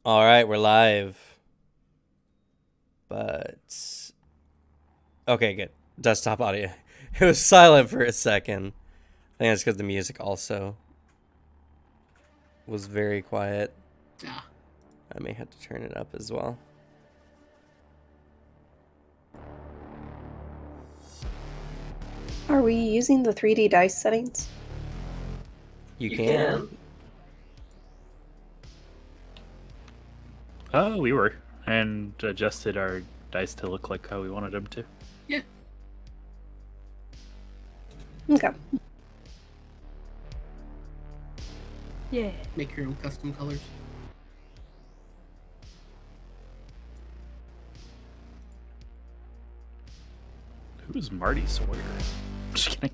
All right, we're live. But okay, good. Desktop audio. It was silent for a second. I think that's because the music also was very quiet. Yeah. I may have to turn it up as well. Are we using the 3D dice settings? You You can. Oh, we were. And adjusted our dice to look like how we wanted them to. Yeah. Okay. Yeah. Make your own custom colors. Who's Marty Sawyer? Just kidding.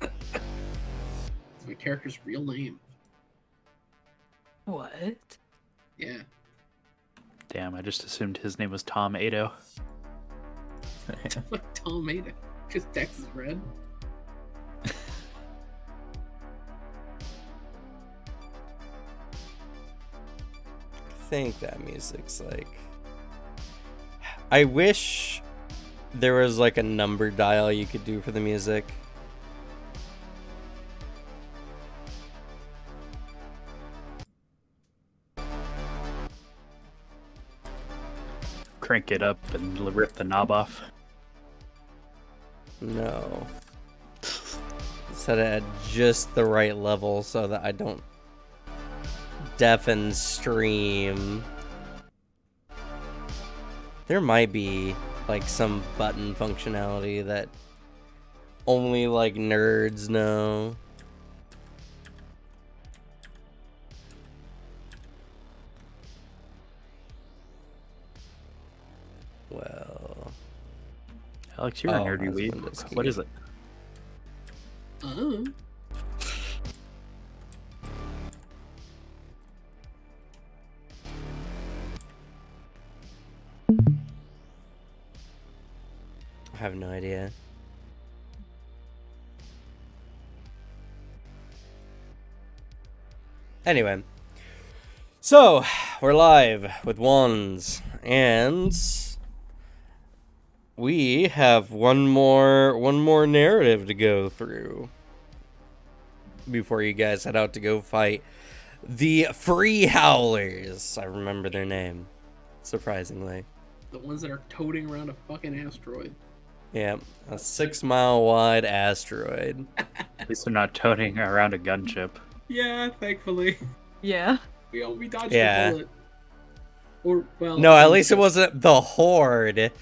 It's my character's real name. What? Yeah. Damn, I just assumed his name was Tom Ado. Like Tom made it. Because Dex is red. I think that music's like. I wish there was like a number dial you could do for the music. Crank it up and rip the knob off. No. Set it at just the right level so that I don't deafen stream. There might be like some button functionality that only like nerds know. Well, Alex, you're a nerdy that's weeb. Windows key. What is it? Oh. I have no idea. Anyway, so we're live with wands, and we have one more narrative to go through before you guys head out to go fight the Free Howlers. I remember their name, surprisingly. The ones that are toting around a fucking asteroid. Yeah, a 6-mile wide asteroid. At least they're not toting around a gunship. Yeah, thankfully. Yeah. We dodged Yeah. a bullet. Or, well... No, at least it wasn't the Horde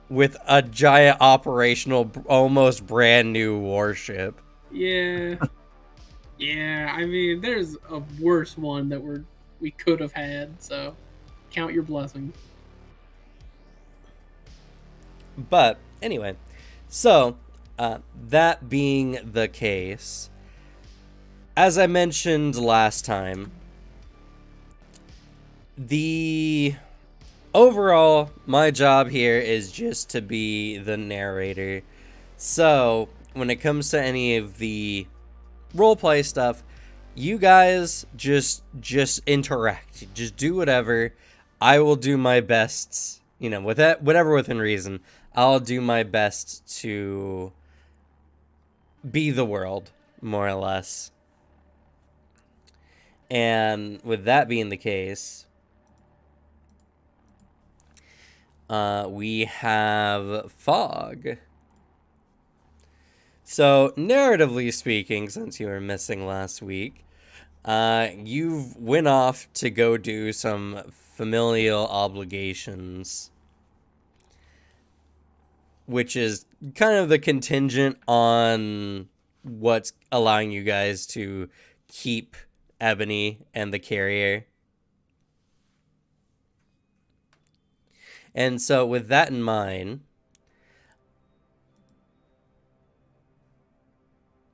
with a giant operational, almost brand new warship. Yeah. Yeah, I mean, there's a worse one that we could have had, so count your blessings. But anyway, so that being the case, as I mentioned last time, overall, my job here is just to be the narrator. So when it comes to any of the roleplay stuff, you guys just interact. Just do whatever. I will do my best, with that, whatever within reason. I'll do my best to be the world, more or less. And with that being the case, we have Fog. So, narratively speaking, since you were missing last week, you went off to go do some familial obligations, which is kind of the contingent on what's allowing you guys to keep Ebony and the carrier. And so with that in mind,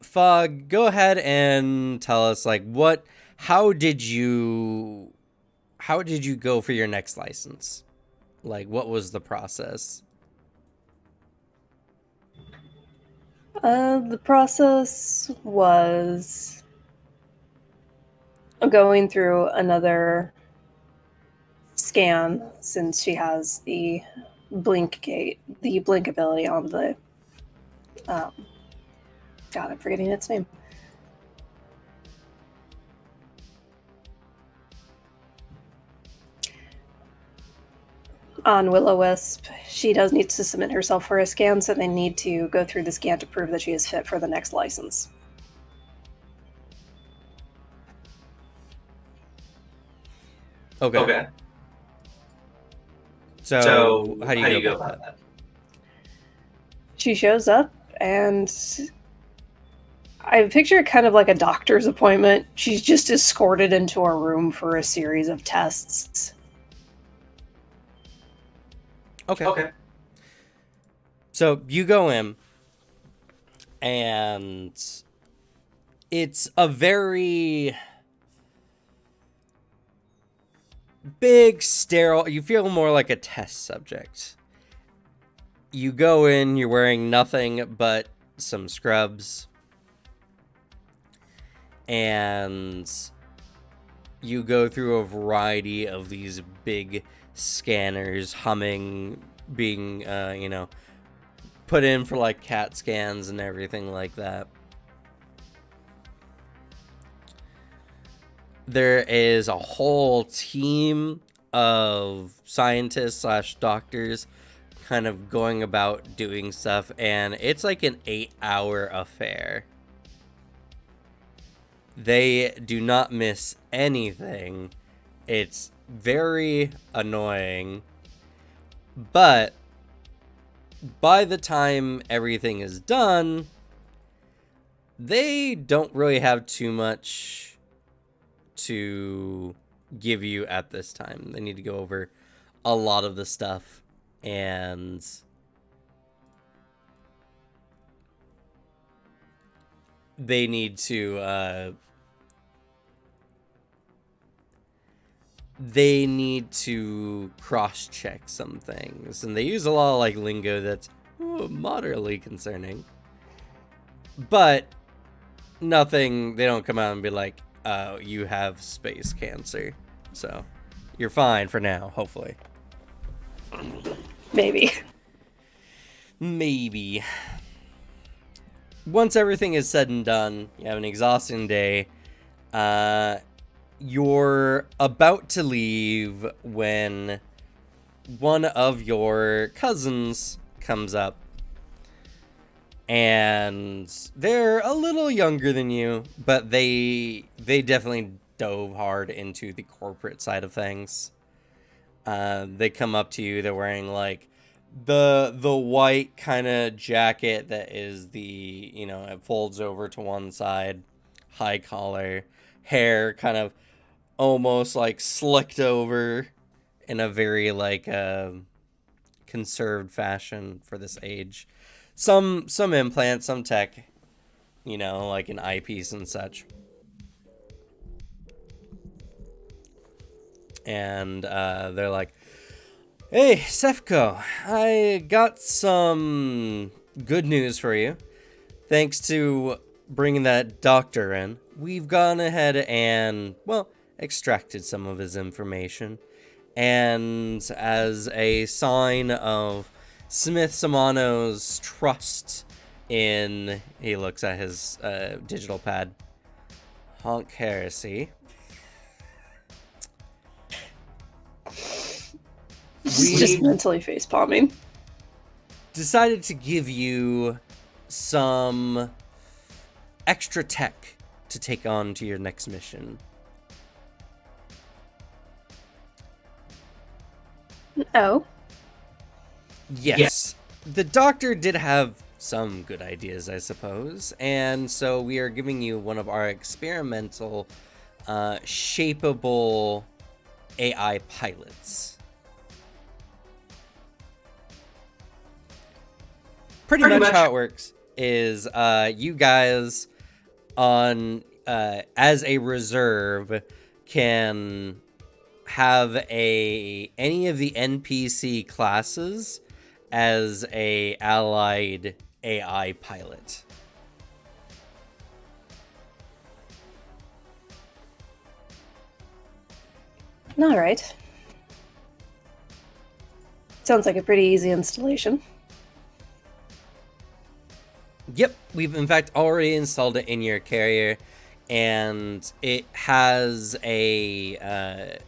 Fog, go ahead and tell us, like, how did you go for your next license? Like, what was the process? The process was going through another scan since she has the blink ability on the. God, I'm forgetting its name. On Will-O-Wisp, she does need to submit herself for a scan, so they need to go through the scan to prove that she is fit for the next license. Okay. So how do you go about that? She shows up, and I picture it kind of like a doctor's appointment. She's just escorted into a room for a series of tests. Okay. So you go in, and it's a very big, sterile. You feel more like a test subject. You go in, you're wearing nothing but some scrubs, and you go through a variety of these big scanners humming, being, put in for like CAT scans and everything like that. There is a whole team of scientists / doctors kind of going about doing stuff, and it's like an 8-hour affair. They do not miss anything. It's very annoying, but by the time everything is done, they don't really have too much to give you at this time. They need to go over a lot of the stuff, and they need to cross-check some things, and they use a lot of like lingo that's moderately concerning, but nothing. They don't come out and be like, you have space cancer, so you're fine for now, hopefully. Maybe. Once everything is said and done, you have an exhausting day. You're about to leave when one of your cousins comes up, and they're a little younger than you, but they definitely dove hard into the corporate side of things. They come up to you. They're wearing like the white kind of jacket that is it folds over to one side, high collar, hair kind of almost like slicked over in a very like conserved fashion for this age. Some implants, some tech, like an eyepiece and such. And they're like, "Hey, Sefko, I got some good news for you. Thanks to bringing that doctor in, we've gone ahead and, extracted some of his information. And as a sign of Smith Samano's trust in," he looks at his digital pad, "Honk Heresy, Just mentally face palming. decided to give you some extra tech to take on to your next mission." Oh. Yes. The doctor did have some good ideas, I suppose, and so we are giving you one of our experimental shapeable AI pilots. Pretty much how it works is you guys on as a reserve can have any of the NPC classes as a allied AI pilot. All right. Sounds like a pretty easy installation. Yep, we've in fact already installed it in your carrier, and it has a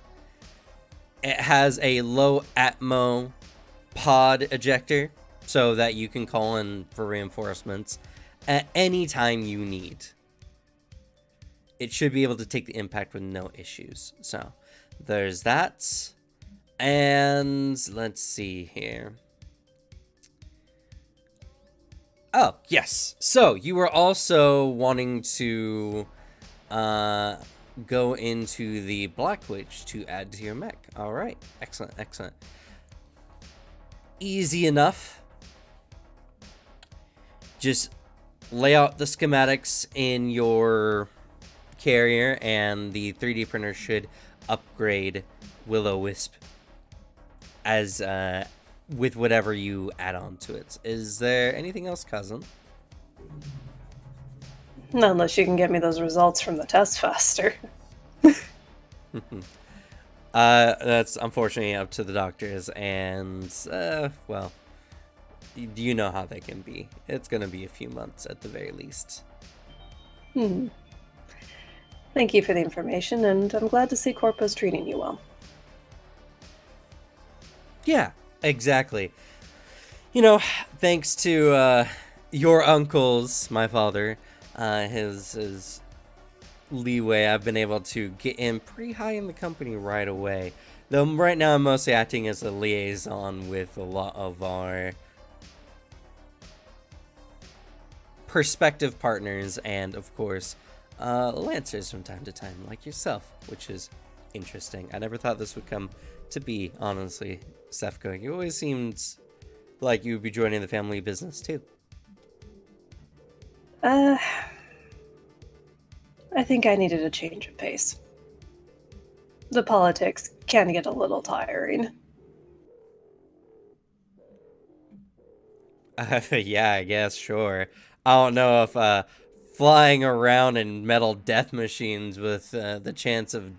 low atmo pod ejector, so that you can call in for reinforcements at any time you need. It should be able to take the impact with no issues. So there's that. And let's see here. Oh, yes. So you were also wanting to go into the Black Witch to add to your mech. All right. Excellent, excellent. Easy enough. Just lay out the schematics in your carrier, and the 3D printer should upgrade Will-O-Wisp as with whatever you add on to it. Is there anything else, cousin? Not unless you can get me those results from the test faster. That's unfortunately up to the doctors, and well, you know how they can be. It's gonna be a few months at the very least. Thank you for the information, and I'm glad to see Corpo's treating you well. Yeah, exactly. You know, thanks to your uncles, my father, his leeway, I've been able to get in pretty high in the company right away. Though right now I'm mostly acting as a liaison with a lot of our prospective partners, and of course, Lancers from time to time, like yourself, which is interesting. I never thought this would come to be, honestly, Sefko. You always seemed like you would be joining the family business, too. I think I needed a change of pace. The politics can get a little tiring. Yeah, I guess, sure. I don't know if flying around in metal death machines with the chance of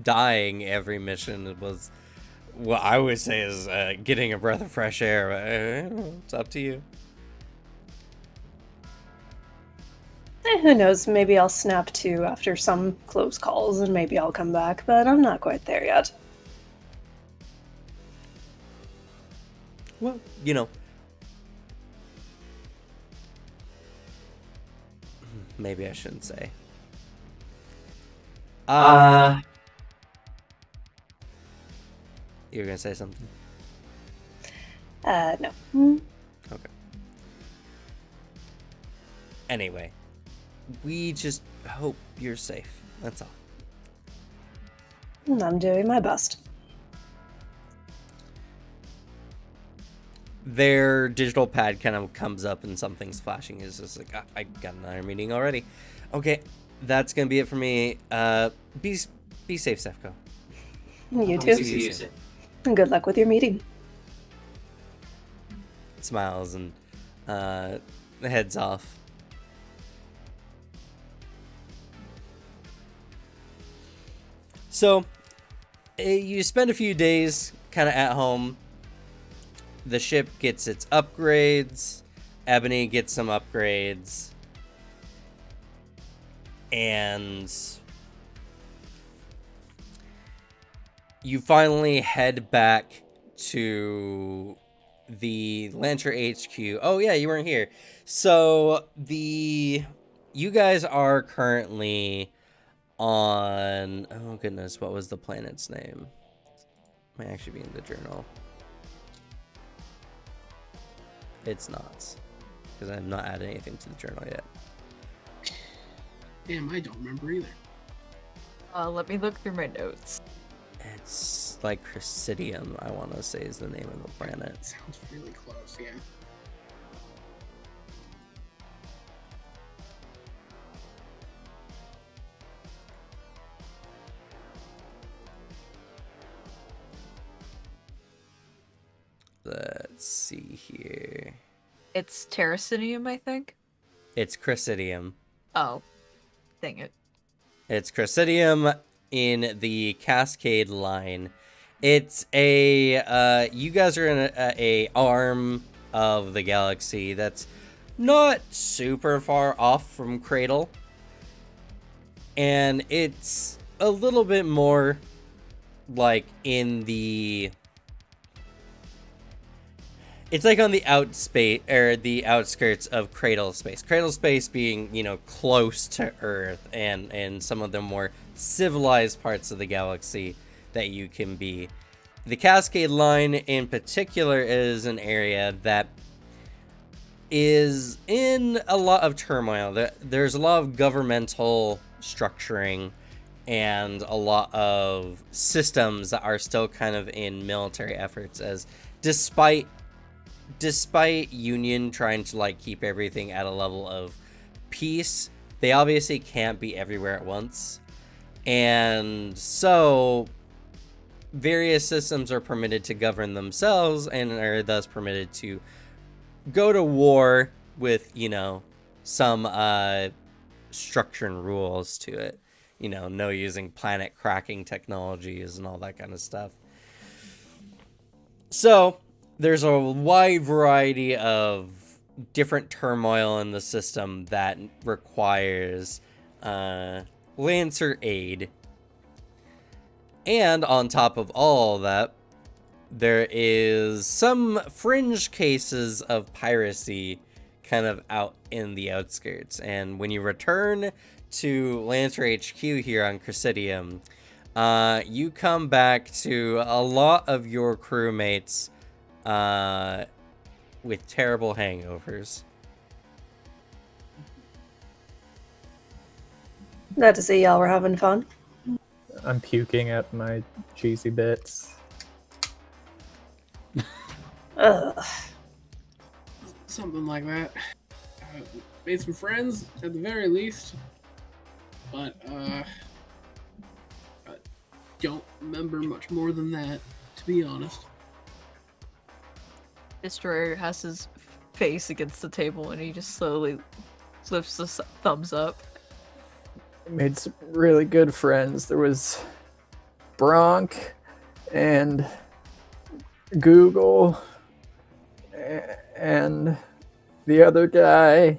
dying every mission was what I would say is getting a breath of fresh air. But, it's up to you. Who knows, maybe I'll snap to after some close calls and maybe I'll come back, but I'm not quite there yet. Well, you know. Maybe I shouldn't say. You were gonna say something? No. Okay. Anyway, we just hope you're safe. That's all. I'm doing my best. Their digital pad kind of comes up and something's flashing. It's just like, I got another meeting already. Okay, that's gonna be it for me. Be safe, Sefko. You too. And good luck with your meeting. Smiles and heads off. So, you spend a few days kind of at home. The ship gets its upgrades. Ebony gets some upgrades. And you finally head back to the Lancer HQ. Oh yeah, you weren't here. So you guys are currently on, oh goodness, what was the planet's name? Might actually be in the journal. It's not, because I've not added anything to the journal yet. Damn, I don't remember either. Let me look through my notes. It's like Chrysidium, I want to say is the name of the planet. Sounds really close, yeah. Let's see here. It's Terracinium, I think. It's Chrysidium. Oh, dang it. It's Chrysidium in the Cascade line. It's a you guys are in a arm of the galaxy that's not super far off from Cradle, and it's a little bit more like in the it's like on the the outskirts of Cradle space. Cradle space being, you know, close to Earth and some of the more civilized parts of the galaxy that you can be. The Cascade Line in particular is an area that is in a lot of turmoil. There's a lot of governmental structuring and a lot of systems that are still kind of in military efforts, as despite Union trying to like keep everything at a level of peace, they obviously can't be everywhere at once. And so various systems are permitted to govern themselves and are thus permitted to go to war with, you know, some structure and rules to it. You know, no using planet cracking technologies and all that kind of stuff. So there's a wide variety of different turmoil in the system that requires Lancer aid. And on top of all that, there is some fringe cases of piracy kind of out in the outskirts. And when you return to Lancer HQ here on Chrysidium, you come back to a lot of your crewmates with terrible hangovers. Glad to see y'all were having fun. I'm puking at my cheesy bits. Ugh. Something like that. Made some friends at the very least, but I don't remember much more than that, to be honest. Destroyer has his face against the table and he just slowly lifts the thumbs up. Made some really good friends. There was Bronk and Google and the other guy.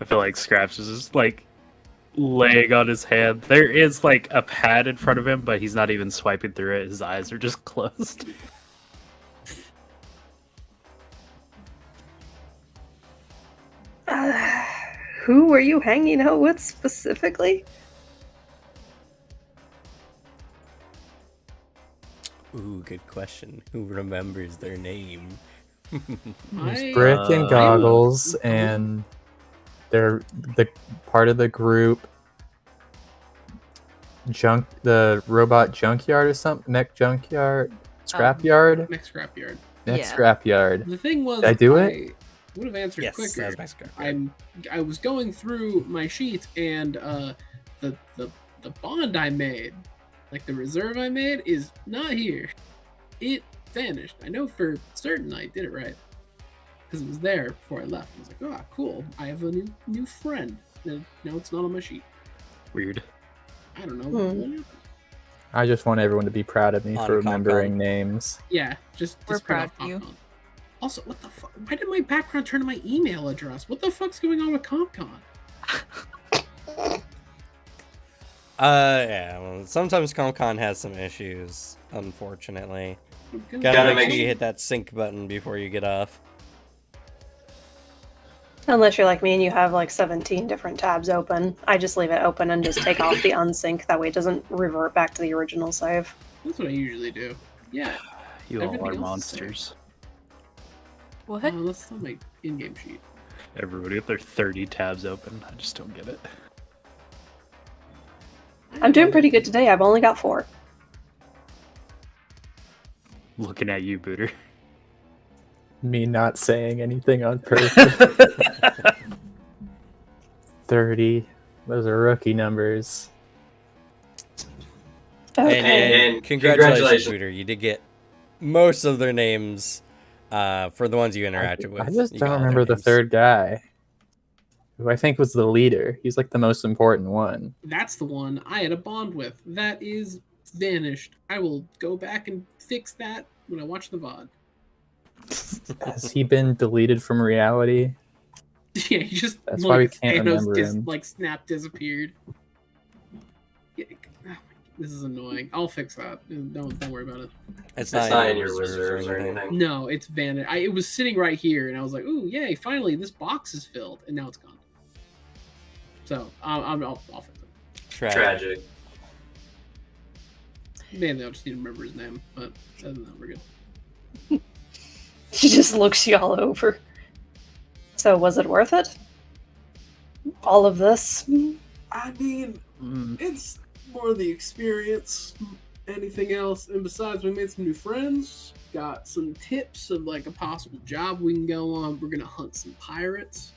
I feel like Scraps is just like laying on his hand. There is like a pad in front of him, but he's not even swiping through it. His eyes are just closed. Who were you hanging out with specifically? Ooh, good question. Who remembers their name? Brick and Goggles, and they're the part of the group. The robot junkyard or something? Mech junkyard? Scrapyard? Next scrapyard. Mech Yeah. scrapyard. The thing was, Did I do it? Would have answered Yes, quicker. that was my scrapyard. I was going through my sheets and the bond I made, like the reserve I made, is not here. It vanished. I know for certain I did it right because it was there before I left. I was like, oh, cool. I have a new friend. No, it's not on my sheet. Weird. I don't know. Hmm. What happened. I just want everyone to be proud of me On for remembering Concon. names. Yeah, just We're put proud off of you. CompCon. Also, what the fuck? Why did my background turn to my email address? What the fuck's going on with CompCon? Yeah, well, sometimes CompCon has some issues, unfortunately. Gotta make sure you hit that sync button before you get off. Unless you're like me and you have like 17 different tabs open. I just leave it open and just take off the unsync. That way it doesn't revert back to the original save. That's what I usually do. Yeah. You all Everything are else is monsters. What? Oh, that's not my in-game sheet. Everybody with their 30 tabs open. I just don't get it. I'm doing pretty good today. I've only got 4. Looking at you, Booter. Me not saying anything on purpose. 30. Those are rookie numbers. Okay. And congratulations, Shooter. You did get most of their names for the ones you interacted with. I just You don't got all their remember the names. third guy. who I think was the leader. He's like the most important one. That's the one I had a bond with. That is vanished. I will go back and fix that when I watch the VOD. Has he been deleted from reality? Yeah, he just That's why we can't Thanos remember him. like snap disappeared. Yeah, this is annoying. I'll fix that. Don't worry about it. It's not in your reserves or anything. No, it's vanished. It was sitting right here, and I was like, "Ooh, yay! Finally, this box is filled," and now it's gone. So I'll fix it. Tragic. Mainly, I just need to remember his name, but other than that, we're good. She just looks you all over. So was it worth it? All of this? I mean, it's more the experience, anything else. And besides, we made some new friends, got some tips of like a possible job we can go on. We're gonna hunt some pirates,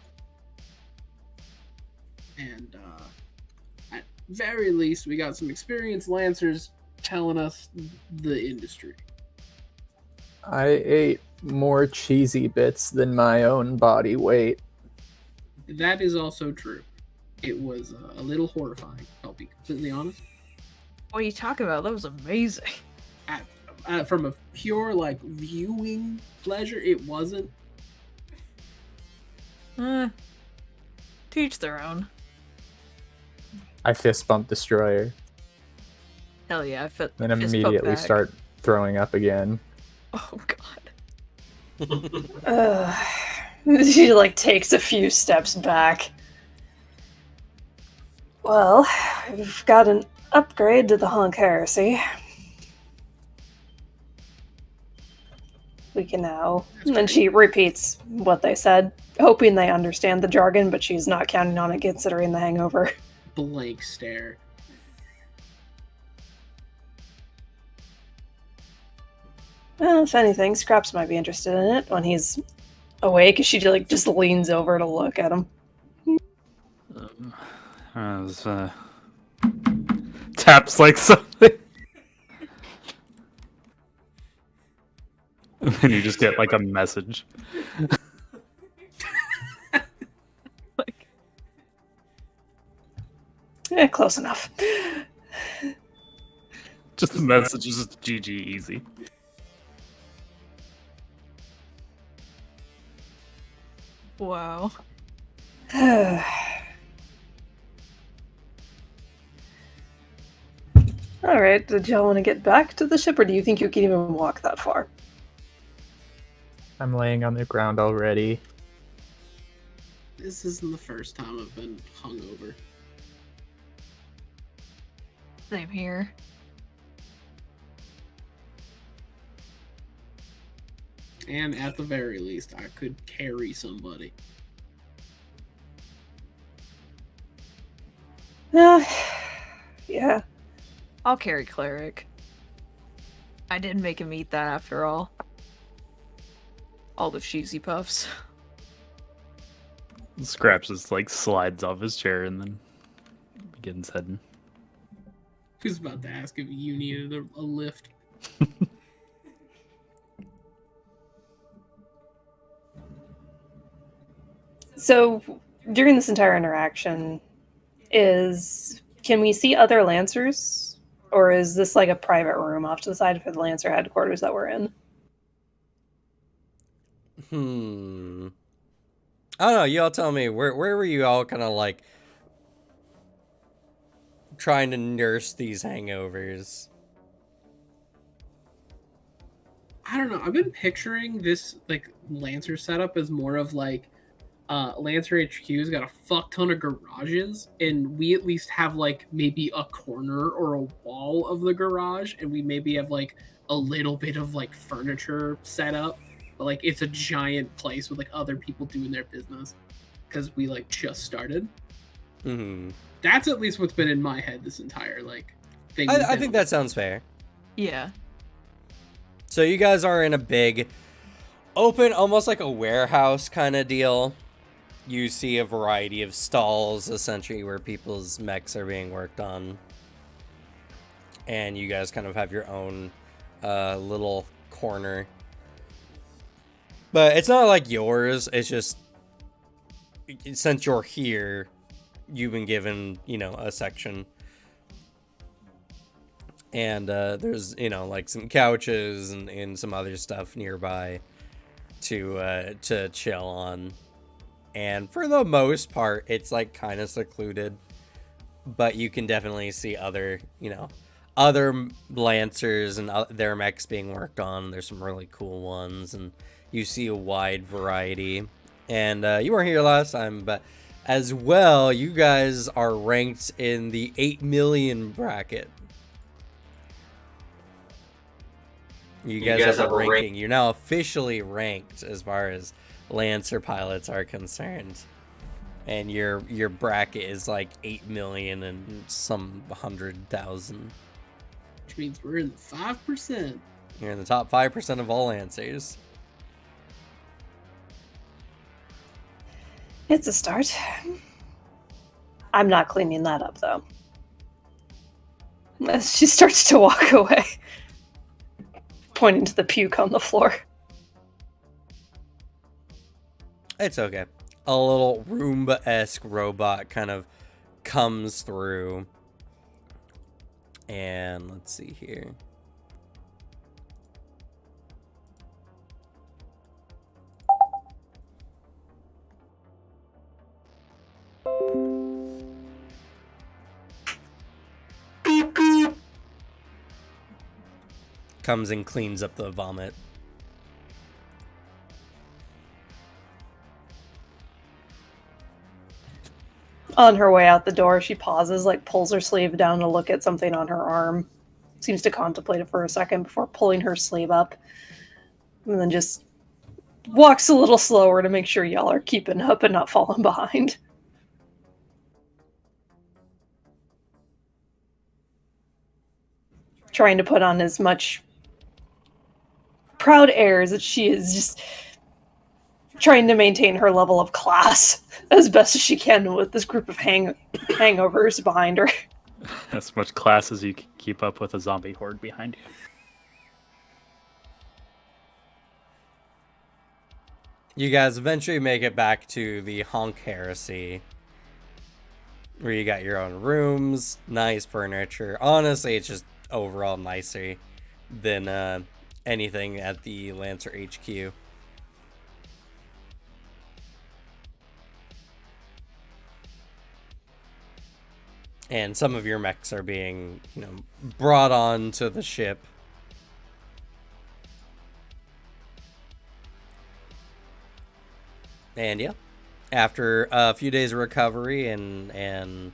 and at very least, we got some experienced lancers telling us the industry. I ate more cheesy bits than my own body weight. That is also true. It was a little horrifying, I'll be completely honest. What are you talking about? That was amazing. From a pure, like, viewing pleasure, it wasn't. To each their own. I fist bump Destroyer, Hell yeah, then immediately start throwing up again. Oh god. She like takes a few steps back. Well, we've got an upgrade to the Honk Heresy. We can now... And then she repeats what they said, hoping they understand the jargon, but she's not counting on it considering the hangover. Blank stare. Well, if anything, Scraps might be interested in it when he's awake. She like just leans over to look at him. Taps like something. And then you just get like a message. Close enough. Just the message is just GG easy. Wow. Alright, did y'all want to get back to the ship, or do you think you can even walk that far? I'm laying on the ground already. This isn't the first time I've been hungover. Same here. And at the very least, I could carry somebody. Yeah. I'll carry Cleric. I didn't make him eat that after all. All the cheesy puffs. Scraps just like slides off his chair and then begins heading. Who's about to ask if you needed a lift? So, during this entire interaction, can we see other Lancers? Or is this like a private room off to the side for the Lancer headquarters that we're in? I don't know, you all tell me, where were you all kind of like trying to nurse these hangovers? I don't know. I've been picturing this like Lancer setup as more of like Lancer HQ's got a fuck ton of garages, and we at least have like maybe a corner or a wall of the garage, and we maybe have like a little bit of like furniture set up, but like it's a giant place with like other people doing their business because we like just started. That's at least what's been in my head this entire like thing. I think that sounds fair. Yeah. So you guys are in a big, open, almost like a warehouse kind of deal. You see a variety of stalls, essentially, where people's mechs are being worked on. And you guys kind of have your own little corner. But it's not like yours, it's just since you're here, you've been given, a section. And there's, like some couches and some other stuff nearby to chill on. And for the most part, it's like kind of secluded, but you can definitely see other Lancers and their mechs being worked on. There's some really cool ones, and you see a wide variety. And you weren't here last time, but as well, you guys are ranked in the 8 million bracket. You guys have a ranking. You're now officially ranked as far as Lancer pilots are concerned. And your bracket is like 8 million and some 100,000. Which means we're in the 5%. You're in the top 5% of all Lancers. It's a start. I'm not cleaning that up, though. As she starts to walk away, pointing to the puke on the floor. It's okay. A little Roomba-esque robot kind of comes through. And let's see here. Comes and cleans up the vomit. On her way out the door, she pauses, like pulls her sleeve down to look at something on her arm. Seems to contemplate it for a second before pulling her sleeve up. And then just walks a little slower to make sure y'all are keeping up and not falling behind. Trying to put on as much proud airs as she is, just trying to maintain her level of class as best as she can with this group of hangovers behind her. As much class as you can keep up with a zombie horde behind you. You guys eventually make it back to the Honk Heresy, where you got your own rooms, nice furniture. Honestly, it's just overall nicer than anything at the Lancer HQ. And some of your mechs are being, brought on to the ship. And yeah, after a few days of recovery and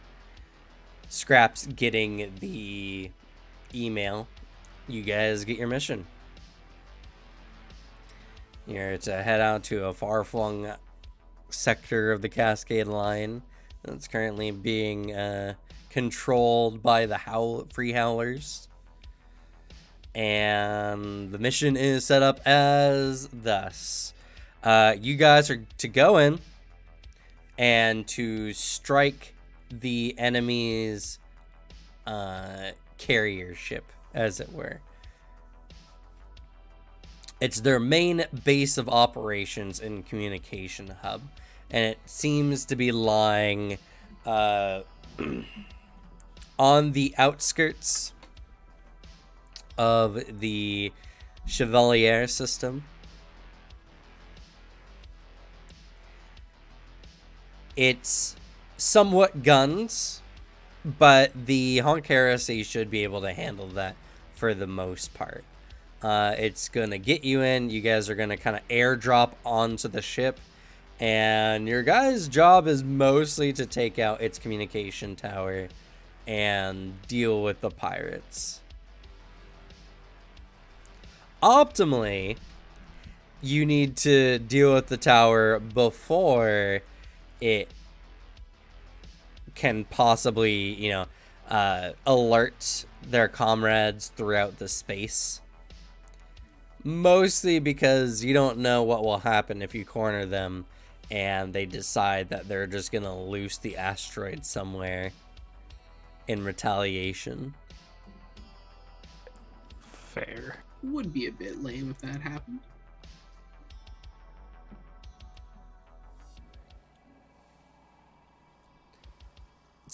Scraps getting the email, you guys get your mission. You're to head out to a far-flung sector of the Cascade Line that's currently being controlled by the Free Howlers. And the mission is set up as thus. You guys are to go in and to strike the enemy's carrier ship, as it were. It's their main base of operations and communication hub, and it seems to be lying on the outskirts of the Chevalier system. It's somewhat guns, but the Honk Heresy should be able to handle that for the most part. It's going to get you in. You guys are going to kind of airdrop onto the ship. And your guys' job is mostly to take out its communication tower and deal with the pirates. Optimally, you need to deal with the tower before it can possibly, alert their comrades throughout the space. Mostly because you don't know what will happen if you corner them and they decide that they're just gonna loose the asteroid somewhere in retaliation. Fair. Would be a bit lame if that happened.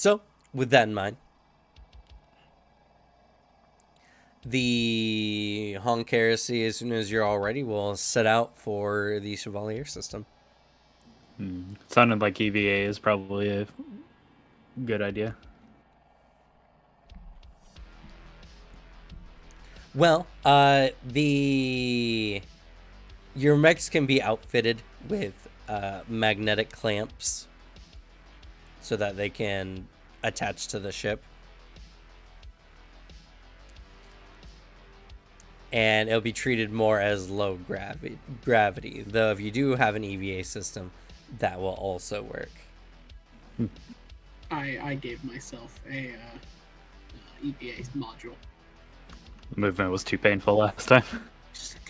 So, with that in mind, the Honk Heresy, as soon as you're all ready, will set out for the Chevalier system. Sounded like EVA is probably a good idea. Well, your mechs can be outfitted with magnetic clamps so that they can attach to the ship. And it'll be treated more as low gravity. Though if you do have an EVA system, that will also work. I gave myself a EVA module. The movement was too painful last time. Just a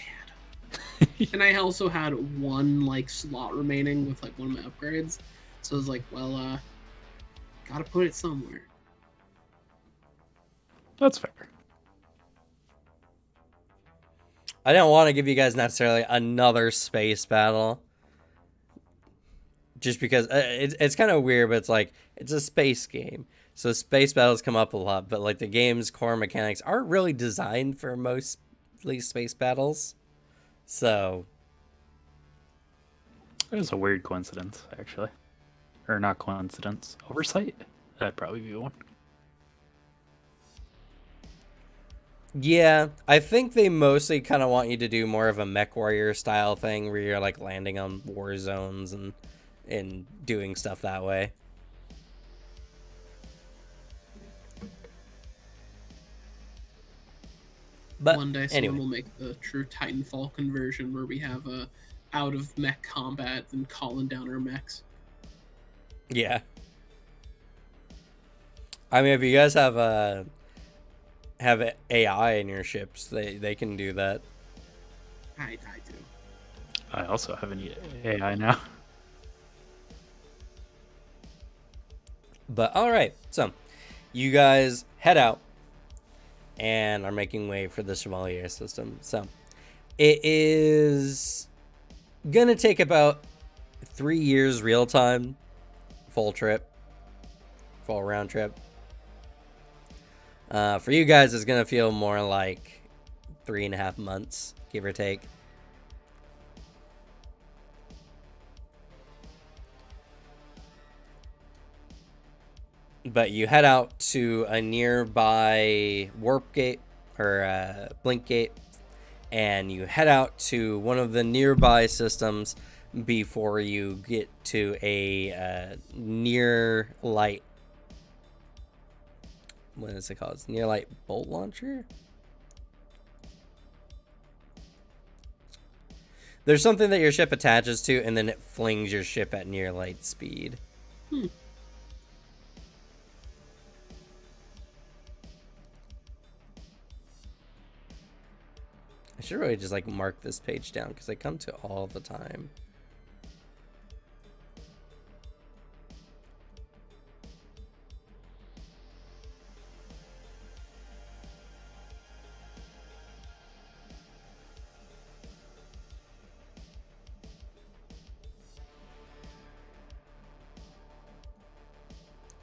tad. And I also had one like slot remaining with like one of my upgrades. So I was like, well, gotta put it somewhere. That's fair. I don't want to give you guys necessarily another space battle. Just because it's kind of weird, but it's like, it's a space game. So space battles come up a lot, but like the game's core mechanics aren't really designed for mostly space battles. So It was a weird coincidence, actually. Or not coincidence. Oversight? That'd probably be one. yeah, I think they mostly kind of want you to do more of a mech warrior style thing where you're like landing on war zones and doing stuff that way. But One day someone anyway. will make the true Titanfall conversion where we have out of mech combat and calling down our mechs. Yeah. I mean, if you guys have AI in your ships, they can do that. I do. I also have an AI now. But all right, so you guys head out and are making way for the Chevalier system. So it is gonna take about 3 years real time, full round trip. For you guys, it's gonna feel more like 3.5 months, give or take. But you head out to a nearby warp gate or blink gate, and you head out to one of the nearby systems before you get to a near light. What is it called? It's near light bolt launcher? There's something that your ship attaches to, and then it flings your ship at near light speed. I should really just like mark this page down because I come to it all the time.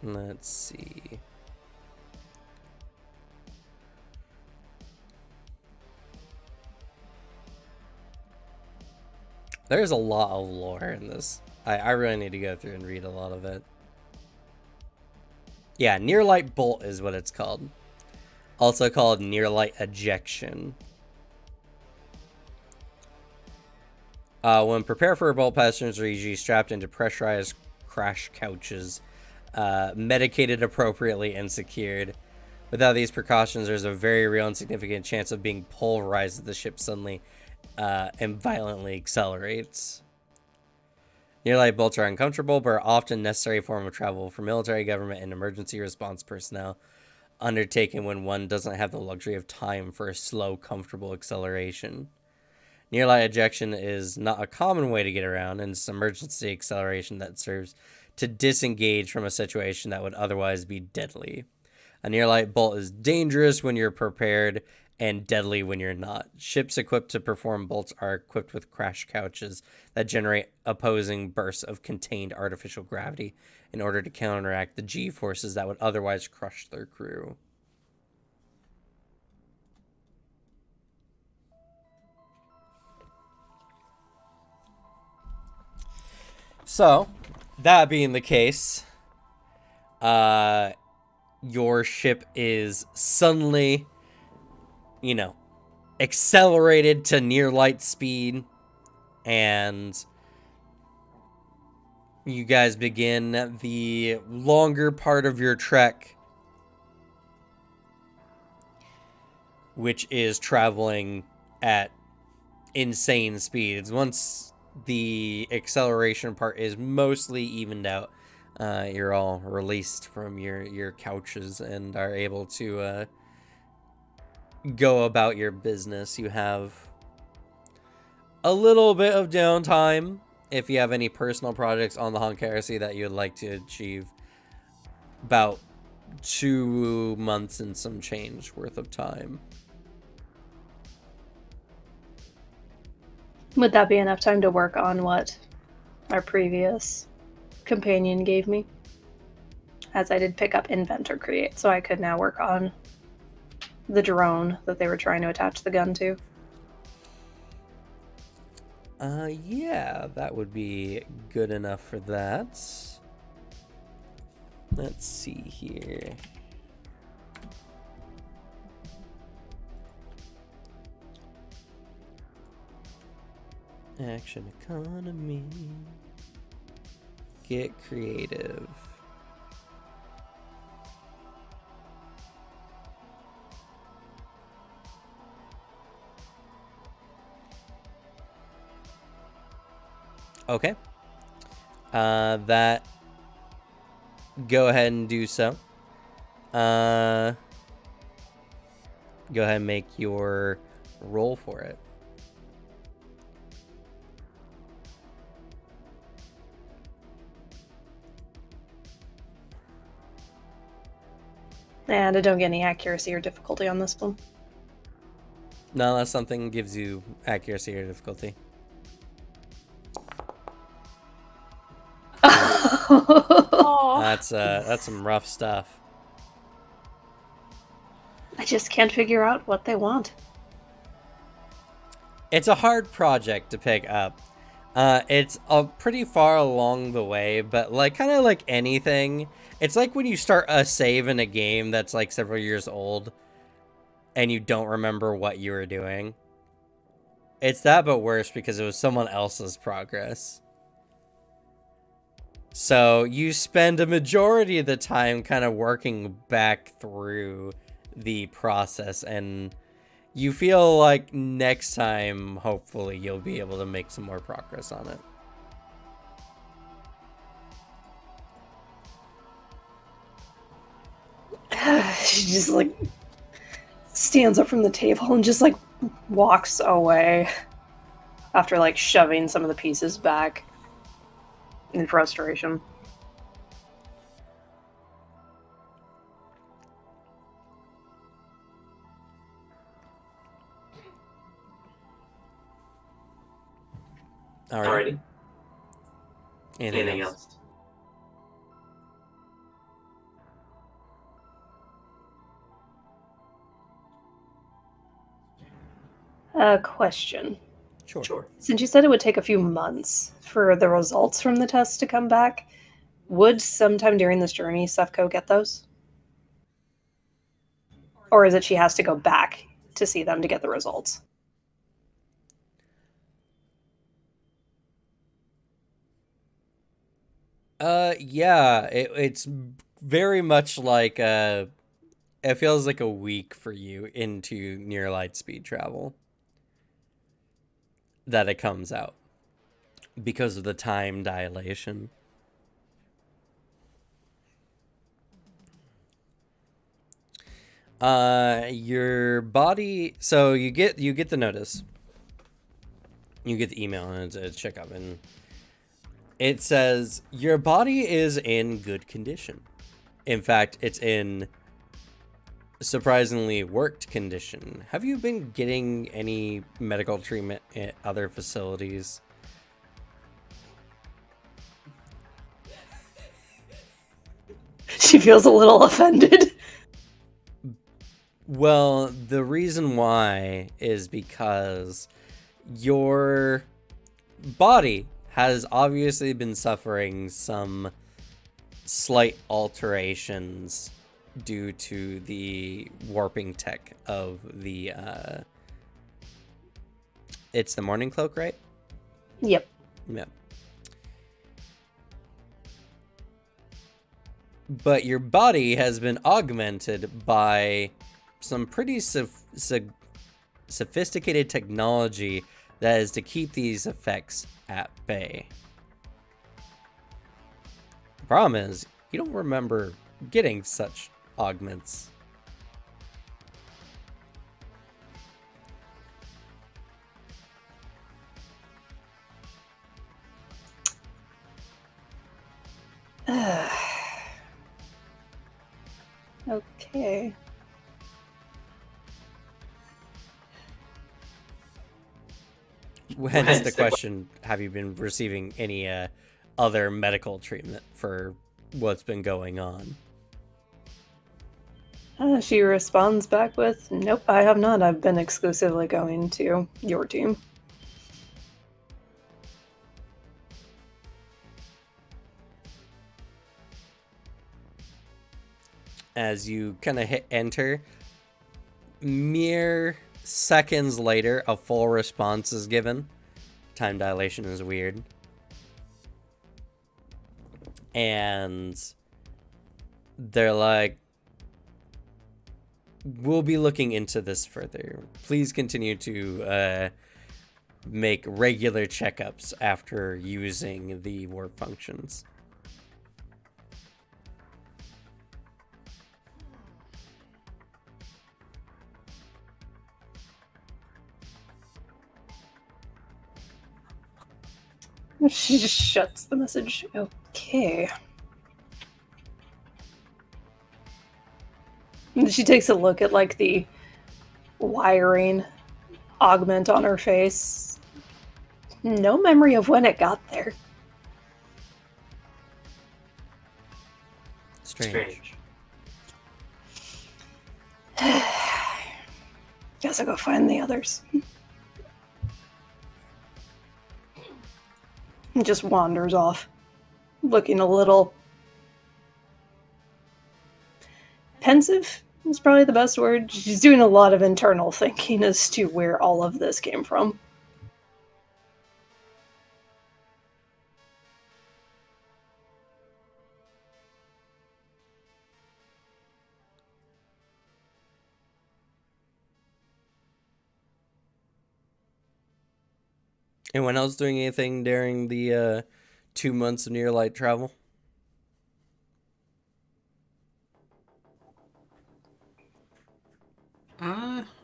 Let's see. There's a lot of lore in this. I really need to go through and read a lot of it. Yeah, near light bolt is what it's called. Also called near light ejection. When prepare for a bolt, passengers are usually strapped into pressurized crash couches, medicated appropriately and secured. Without these precautions, there's a very real and significant chance of being pulverized as the ship suddenly and violently accelerates. Near-light bolts are uncomfortable, but are often a necessary form of travel for military, government, and emergency response personnel, undertaken when one doesn't have the luxury of time for a slow, comfortable acceleration. Near-light ejection is not a common way to get around, and it's emergency acceleration that serves to disengage from a situation that would otherwise be deadly. A near-light bolt is dangerous when you're prepared and deadly when you're not. Ships equipped to perform bolts are equipped with crash couches that generate opposing bursts of contained artificial gravity in order to counteract the G-forces that would otherwise crush their crew. So, that being the case, your ship is suddenly, accelerated to near light speed, and you guys begin the longer part of your trek, which is traveling at insane speeds. Once the acceleration part is mostly evened out, you're all released from your couches and are able to go about your business. You have a little bit of downtime if you have any personal projects on the Honkarasi that you'd like to achieve. About 2 months and some change worth of time. Would that be enough time to work on what our previous companion gave me? As I did pick up Invent or Create, so I could now work on the drone that they were trying to attach the gun to. Yeah, that would be good enough for that. Let's see here. Action economy. Get creative. Okay. That. Go ahead and do so. Go ahead and make your roll for it. And I don't get any accuracy or difficulty on this one. No, unless something gives you accuracy or difficulty. That's some rough stuff. I just can't figure out what they want. It's a hard project to pick up. It's pretty far along the way, but kind of like anything, it's like when you start a save in a game that's like several years old and you don't remember what you were doing. It's that, but worse, because it was someone else's progress. So you spend a majority of the time kind of working back through the process, and you feel like next time, hopefully, you'll be able to make some more progress on it. She just stands up from the table and just walks away after shoving some of the pieces back in frustration. Alrighty. Anything else? Question. Sure. Since you said it would take a few months for the results from the test to come back, would sometime during this journey Sefco get those? Or is it she has to go back to see them to get the results? Yeah, it's very much like it feels like a week for you into near light speed travel that it comes out because of the time dilation. Your body, so you get the notice. You get the email and it's a checkup, and it says your body is in good condition. In fact, it's in surprisingly worked condition. Have you been getting any medical treatment at other facilities? She feels a little offended. Well, the reason why is because your body has obviously been suffering some slight alterations due to the warping tech of the it's the morning cloak, right? Yep. Yep. But your body has been augmented by some pretty sophisticated technology that is to keep these effects at bay. The problem is, you don't remember getting such augments. Okay. Hence the question, have you been receiving any other medical treatment for what's been going on? She responds back with, "Nope, I have not. I've been exclusively going to your team." As you kind of hit enter, mere seconds later, a full response is given. Time dilation is weird. And they're like, we'll be looking into this further. Please continue to make regular checkups after using the warp functions. She just shuts the message. Okay. And she takes a look at like the wiring augment on her face. No memory of when it got there. Strange. Guess I'll go find the others. And just wanders off, looking a little pensive is probably the best word. She's doing a lot of internal thinking as to where all of this came from. Anyone else doing anything during the 2 months of near light travel?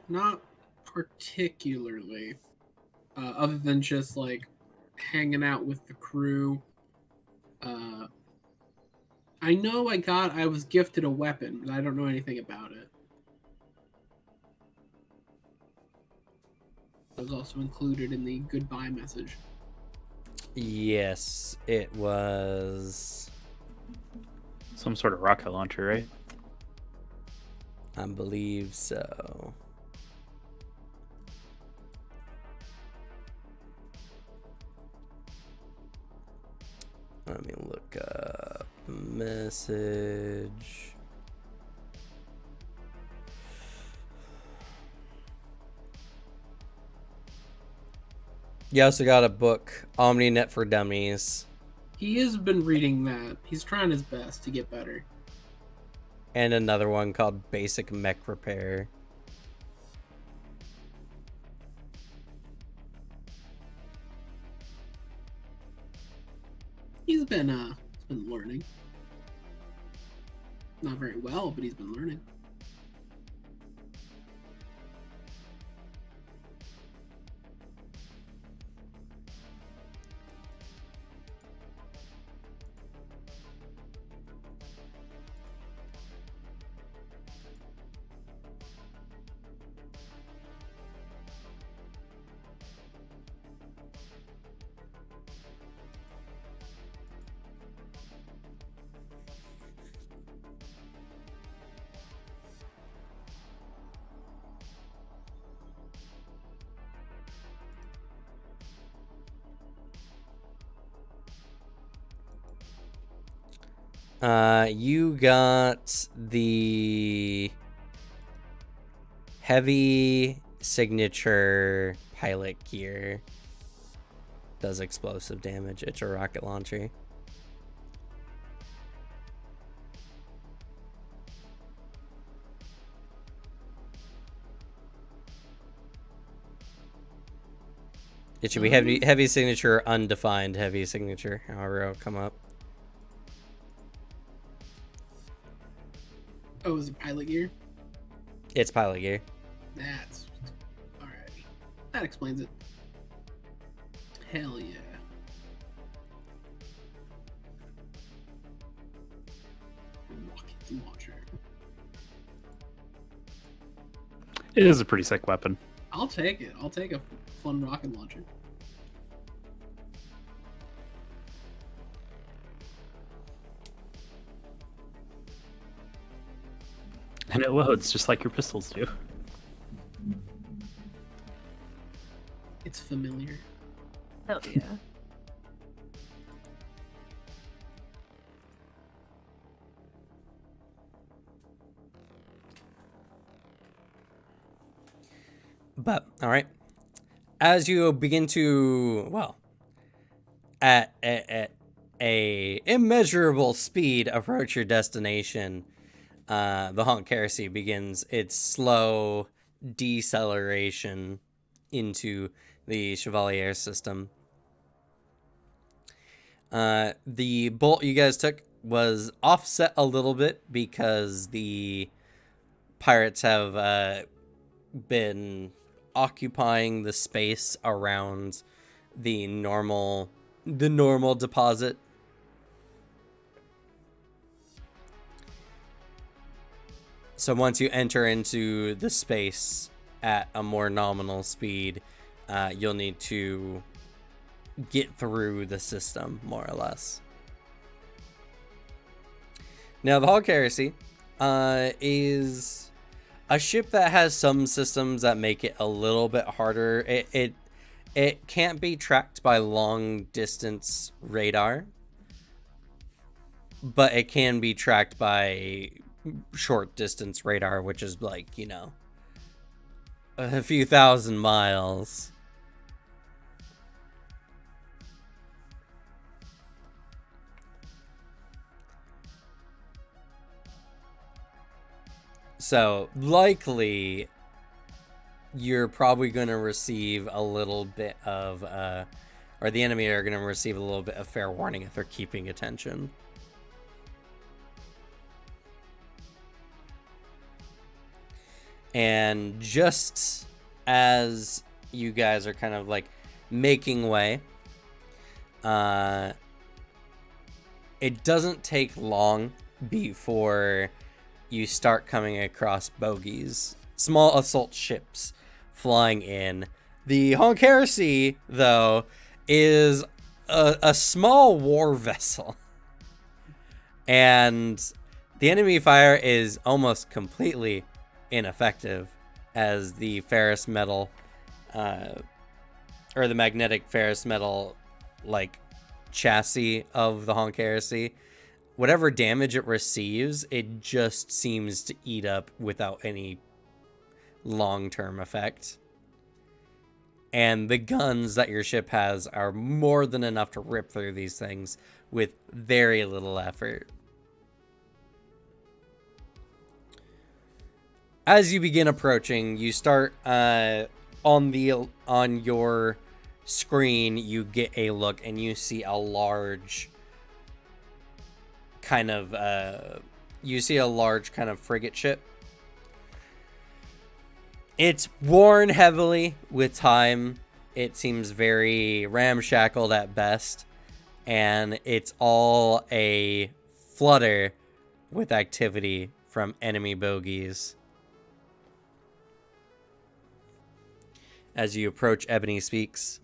Not particularly. Other than just like hanging out with the crew. I know I was gifted a weapon, but I don't know anything about it. It was also included in the goodbye message. Yes, it was. Some sort of rocket launcher, right? I believe so. Let me look up the message. You also got a book, OmniNet for Dummies, He has been reading that. He's trying his best to get better. and another one called Basic Mech Repair. He's been learning. Not very well, but he's been learning. You got the heavy signature pilot gear. Does explosive damage. It's a rocket launcher. It should be heavy signature, undefined heavy signature, however it'll come up. Oh, is it pilot gear? It's pilot gear. That's alright. That explains it. Hell yeah. Rocket launcher. It is a pretty sick weapon. I'll take it. I'll take a fun rocket launcher. And it loads just like your pistols do. It's familiar. Hell yeah. But, all right. As you begin to, well, at a immeasurable speed approach your destination, the Honk Heresy begins its slow deceleration into the Chevalier system. The bolt you guys took was offset a little bit because the pirates have been occupying the space around the normal deposit. So once you enter into the space at a more nominal speed, you'll need to get through the system, more or less. Now, the Hog Heresy is a ship that has some systems that make it a little bit harder. It can't be tracked by long distance radar, but it can be tracked by short distance radar, which is like, you know, a few thousand miles. So likely you're probably going to receive a little bit of or the enemy are going to receive a little bit of fair warning if they're keeping attention. And just as you guys are kind of like making way, it doesn't take long before you start coming across bogies, small assault ships flying in. The Honk Heresy, though, is a small war vessel. And the enemy fire is almost completely ineffective as the ferrous metal, or the magnetic ferrous metal, like, chassis of the Honk Heresy, whatever damage it receives, it just seems to eat up without any long-term effect. And the guns that your ship has are more than enough to rip through these things with very little effort. As you begin approaching, you start on your screen, you get a look and you see a large kind of frigate ship. It's worn heavily with time. It seems very ramshackled at best, and it's all a flutter with activity from enemy bogies. As you approach, Ebony speaks.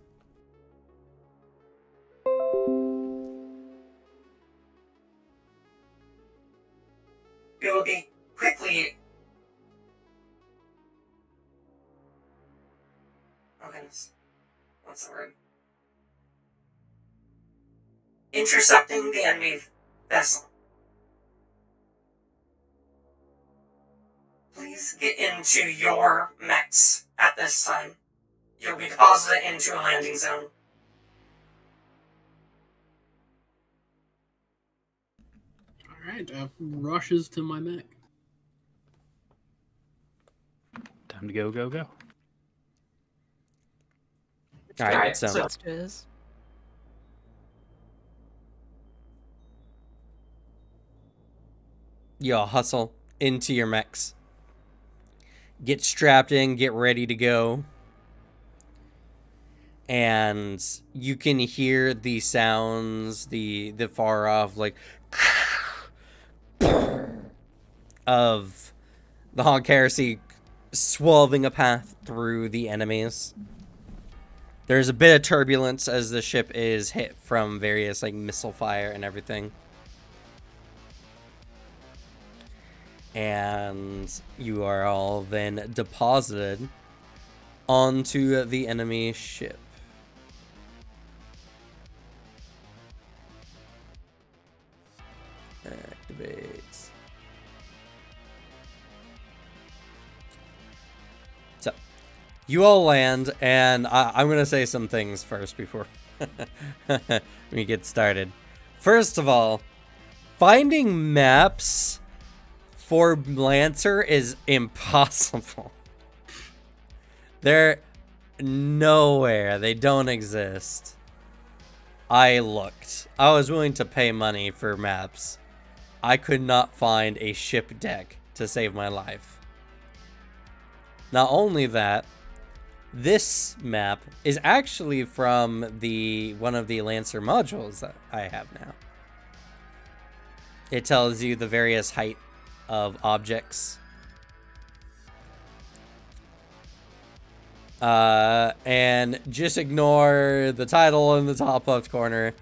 Bogey, quickly! Oh goodness. What's the word? Intercepting the enemy vessel. Please get into your mechs at this time. You'll be deposited into a landing zone. Alright, rushes to my mech. Time to go, go, go. All right, so Switches. you all hustle into your mechs. Get strapped in, get ready to go. And you can hear the sounds, the far off, like, of the Honk Heresy swerving a path through the enemies. There's a bit of turbulence as the ship is hit from various, like, missile fire and everything. And you are all then deposited onto the enemy ship. Activates. So, you all land, and I'm going to say some things first before we get started. First of all, finding maps for Lancer is impossible. They're nowhere. They don't exist. I looked. I was willing to pay money for maps. I could not find a ship deck to save my life. Not only that, this map is actually from one of the Lancer modules that I have now. It tells you the various height of objects. And just ignore the title in the top left corner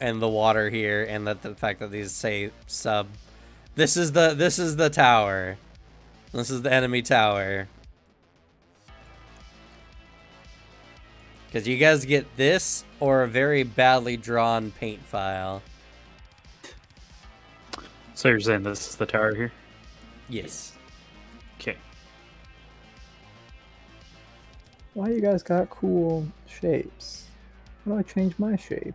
and the water here, and the fact that these say sub. This is the tower. This is the enemy tower. Because you guys get this or a very badly drawn paint file. So you're saying this is the tower here? Yes. Okay. Why you guys got cool shapes? How do I change my shape?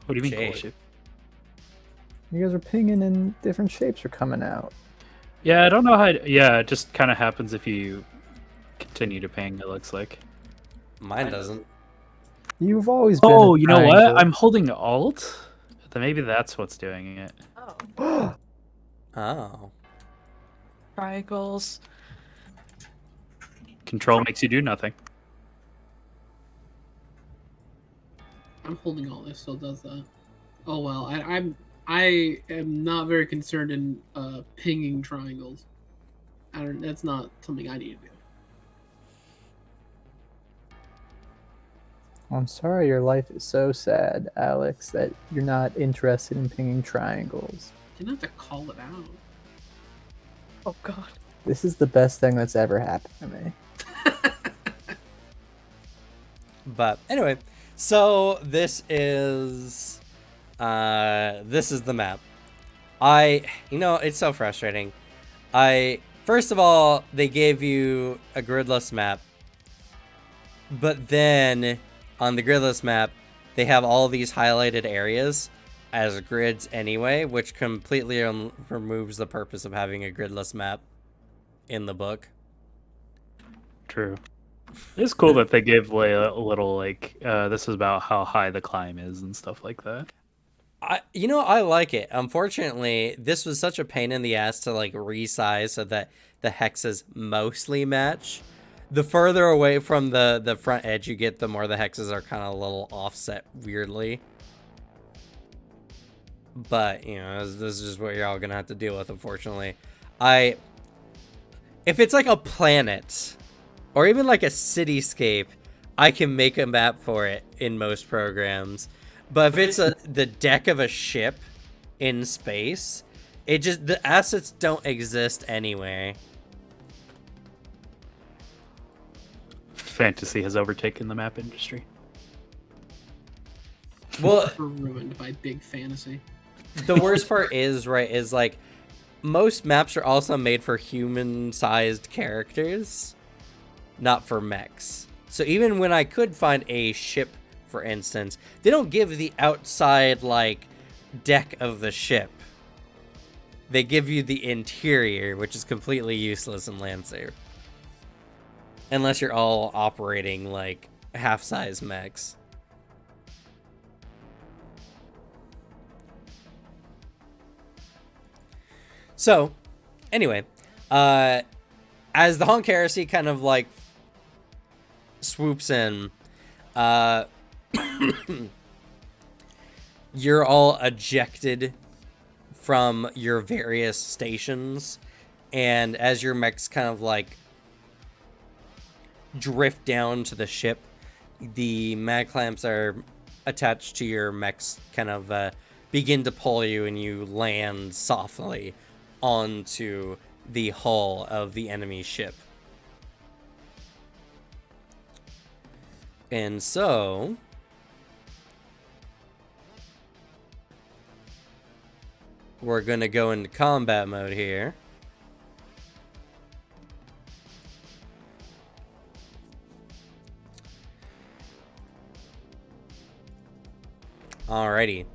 What do you mean cool Shape. shape? You guys are pinging and different shapes are coming out. Yeah, I don't know how. Yeah, it just kind of happens if you continue to ping, it looks like. Mine doesn't. You've always been. Oh, a you know what? triangle. I'm holding Alt. Then maybe that's what's doing it. Oh. Oh. Triangles. Control makes you do nothing. I'm holding all this, so it does that. Oh well, I am not very concerned in pinging triangles. That's not something I need to do. I'm sorry your life is so sad, Alex, that you're not interested in pinging triangles. You don't have to call it out. Oh god. This is the best thing that's ever happened to me. But anyway, so this is the map. It's so frustrating. First of all, they gave you a gridless map, but then on the gridless map, they have all these highlighted areas as grids anyway, which completely removes the purpose of having a gridless map in the book. True. It's cool that they gave a little, like, this is about how high the climb is and stuff like that. I like it. Unfortunately, this was such a pain in the ass to, like, resize so that the hexes mostly match. The further away from the front edge you get, the more the hexes are kind of a little offset weirdly. But, this is just what you're all going to have to deal with, unfortunately. If it's like a planet, or even like a cityscape, I can make a map for it in most programs. But if it's the deck of a ship in space, the assets don't exist anywhere. Fantasy has overtaken the map industry. Well, We're ruined by big fantasy. the worst part is like most maps are also made for human-sized characters, not for mechs. So even when I could find a ship, for instance, they don't give the outside, like, deck of the ship. They give you the interior, which is completely useless in Lancer. Unless you're all operating, like, half-size mechs. So, anyway, as the Honk Heresy kind of, like, swoops in, you're all ejected from your various stations, and as your mechs kind of, like, drift down to the ship, the mag clamps are attached to your mechs, kind of begin to pull you, and you land softly onto the hull of the enemy ship. And so we're gonna go into combat mode here. Alrighty.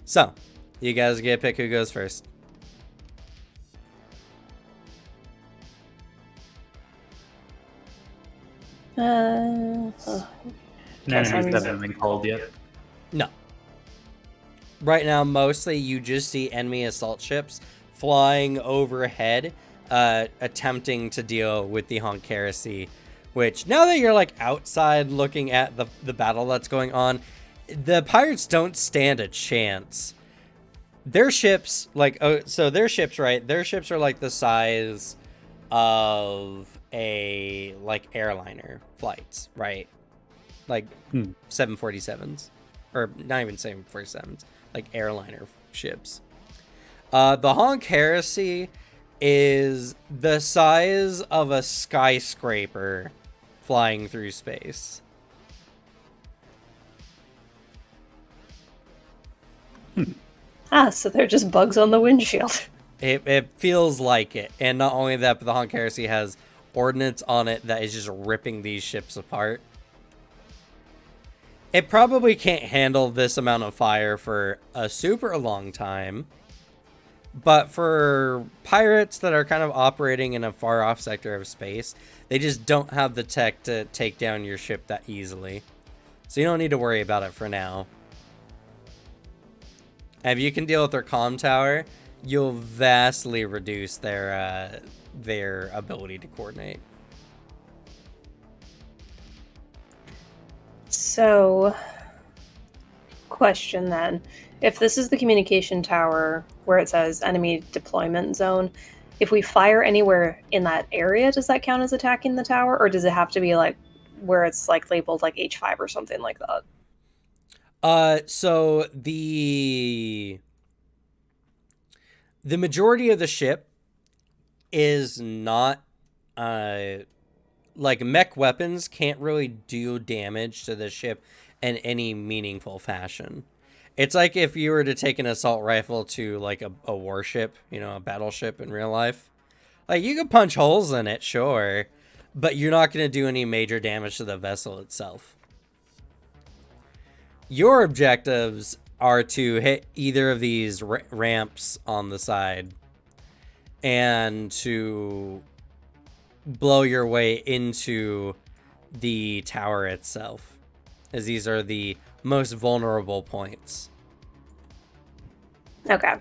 So, you guys get to pick who goes first. None of these haven't been called yet. No. Right now, mostly you just see enemy assault ships flying overhead, attempting to deal with the Honk Heresy, which, now that you're, like, outside looking at the battle that's going on, the pirates don't stand a chance. Their ships, like, their ships, right? Their ships are, like, the size of a, like, airliner flights, right? Like, 747s. Or not even 747s. Like, airliner ships. The Honk Heresy is the size of a skyscraper flying through space. So they're just bugs on the windshield. It feels like it. And not only that, but the Honk Heresy has ordnance on it that is just ripping these ships apart. It probably can't handle this amount of fire for a super long time. But for pirates that are kind of operating in a far-off sector of space, they just don't have the tech to take down your ship that easily. So you don't need to worry about it for now. And if you can deal with their comm tower, you'll vastly reduce their ability to coordinate. So, question then. If this is the communication tower where it says enemy deployment zone, if we fire anywhere in that area, does that count as attacking the tower? Or does it have to be, like, where it's, like, labeled, like, H5 or something like that? So the majority of the ship is not, like, mech weapons can't really do damage to the ship in any meaningful fashion. It's like if you were to take an assault rifle to, like, a warship, you know, a battleship in real life. Like, you could punch holes in it, sure, but you're not going to do any major damage to the vessel itself. Your objectives are to hit either of these ramps on the side and to blow your way into the tower itself, as these are the most vulnerable points. Okay.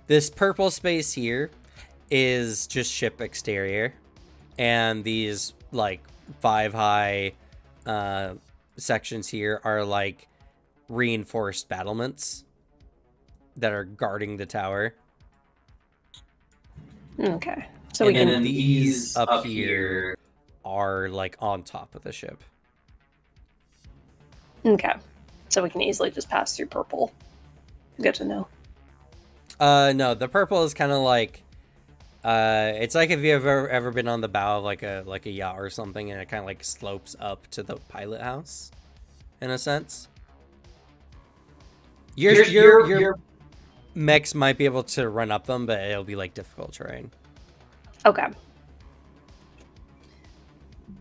This purple space here is just ship exterior, and these, like, 5 high sections here are, like, reinforced battlements that are guarding the tower. Okay. So and we can. then these up here are, like, on top of the ship. Okay. So we can easily just pass through purple. Good to know. No, the purple is kind of like, it's like if you've ever been on the bow of like a yacht or something, and it kind of like slopes up to the pilot house, in a sense. Your mechs might be able to run up them, but it'll be like difficult terrain. Okay.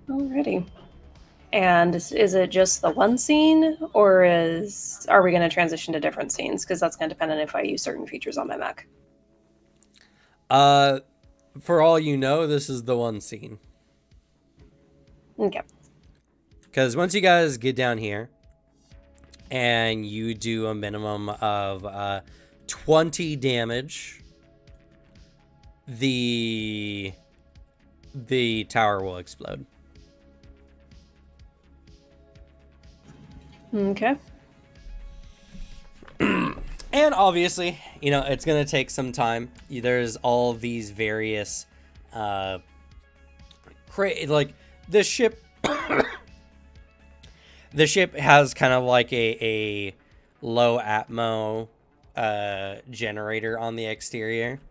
Alrighty. And is it just the one scene, or are we going to transition to different scenes? Because that's going to depend on if I use certain features on my mech. For all you know, this is the one scene. Okay. Because once you guys get down here, and you do a minimum of 20 damage, the tower will explode. Okay. And obviously, it's going to take some time. There's all these various like the ship the ship has kind of like a low atmo generator on the exterior.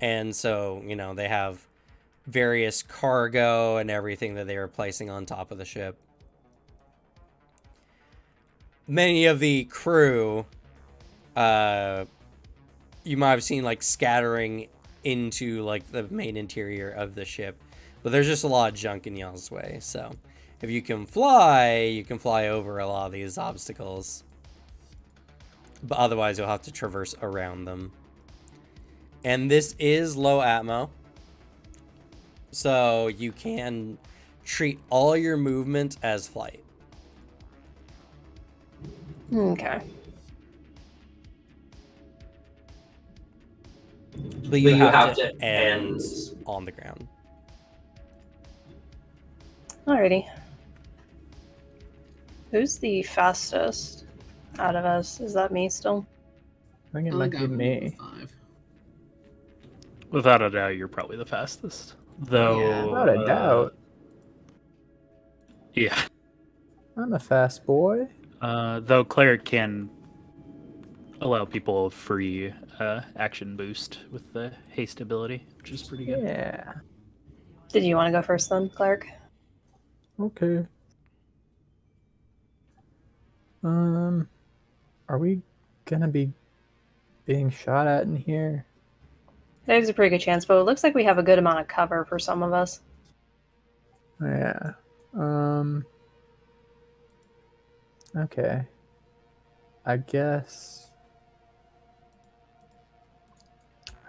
And so, they have various cargo and everything that they were placing on top of the ship. Many of the crew, you might have seen like scattering into like the main interior of the ship, but there's just a lot of junk in y'all's way. So if you can fly over a lot of these obstacles, but otherwise you'll have to traverse around them. And this is low atmo, so you can treat all your movement as flight. Okay. But you have to end on the ground. Alrighty. Who's the fastest out of us? Is that me still? I think it I might think be I'm me. 5. Without a doubt, you're probably the fastest. Though, Yeah. Without a doubt. Yeah. I'm a fast boy. Though Cleric can allow people a free action boost with the haste ability, which is pretty good. Yeah. Did you want to go first then, Clark? Okay. Are we gonna be being shot at in here? There's a pretty good chance, but it looks like we have a good amount of cover for some of us. Yeah. Okay. I guess.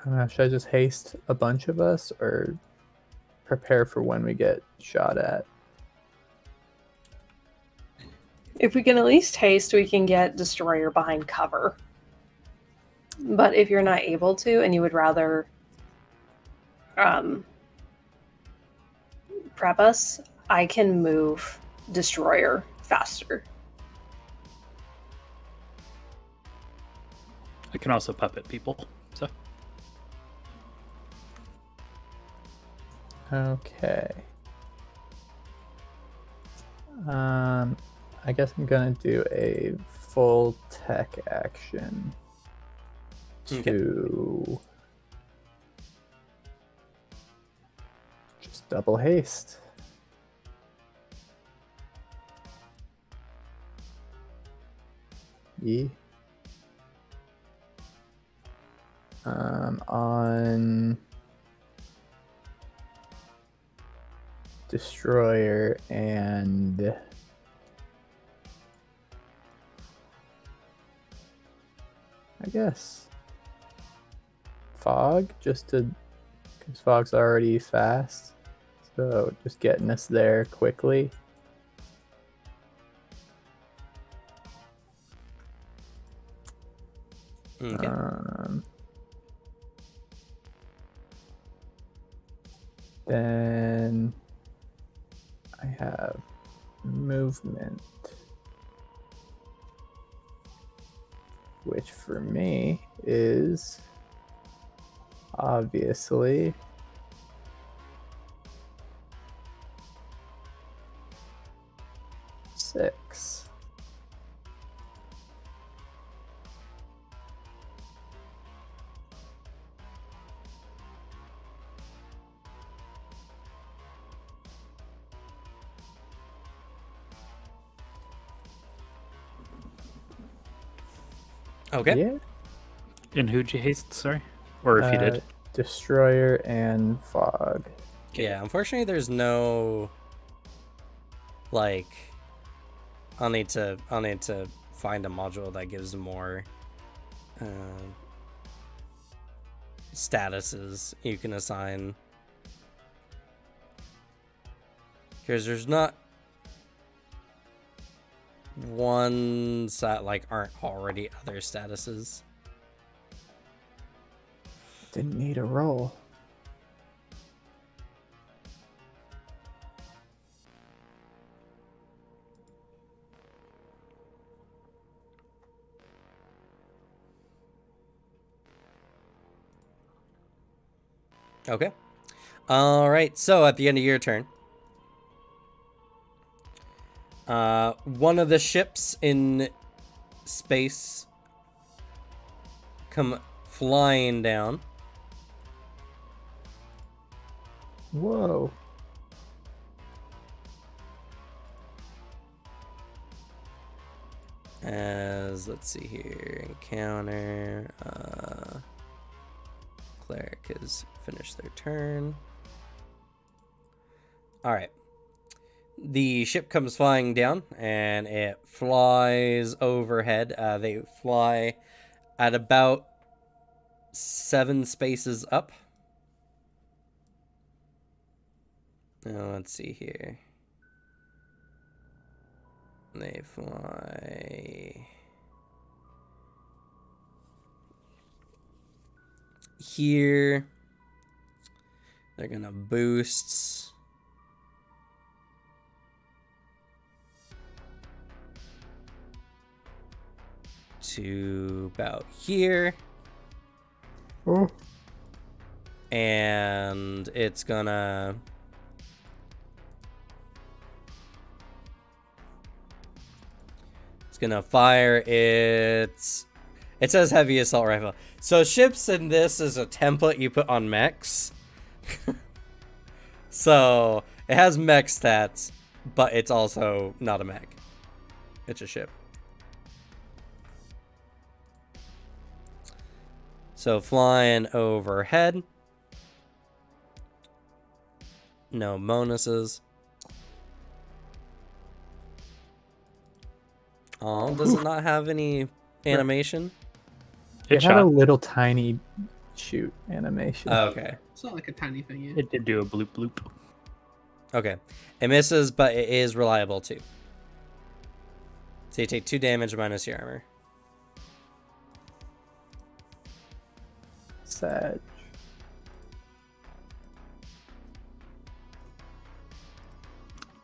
I don't know, should I just haste a bunch of us or prepare for when we get shot at? If we can at least haste, we can get Destroyer behind cover. But if you're not able to, and you would rather prep us, I can move Destroyer faster. I can also puppet people, so. Okay. I guess I'm gonna do a full tech action to just double haste. Yeah. On Destroyer and I guess Fog, just to, because Fog's already fast, so just getting us there quickly. Okay. Then I have movement, which for me is obviously six. Okay. Yeah. And who'd you haste? Sorry, or if you did. Destroyer and Fog. Yeah, unfortunately, there's no like. I'll need to find a module that gives more statuses you can assign, because there's not ones that like aren't already other statuses. Didn't need a roll. Okay. All right. So at the end of your turn, one of the ships in space come flying down. Whoa. As let's see here, encounter. Cleric has finished their turn. All right. The ship comes flying down, and it flies overhead. They fly at about 7 spaces up. Now, let's see here. They fly here. They're gonna boost to about here. Oh. And it's gonna fire its, it says heavy assault rifle. So ships in this is a template you put on mechs. So it has mech stats, but it's also not a mech. It's a ship. So flying overhead. No bonuses. Oh, does it not have any animation? It It had a shot. little tiny shoot animation. Okay. It's not like a tiny thing yet. It did do a bloop bloop. Okay. It misses, but it is reliable too. So you take 2 damage minus your armor. Sad.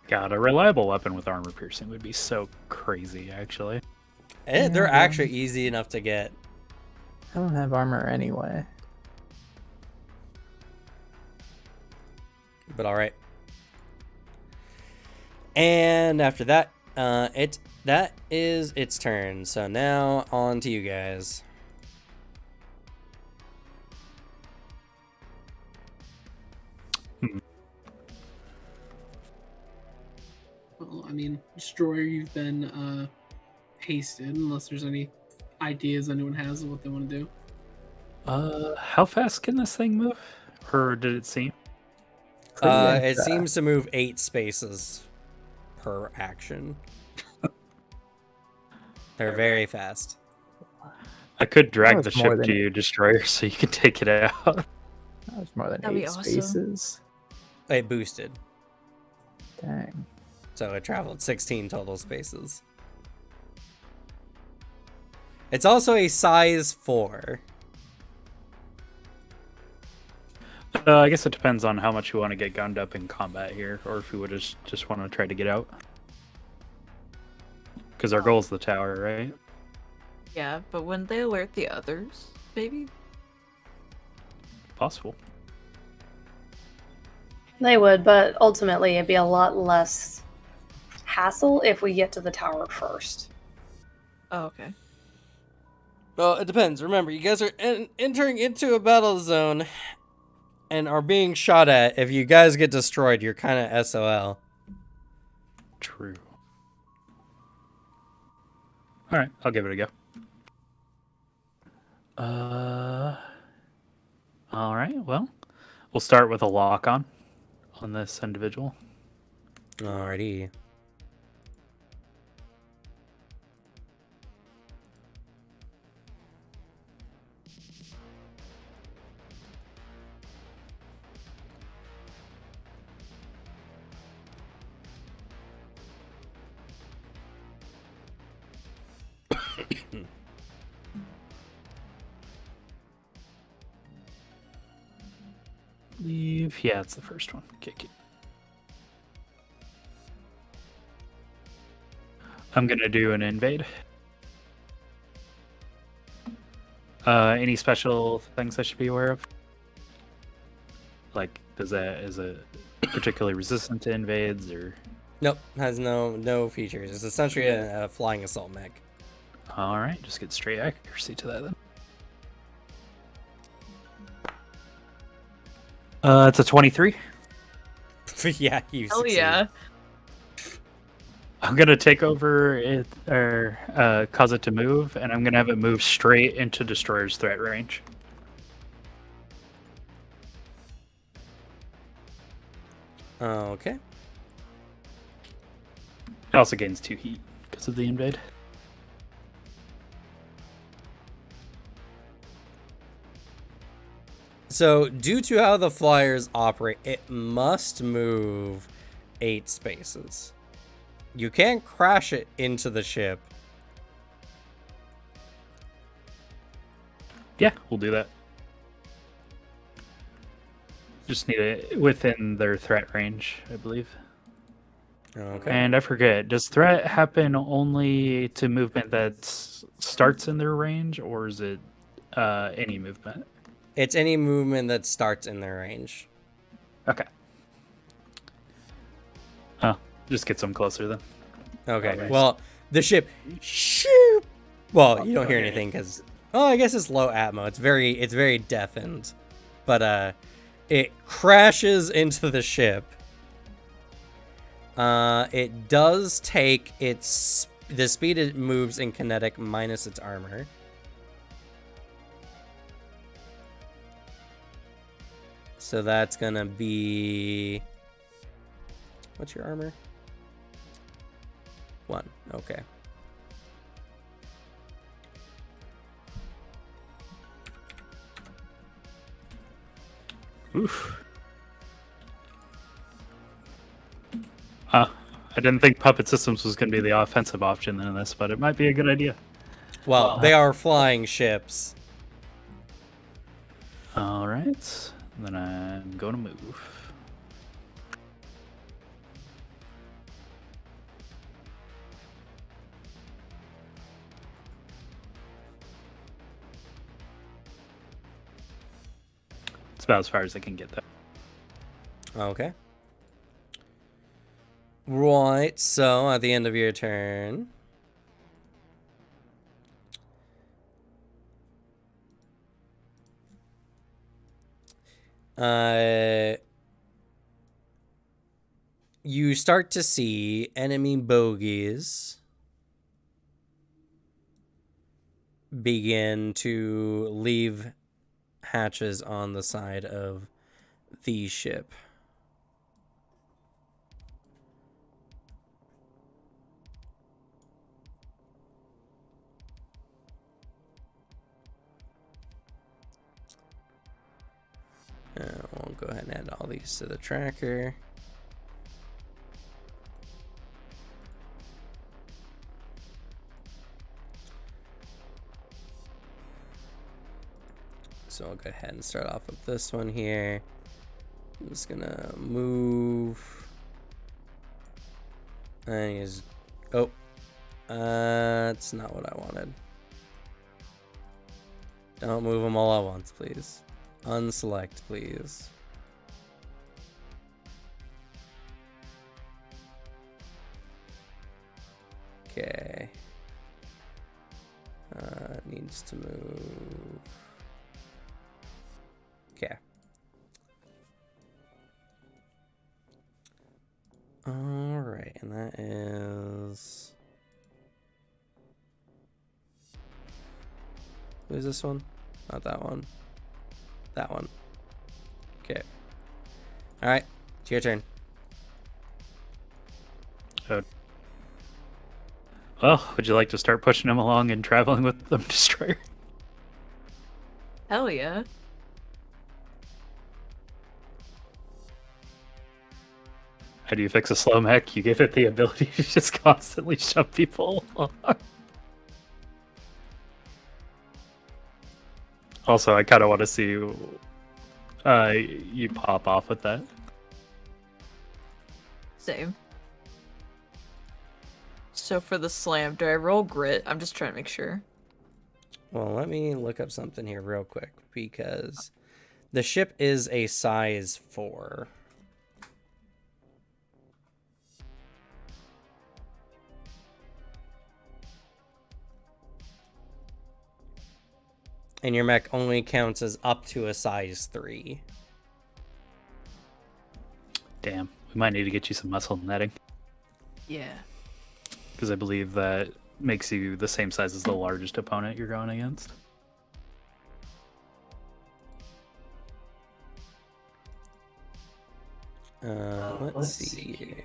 God, a reliable weapon with armor piercing would be so crazy, actually. They're actually easy enough to get. I don't have armor anyway. But all right. And after that, that is its turn. So now on to you guys. Well, I mean, Destroyer, you've been hasted, unless there's any ideas anyone has of what they want to do. How fast can this thing move? Or did it seem? Pretty damn It fast. seems to move 8 spaces per action. They're very fast. I could drag That was the more ship than to you, Destroyer, so you can take it out. That was more than That'd be 8 awesome. spaces. It boosted, Dang. so it traveled 16 total spaces. It's also a size 4. I guess it depends on how much you want to get gunned up in combat here, or if you would just want to try to get out. Because our goal is the tower, right? Yeah, but wouldn't they alert the others, maybe? Possible. They would, but ultimately it'd be a lot less hassle if we get to the tower first. Oh, okay. Well, it depends. Remember, you guys are entering into a battle zone and are being shot at. If you guys get destroyed, you're kind of SOL. True. Alright, I'll give it a go. All right. Well, we'll start with a lock on this individual. Alrighty. Leave. Yeah, it's the first one. Kick it. I'm gonna do an invade. Any special things I should be aware of? Like, is it particularly resistant to invades or? Nope, has no features. It's essentially a flying assault mech. All right, just get straight accuracy to that then. It's a 23. Yeah, you Hell succeed. yeah. I'm gonna take over it or cause it to move, and I'm gonna have it move straight into Destroyer's threat range. Okay. It also gains 2 heat because of the invade. So, due to how the flyers operate, it must move 8 spaces. You can't crash it into the ship. Yeah, we'll do that. Just need it within their threat range, I believe. Okay. And I forget, does threat happen only to movement that starts in their range, or is it any movement? It's any movement that starts in their range. Okay. Oh, just get some closer then. Okay. Nice. Well, the ship. Shoop! Well, you don't hear anything because. Oh, I guess it's low atmo. It's very deafened, but it crashes into the ship. It does take the speed it moves in kinetic minus its armor. So that's gonna be. What's your armor? 1. Okay. Oof. I didn't think Puppet Systems was going to be the offensive option in this, but it might be a good idea. Well, they are flying ships. All right. Then I'm going to move. It's about as far as I can get though. Okay. Right, so at the end of your turn, you start to see enemy bogies begin to leave hatches on the side of the ship. We'll go ahead and add all these to the tracker. So I'll go ahead and start off with this one here. I'm just gonna move. And he's. Oh. That's not what I wanted. Don't move them all at once, please. Unselect, please. Okay. It needs to move. Okay. Alright, and that is... Who is this one? Not that one. That one. Okay. All right. It's your turn. Well, would you like to start pushing him along and traveling with them, Destroyer? Hell yeah. How do you fix a slow mech? You give it the ability to just constantly shove people along. Also, I kind of want to see you pop off with that. Same. So for the slam, do I roll grit? I'm just trying to make sure. Well, let me look up something here real quick because the ship is a size 4. And your mech only counts as up to a size 3. Damn, we might need to get you some muscle netting. Yeah. Because I believe that makes you the same size as the largest opponent you're going against. Let's see here.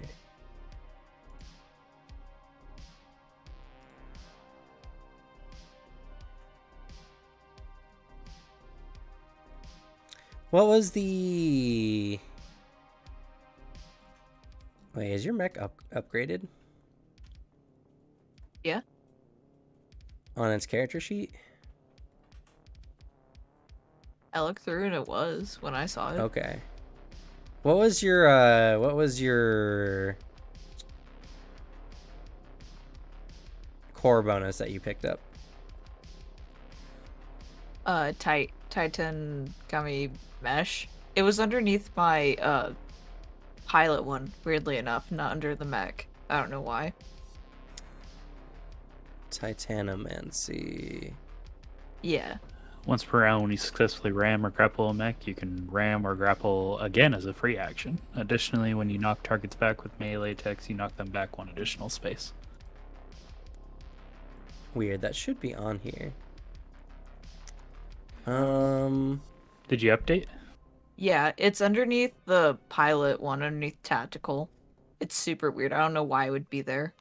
What was the... Wait, is your mech upgraded? Yeah. On its character sheet? I looked through and it was when I saw it. Okay. What was your core bonus that you picked up? Titan Gummy Mesh. It was underneath my pilot one, weirdly enough, not under the mech. I don't know why. Titanomancy. Yeah. Once per round, when you successfully ram or grapple a mech, you can ram or grapple again as a free action. Additionally, when you knock targets back with melee attacks, you knock them back 1 additional space. Weird, that should be on here. Did you update? Yeah, it's underneath the pilot one, underneath tactical. It's super weird. I don't know why it would be there.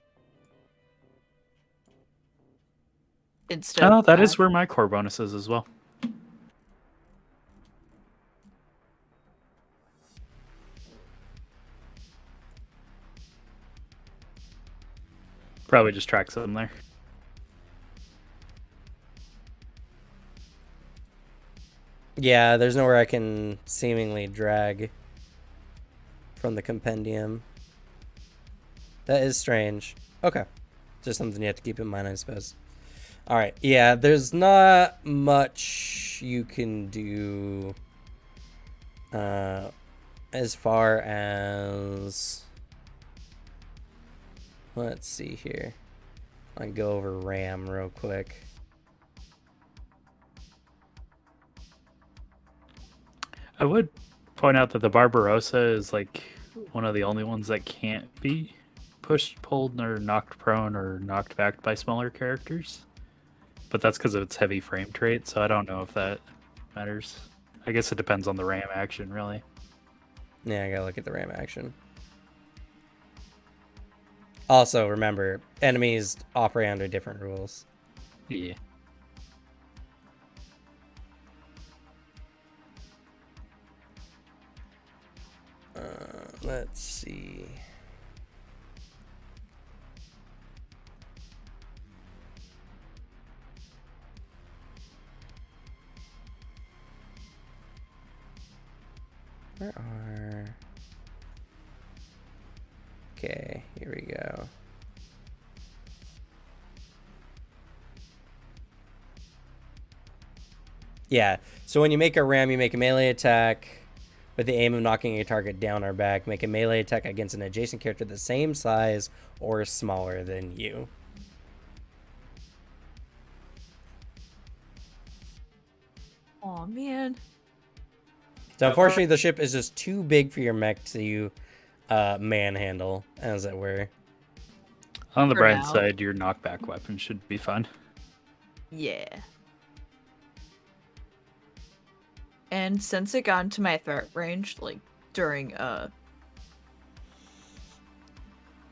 Instead Oh, of that is where my core bonus is as well. Probably just tracks them there. Yeah, there's nowhere I can seemingly drag from the compendium. That is strange. Okay. Just something you have to keep in mind, I suppose. Alright, yeah, there's not much you can do as far as... Let's see here. I can go over RAM real quick. I would point out that the Barbarossa is like one of the only ones that can't be pushed, pulled, or knocked prone or knocked back by smaller characters. But that's because of its heavy frame trait, so I don't know if that matters. I guess it depends on the RAM action, really. Yeah, I gotta look at the RAM action. Also, remember, enemies operate under different rules. Yeah. Let's see. Where are... Okay, here we go. Yeah, so when you make a ram, you make a melee attack with the aim of knocking a target down or back. Make a melee attack against an adjacent character the same size or smaller than you. Aw, man. So unfortunately, the ship is just too big for your mech to manhandle, as it were. On the For bright now. side, your knockback weapon should be fun. Yeah. And since it got into my threat range, like during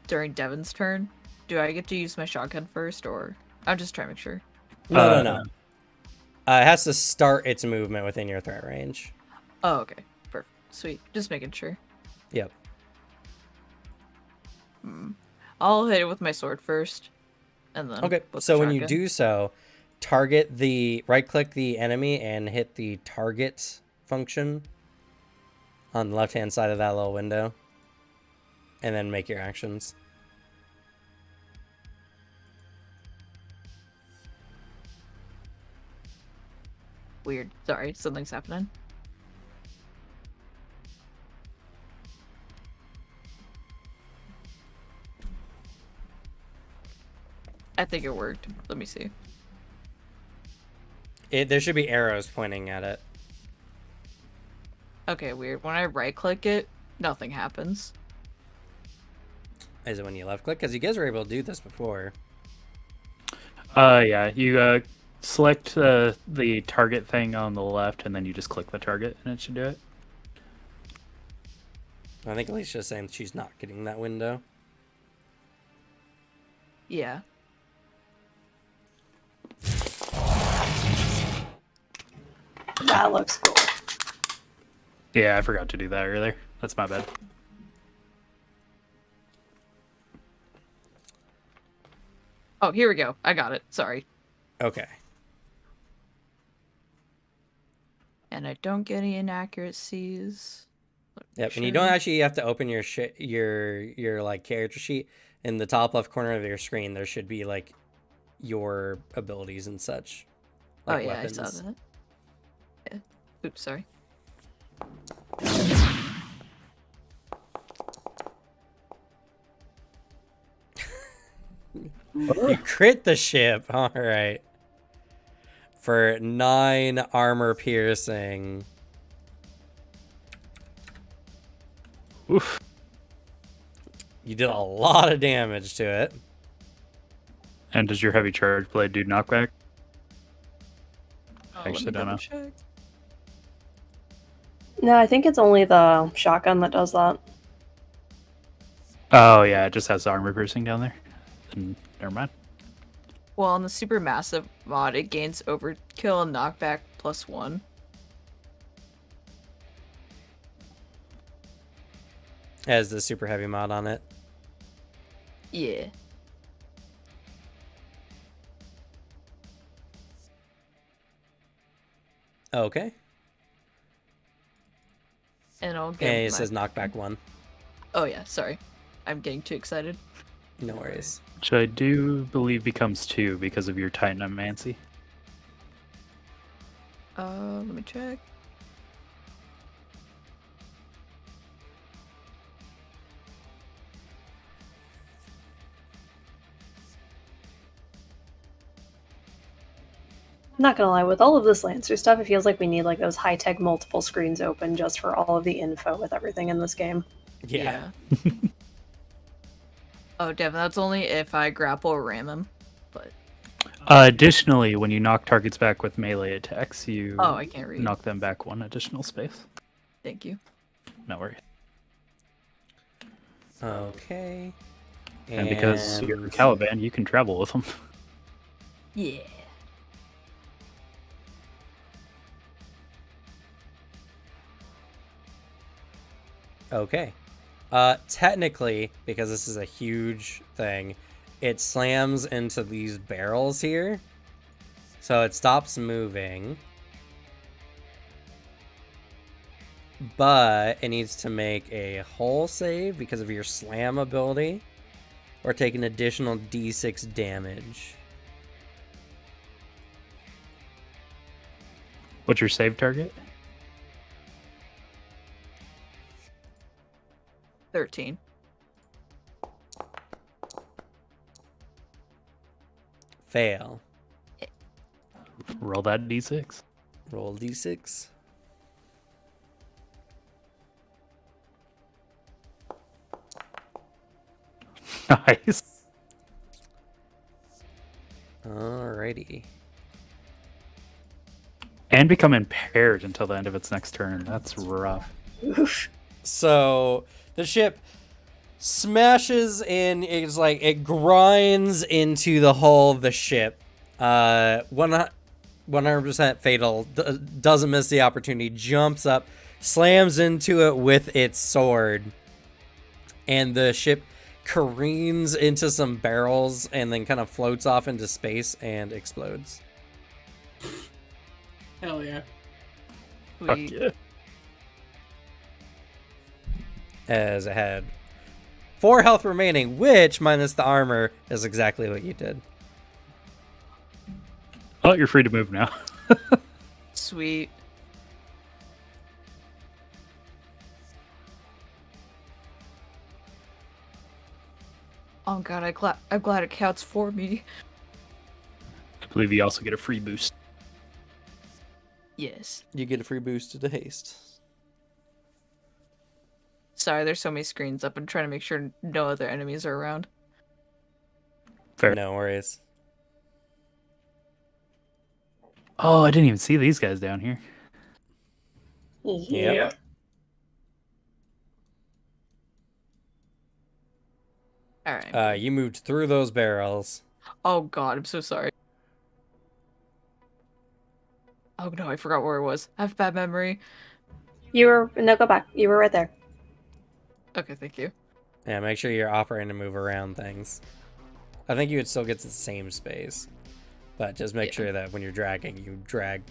Devin's turn, do I get to use my shotgun first, or I'm just trying to make sure? No. It has to start its movement within your threat range. Oh, okay, perfect, sweet. Just making sure. Yep. I'll hit it with my sword first, and then Okay, with so the when you shotgun. do so, target the right-click the enemy and hit the target function on the left-hand side of that little window, and then make your actions. Weird. Sorry, something's happening. I think it worked. Let me see. There should be arrows pointing at it. Okay, weird. When I right-click it, nothing happens. Is it when you left-click? Because you guys were able to do this before. Yeah, you select the target thing on the left, and then you just click the target, and it should do it. I think Alicia's saying she's not getting that window. Yeah. That looks cool. Yeah, I forgot to do that earlier. That's my bad. Oh, here we go. I got it. Sorry. Okay. And I don't get any inaccuracies. Yep, and you don't actually have to open your your like character sheet. In the top left corner of your screen, there should be like your abilities and such. Oh Like yeah, weapons. I saw that. Yeah. Oops, sorry. You crit the ship. All right. For 9 armor piercing. Oof. You did a lot of damage to it. And does your heavy charge blade do knockback? Oh, let me Actually, don't know. double-check. No, I think it's only the shotgun that does that. Oh yeah, it just has the armor piercing down there. Then never mind. Well, on the super massive mod, it gains overkill and knockback +1. Has the super heavy mod on it. Yeah. Okay. And I'll get. And it says knockback 1. Oh yeah, sorry. I'm getting too excited. No worries. Which I do believe becomes 2 because of your Titanomancy. Let me check. I'm not gonna lie, with all of this Lancer stuff, it feels like we need like those high-tech multiple screens open just for all of the info with everything in this game. Yeah. Oh, Devin, that's only if I grapple or ram him. But Additionally, when you knock targets back with melee attacks, you oh, I can't read. knock them back 1 additional space. Thank you. No worries. Okay. And because you're Caliban, you can travel with them. Yeah. Okay. Technically, because this is a huge thing, it slams into these barrels here. So it stops moving. But it needs to make a hull save because of your slam ability. Or take an additional d6 damage. What's your save target? 13. Fail. Roll that d6. Roll d6. Nice. Alrighty. And become impaired until the end of its next turn. That's rough. Oof. So the ship smashes in. It's like it grinds into the hull of the ship. 100% fatal. Doesn't miss the opportunity. Jumps up, slams into it with its sword, and the ship careens into some barrels and then kind of floats off into space and explodes. Hell yeah. Fuck Sweet. yeah. As it had 4 health remaining, which minus the armor is exactly what you did. Oh, you're free to move now. Sweet. Oh god, I'm glad it counts for me. I believe you also get a free boost. Yes. You get a free boost to haste. Sorry, there's so many screens up. I'm trying to make sure no other enemies are around. Fair. No worries. Oh, I didn't even see these guys down here. Yep. Alright. You moved through those barrels. Oh god, I'm so sorry. Oh no, I forgot where it was. I have bad memory. No, go back. You were right there. Okay, thank you. Yeah, make sure you're operating to move around things. I think you would still get to the same space. But just make sure that when you're dragging, you drag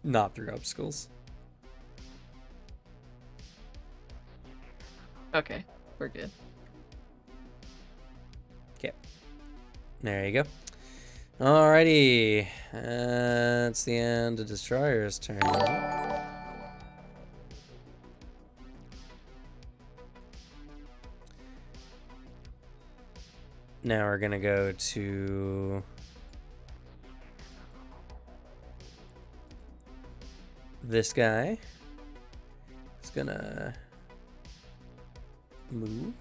not through obstacles. Okay, we're good. Okay. There you go. Alrighty. It's the end of Destroyer's turn. Now we're gonna go to this guy. He's gonna move.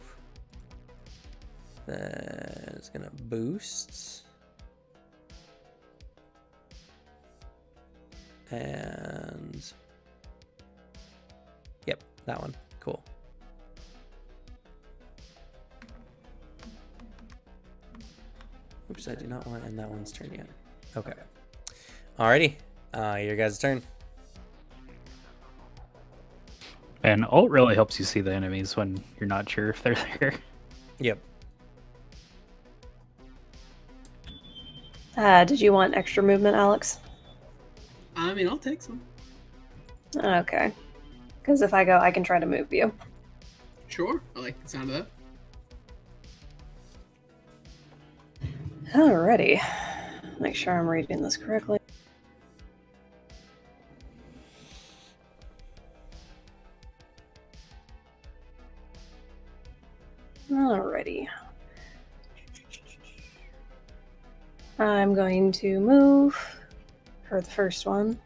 Then it's gonna boost. And yep, that one. Cool. Oops, I do not want to end that one's turn yet. Okay. Alrighty. Your guys' turn. And ult really helps you see the enemies when you're not sure if they're there. Yep. Did you want extra movement, Alex? I mean, I'll take some. Okay. Because if I go, I can try to move you. Sure. I like the sound of that. Alrighty. Make sure I'm reading this correctly. Alrighty. I'm going to move for the first one.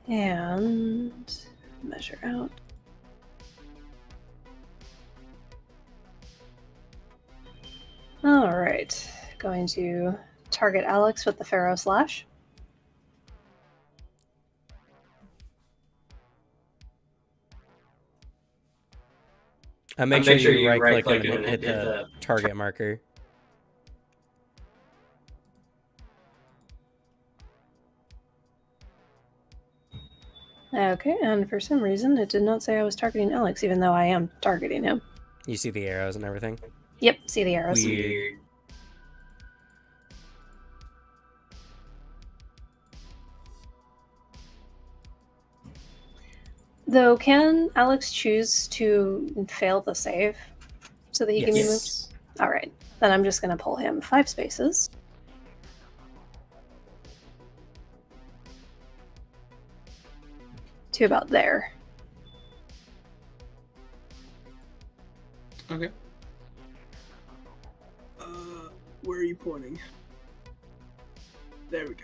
And measure out. All right, going to target Alex with the Pharaoh Slash. Make sure you right click and hit the target marker. Okay, and for some reason it did not say I was targeting Alex, even though I am targeting him. You see the arrows and everything? Yep, see the arrows. Weird. Though, can Alex choose to fail the save so that he can be moved? Yes. All right, then I'm just going to pull him 5 spaces. To about there. Okay. Where are you pointing? There we go.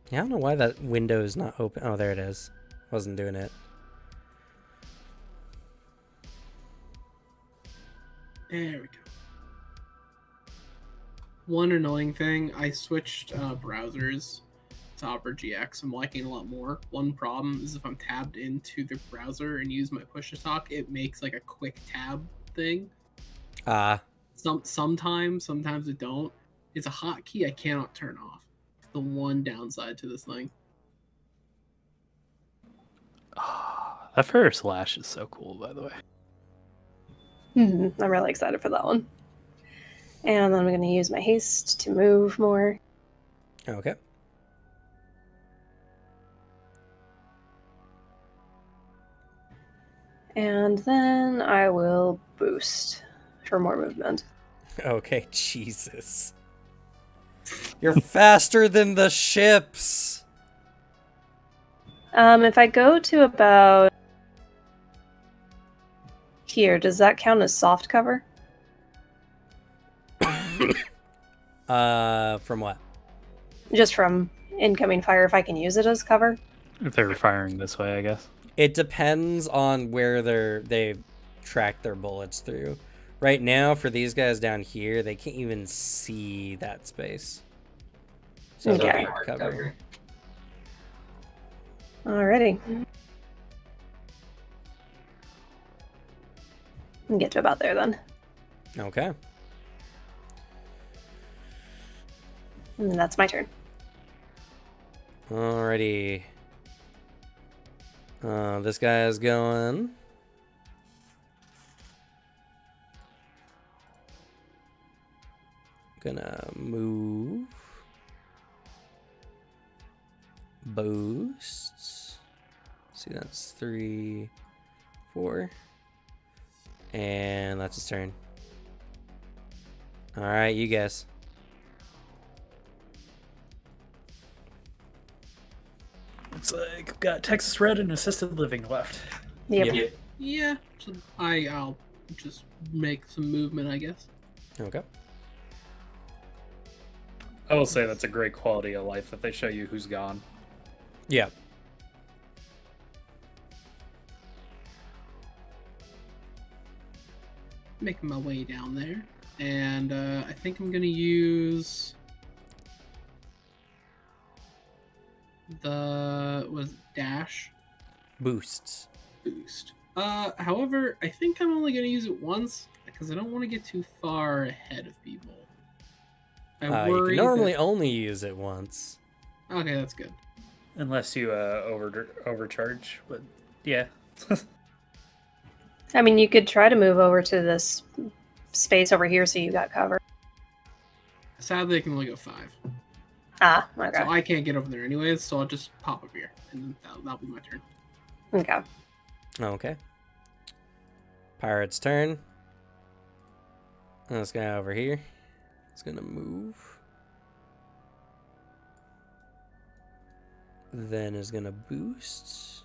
Yeah, I don't know why that window is not open. Oh, there it is. Wasn't doing it. There we go. One annoying thing, I switched browsers to Opera GX. I'm liking it a lot more. One problem is if I'm tabbed into the browser and use my push to talk, it makes like a quick tab thing. Ah. Sometimes it don't. It's a hotkey I cannot turn off. It's the one downside to this thing. That Ferris Lash is so cool, by the way. I'm really excited for that one. And then I'm going to use my haste to move more. Okay. And then I will boost for more movement. Okay, Jesus. You're faster than the ships. If I go to about here, does that count as soft cover? From what? Just from incoming fire, if I can use it as cover? If they were firing this way, I guess. It depends on where they track their bullets through. Right now, for these guys down here, they can't even see that space. So Okay. they'll be cover. Alrighty. And get to about there then. Okay. And that's my turn. Alrighty. This guy is going. Gonna move. Boost. See, that's 3, 4. And that's his turn. Alright, you guys. It's like I've got Texas Red and Assisted Living left. Yep. Yeah, so I'll just make some movement, I guess. Okay. I will say that's a great quality of life that they show you who's gone. Yeah. Making my way down there. And I think I'm going to use was dash Boosts. boost. However, I think I'm only going to use it once because I don't want to get too far ahead of people. I You worry can normally that... only use it once. Okay, that's good. Unless you overcharge, but yeah. I mean, you could try to move over to this space over here so you got cover. Sadly, I can only go 5. Ah, okay. So I can't get over there anyways, so I'll just pop up here. And that'll be my turn. Okay. Okay. Pirate's turn. And this guy over here is gonna move. Then is gonna boost.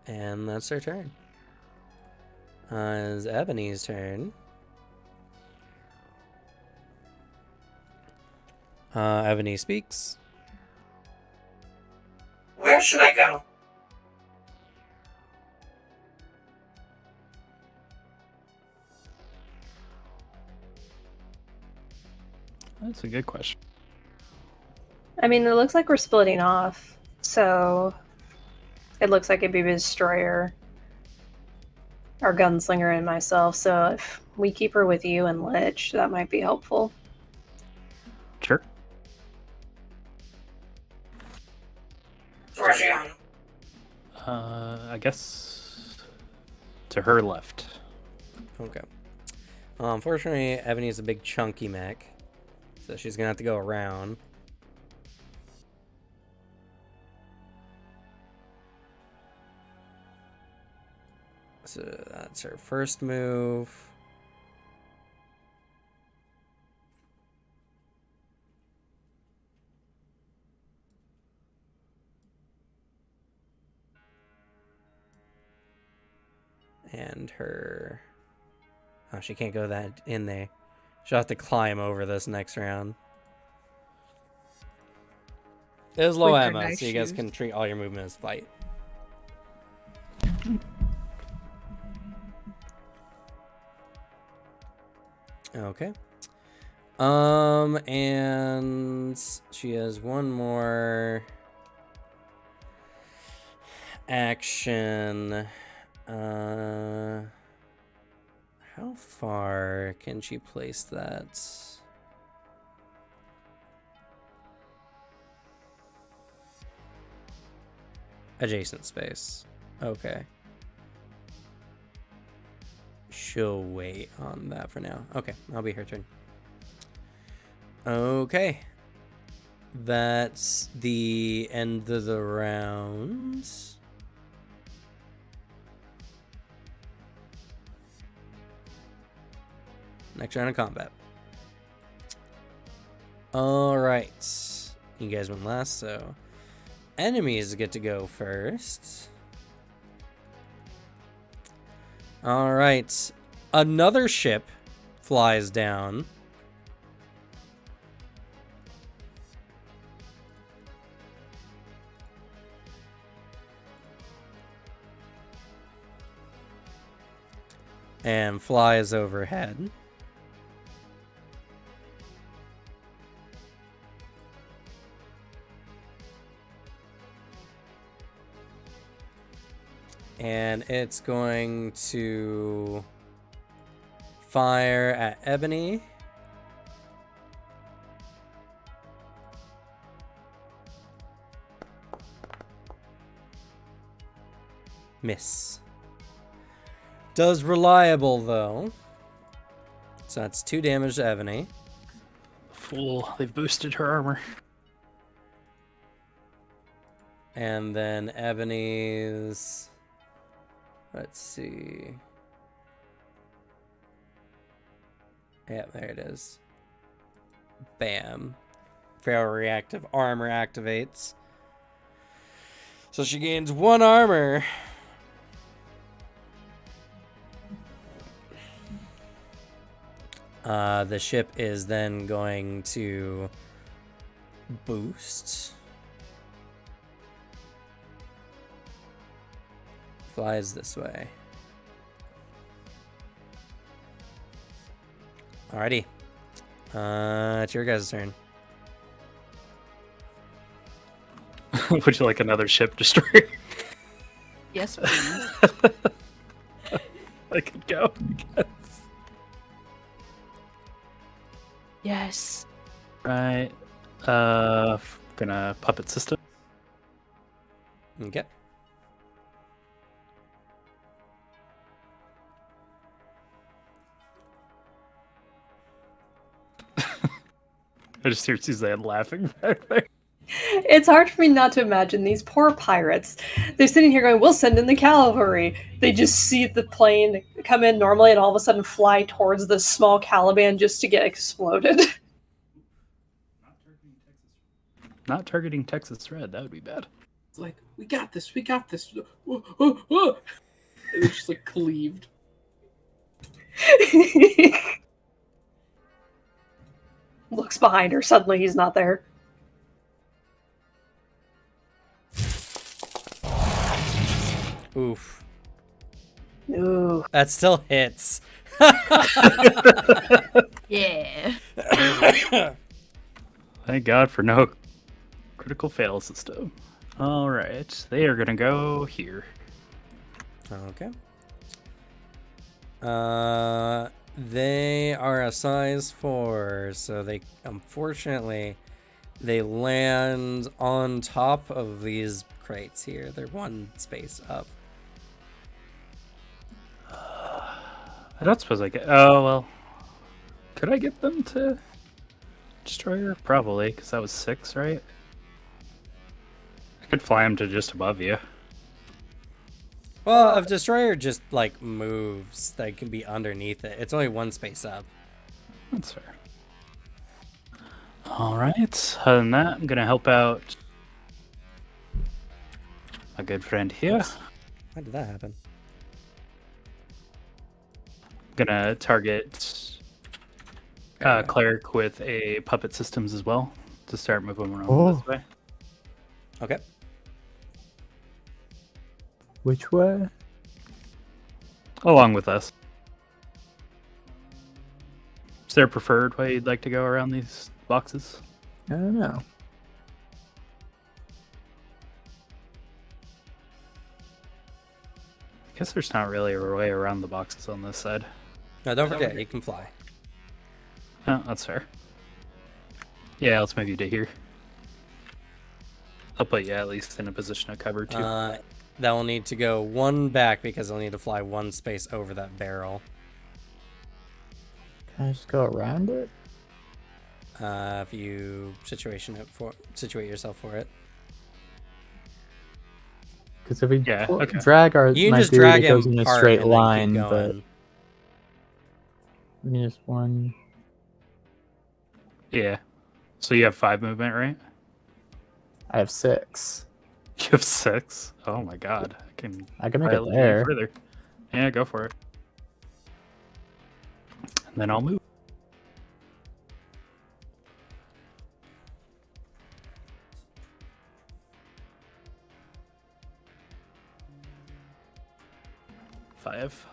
And that's their turn. It's Ebony's turn. Ebony speaks. Where should I go? That's a good question. I mean, it looks like we're splitting off, so it looks like it'd be Destroyer, our Gunslinger, and myself. So if we keep her with you and Lich, that might be helpful. Sure. So where's she going? I guess to her left. Okay. Unfortunately, Ebony is a big chunky mech, so she's gonna have to go around. So that's her first move. And her... Oh, she can't go that in there. She'll have to climb over this next round. It is low With her ammo, nice so you guys shoes. can treat all your movement as fight. Okay. And she has one more action. How far can she place that? Adjacent space. Okay. She'll wait on that for now. Okay, that'll be her turn. Okay. That's the end of the round. Next round of combat. Alright. You guys went last, so enemies get to go first. Alright. Another ship flies down. And flies overhead. And it's going to fire at Ebony. Miss. Does reliable though. So that's 2 damage to Ebony. Fool, they've boosted her armor. And then Ebony's... Let's see. Yeah, there it is. Bam. Feral reactive armor activates. So she gains 1 armor. The ship is then going to boost. Flies this way. Alrighty. It's your guys' turn. Would you like another ship destroyer? Yes, please. I could go, I guess. Yes. Right. Gonna puppet system. Okay. I just hear Suzanne laughing back there. It's hard for me not to imagine these poor pirates. They're sitting here going, we'll send in the cavalry. They just see the plane come in normally and all of a sudden fly towards the small Caliban just to get exploded. Not targeting Texas Red, that would be bad. It's like, we got this, we got this. Whoa, whoa, whoa. And it's just like cleaved. Looks behind her. Suddenly he's not there. Oof. Ooh. That still hits. Yeah. Thank God for no critical fail system. Alright, they are gonna go here. Okay. They are a size 4, so they unfortunately they land on top of these crates here. They're 1 space up. I don't suppose I get. Oh well. Could I get them to destroyer? Probably, because that was 6, right? I could fly them to just above you. Well, if Destroyer just like moves, they can be underneath it. It's only 1 space up. That's fair. Alright, other than that, I'm gonna help out my good friend here. Why did that happen? Gonna target Cleric with a puppet systems as well to start moving around Oh. this way. Okay. Which way? Along with us. Is there a preferred way you'd like to go around these boxes? I don't know. I guess there's not really a way around the boxes on this side. No, don't forget, you can fly. Oh, that's fair. Yeah, let's move you to here. I'll put you at least in a position of cover too. That will need to go one back because I'll need to fly one space over that barrel. Can I just go around it? If you situate yourself for it. Because if we okay. drag our You can my just dude, drag it goes him in a apart straight and then keep line, but going. just one. Yeah. So you have 5 movement, right? I have 6. You have 6? Oh my god. I can make pilot it you there. further. Yeah, go for it. And then I'll move.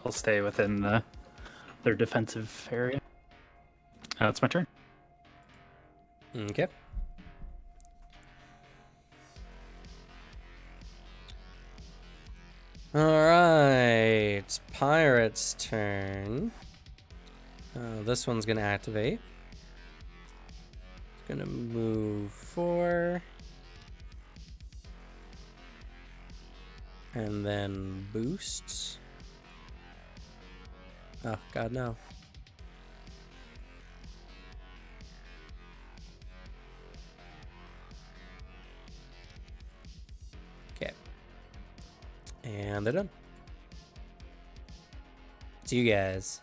I'll stay within their defensive area. That's my turn. Okay. Alright. Pirate's turn. This one's going to activate. It's going to move 4. And then boosts. Oh, God, no. Okay. And they're done. To you guys.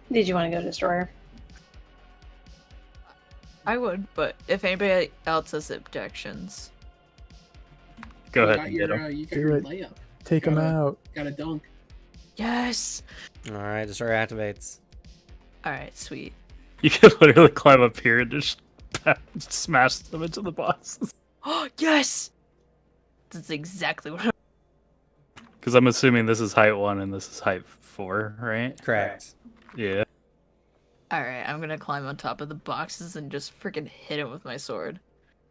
Did you want to go Destroyer? I would, but if anybody else has objections. Go You ahead got and get your, him. you got Do your it. layup. Take him out. Got a dunk. Yes! Alright, Destroyer activates. Alright, sweet. You can literally climb up here and just smash them into the bosses. Oh, yes! That's exactly what I... Because I'm assuming this is height 1 and this is height 4, right? Correct. Yeah. Alright, I'm gonna climb on top of the boxes and just freaking hit him with my sword.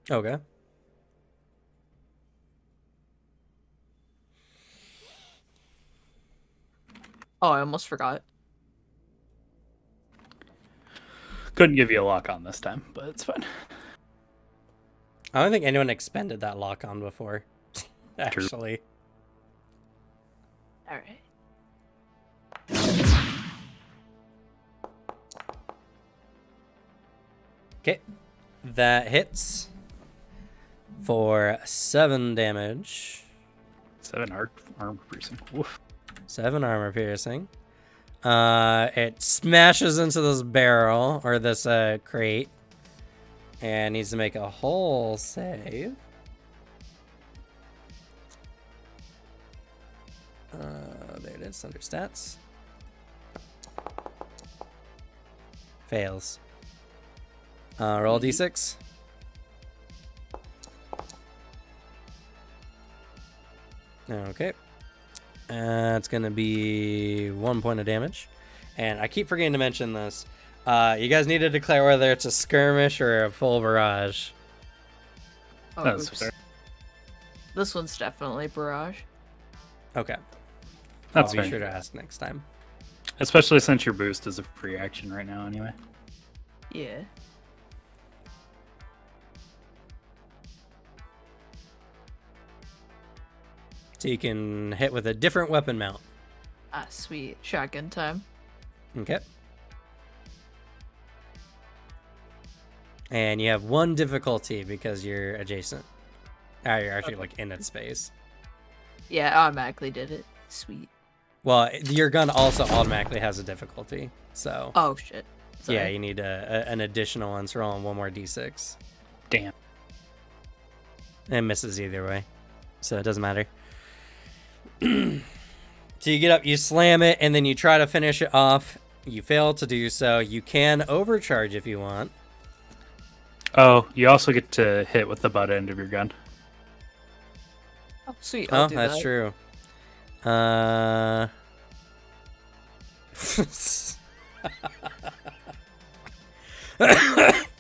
Okay. Oh, I almost forgot. Couldn't give you a lock on this time, but it's fine. I don't think anyone expended that lock on before. Actually. Alright. Okay. That hits for 7 damage. 7 armor piercing. Woof. 7 armor piercing. It smashes into this barrel, or this crate. And needs to make a hull save. There it is, under stats. Fails. Roll a d6. Okay. It's going to be 1 point of damage. And I keep forgetting to mention this. You guys need to declare whether it's a skirmish or a full barrage. Oh, That's oops. fair. This one's definitely barrage. Okay. That's I'll fair. be sure to ask next time. Especially since your boost is a free action right now anyway. Yeah. So you can hit with a different weapon mount. Ah, sweet. Shotgun time. Okay. And you have 1 difficulty because you're adjacent. You're actually like in its space. Yeah, I automatically did it. Sweet. Well, your gun also automatically has a difficulty. So Oh, shit. Sorry. yeah, you need an additional one. So roll on 1 more d6. Damn. It misses either way. So it doesn't matter. So you get up, you slam it, and then you try to finish it off. You fail to do so. You can overcharge if you want. Oh, you also get to hit with the butt end of your gun. Oh, sweet. I'll Oh, do that's that. true.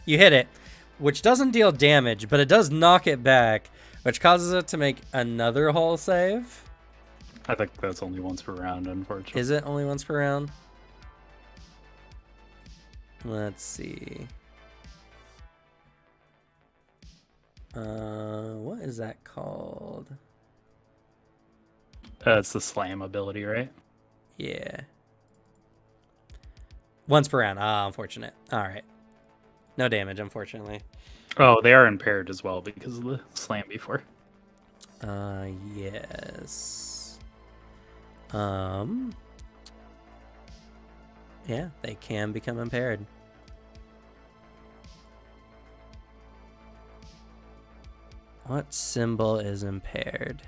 You hit it, which doesn't deal damage, but it does knock it back, which causes it to make another hull save. I think that's only once per round, unfortunately. Is it only once per round? Let's see. What is that called? It's the slam ability, right? Yeah. Once per round. Ah, unfortunate. All right. No damage, unfortunately. Oh, they are impaired as well because of the slam before. Yes. Yeah, they can become impaired. What symbol is impaired?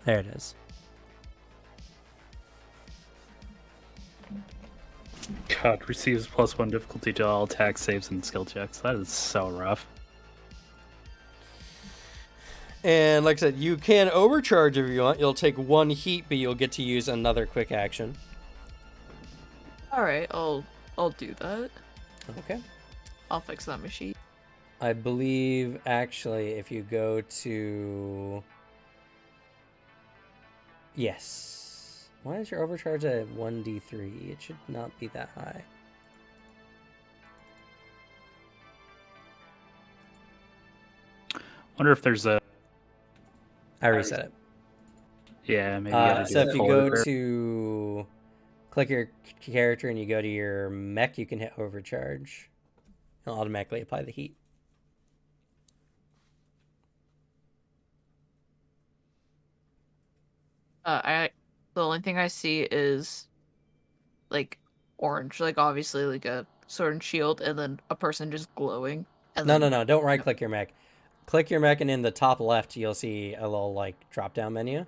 There it is. God, receives +1 difficulty to all attack saves and skill checks. That is so rough. And like I said, you can overcharge if you want. You'll take 1 heat, but you'll get to use another quick action. All right, I'll do that. Okay. I'll fix that machine. I believe, actually, if you go to... Yes. Why is your overcharge at 1d3? It should not be that high. Wonder if there's a... I reset it. Yeah, maybe you gotta do So a if you full go repair. to... Click your character and you go to your mech, you can hit overcharge. It'll automatically apply the heat. The only thing I see is like orange, like obviously like a sword and shield, and then a person just glowing. And No, then, no, no. Don't right click your mech. Click your mech and in the top left, you'll see a little like drop down menu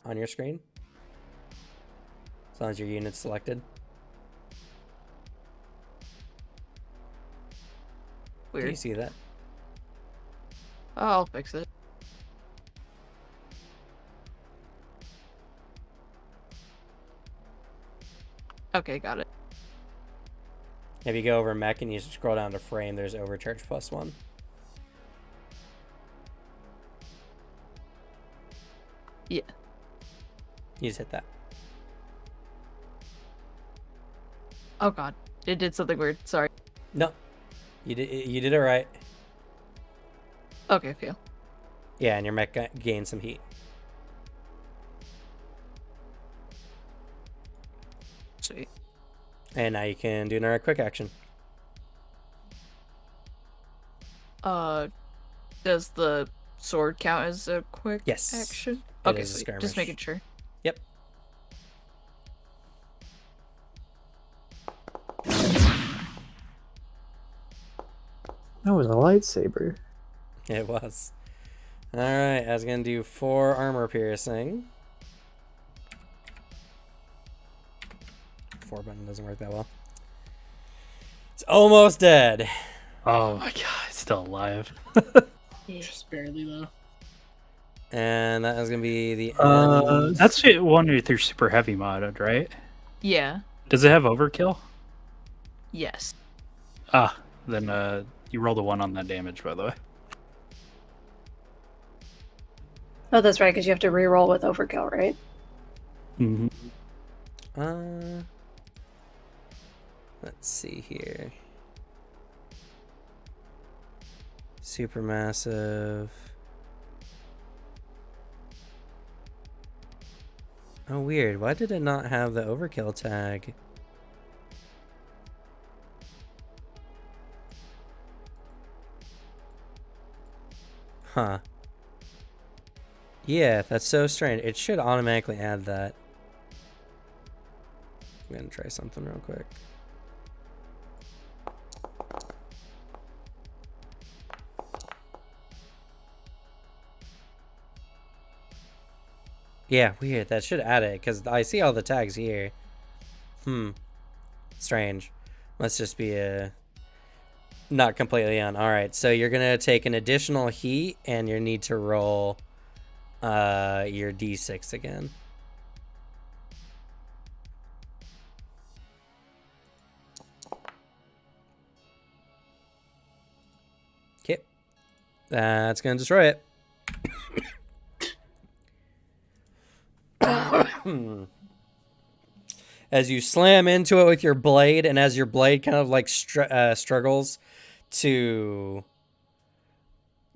on your screen. As long as your unit's selected. Do you Weird. see that? Oh, I'll fix it. Okay, got it. If you go over mech and you scroll down to frame, there's overcharge +1. Yeah. You just hit that. Oh god, it did something weird. Sorry. No, you did it right. Okay, feel. Yeah, and your mech gained some heat. Sweet. And now you can do another quick action. Does the sword count as a quick Yes, action? it Okay, is a sweet. skirmish. Just making sure. Yep. That was a lightsaber. It was. Alright, I was going to do 4 armor piercing. 4 button doesn't work that well. It's almost dead. Oh my god, it's still alive. Just barely though. And that is going to be the end. That's it, one with your super heavy modded, right? Yeah. Does it have overkill? Yes. Ah, then you rolled a 1 on that damage, by the way. Oh, that's right, because you have to reroll with overkill, right? Mm-hmm. Let's see here. Supermassive. Oh, weird. Why did it not have the overkill tag? Huh. Yeah, that's so strange. It should automatically add that. I'm gonna try something real quick. Yeah, weird. That should add it, because I see all the tags here. Strange. Let's just be not completely on. Alright, so you're going to take an additional heat, and you need to roll your d6 again. Okay. That's going to destroy it. As you slam into it with your blade, and as your blade kind of like struggles to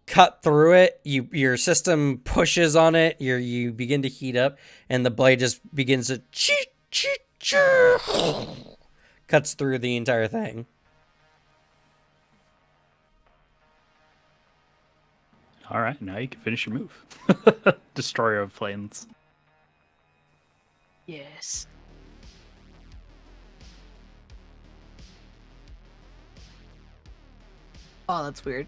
cut through it, your system pushes on it. You begin to heat up, and the blade just begins to cuts through the entire thing. All right, now you can finish your move. Destroyer of Planes. Yes. Oh, that's weird.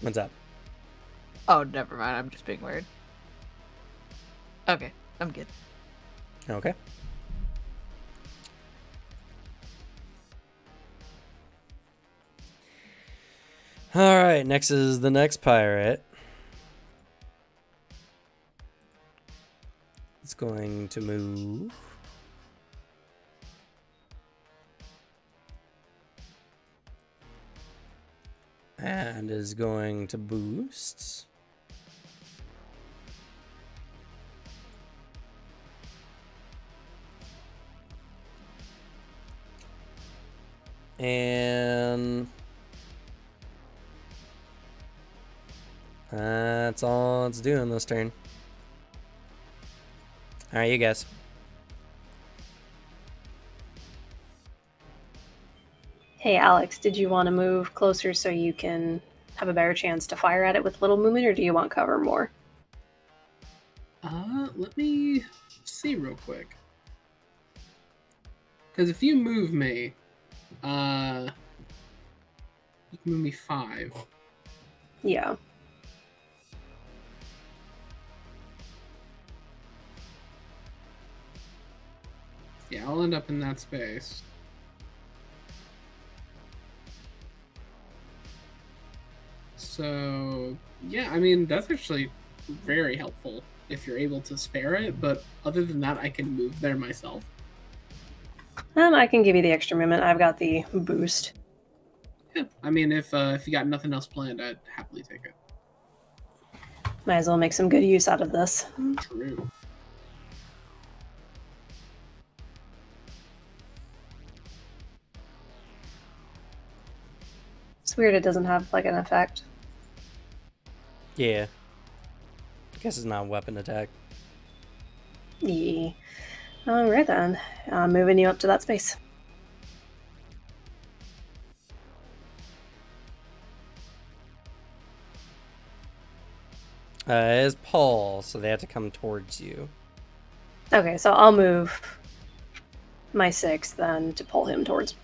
What's up? Oh, never mind. I'm just being weird. Okay, I'm good. Okay. All right, next is the next pirate. It's going to move. And is going to boost. And that's all it's doing this turn. All right, you guys. Hey, Alex, did you want to move closer so you can have a better chance to fire at it with little movement, or do you want cover more? Let me see real quick. Because if you move me, you can move me 5. Yeah. Yeah, I'll end up in that space. So, yeah, I mean, that's actually very helpful if you're able to spare it, but other than that, I can move there myself. I can give you the extra movement. I've got the boost. Yeah, I mean, if you got nothing else planned, I'd happily take it. Might as well make some good use out of this. True. It's weird it doesn't have, like, an effect. Yeah. I guess it's not a weapon attack. Yeah. Alright then. I'm moving you up to that space. Is Paul, so they have to come towards you. Okay, so I'll move my 6 then to pull him towards.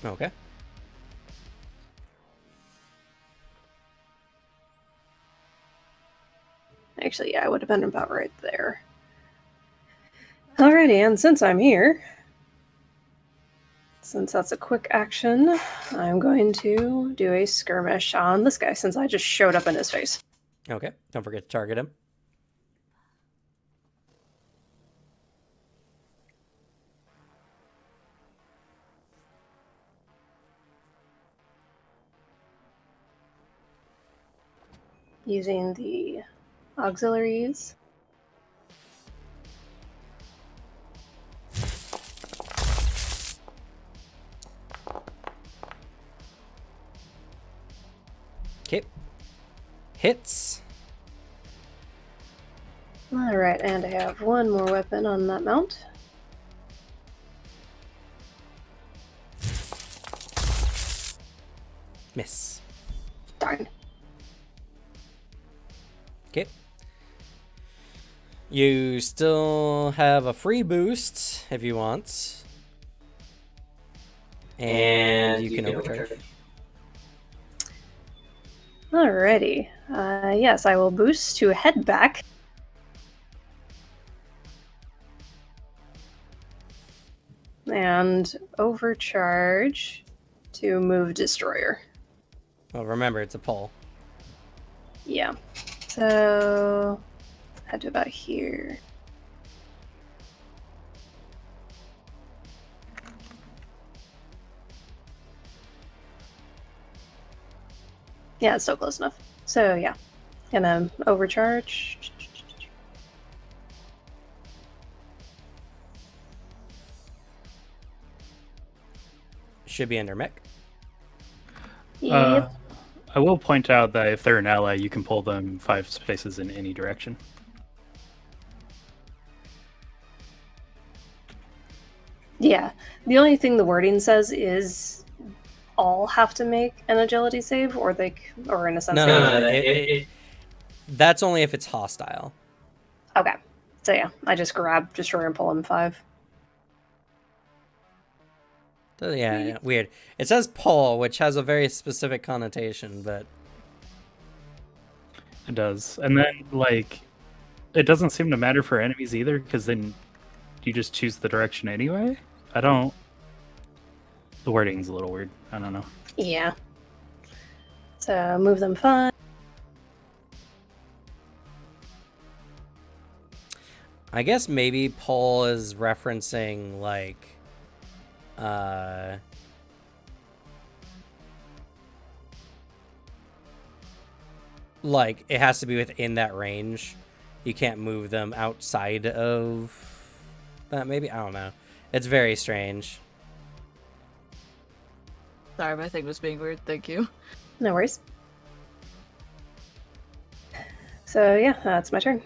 Okay. Actually, yeah, I would have been about right there. Alrighty, and since I'm here, since that's a quick action, I'm going to do a skirmish on this guy since I just showed up in his face. Okay. Don't forget to target him. Using the auxiliaries. Okay. Hits. Alright, and I have one more weapon on that mount. Miss. fine. Okay. You still have a free boost if you want. And you can overcharge. Alrighty. Yes, I will boost to head back. And overcharge to move Destroyer. Well, remember, it's a pull. Yeah. So, head to about here. Yeah, it's still close enough. So, yeah. Gonna overcharge. Should be under mech. Yep. I will point out that if they're an ally, you can pull them 5 spaces in any direction. Yeah. The only thing the wording says is all have to make an agility save, or or in a sense. No. That's only if it's hostile. Okay. So yeah, I just grab Destroyer and pull him 5. So, yeah, weird. It says pull, which has a very specific connotation, but It does. And then, like, it doesn't seem to matter for enemies either, because then you just choose the direction anyway. The wording's a little weird. I don't know. Yeah. So move them 5. I guess maybe pull is referencing like it has to be within that range. You can't move them outside of that. Maybe, I don't know. It's very strange. Sorry, my thing was being weird. Thank you. No worries. So yeah, that's my turn.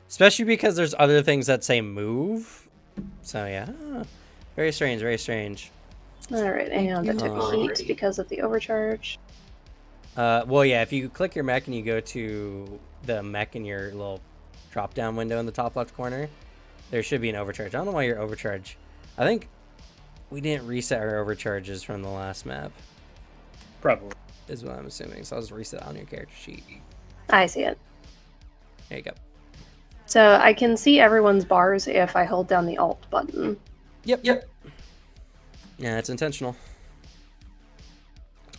Especially because there's other things that say move. So yeah, very strange, very strange. Alright, and that took Alrighty. heat because of the overcharge. Well, yeah, if you click your mech and you go to the mech in your little drop-down window in the top left corner, there should be an overcharge. I don't know why you're overcharged. I think we didn't reset our overcharges from the last map, Probably. is what I'm assuming. So I'll just reset on your character sheet. I see it. There you go. So I can see everyone's bars if I hold down the Alt button. Yep. Yeah, it's intentional.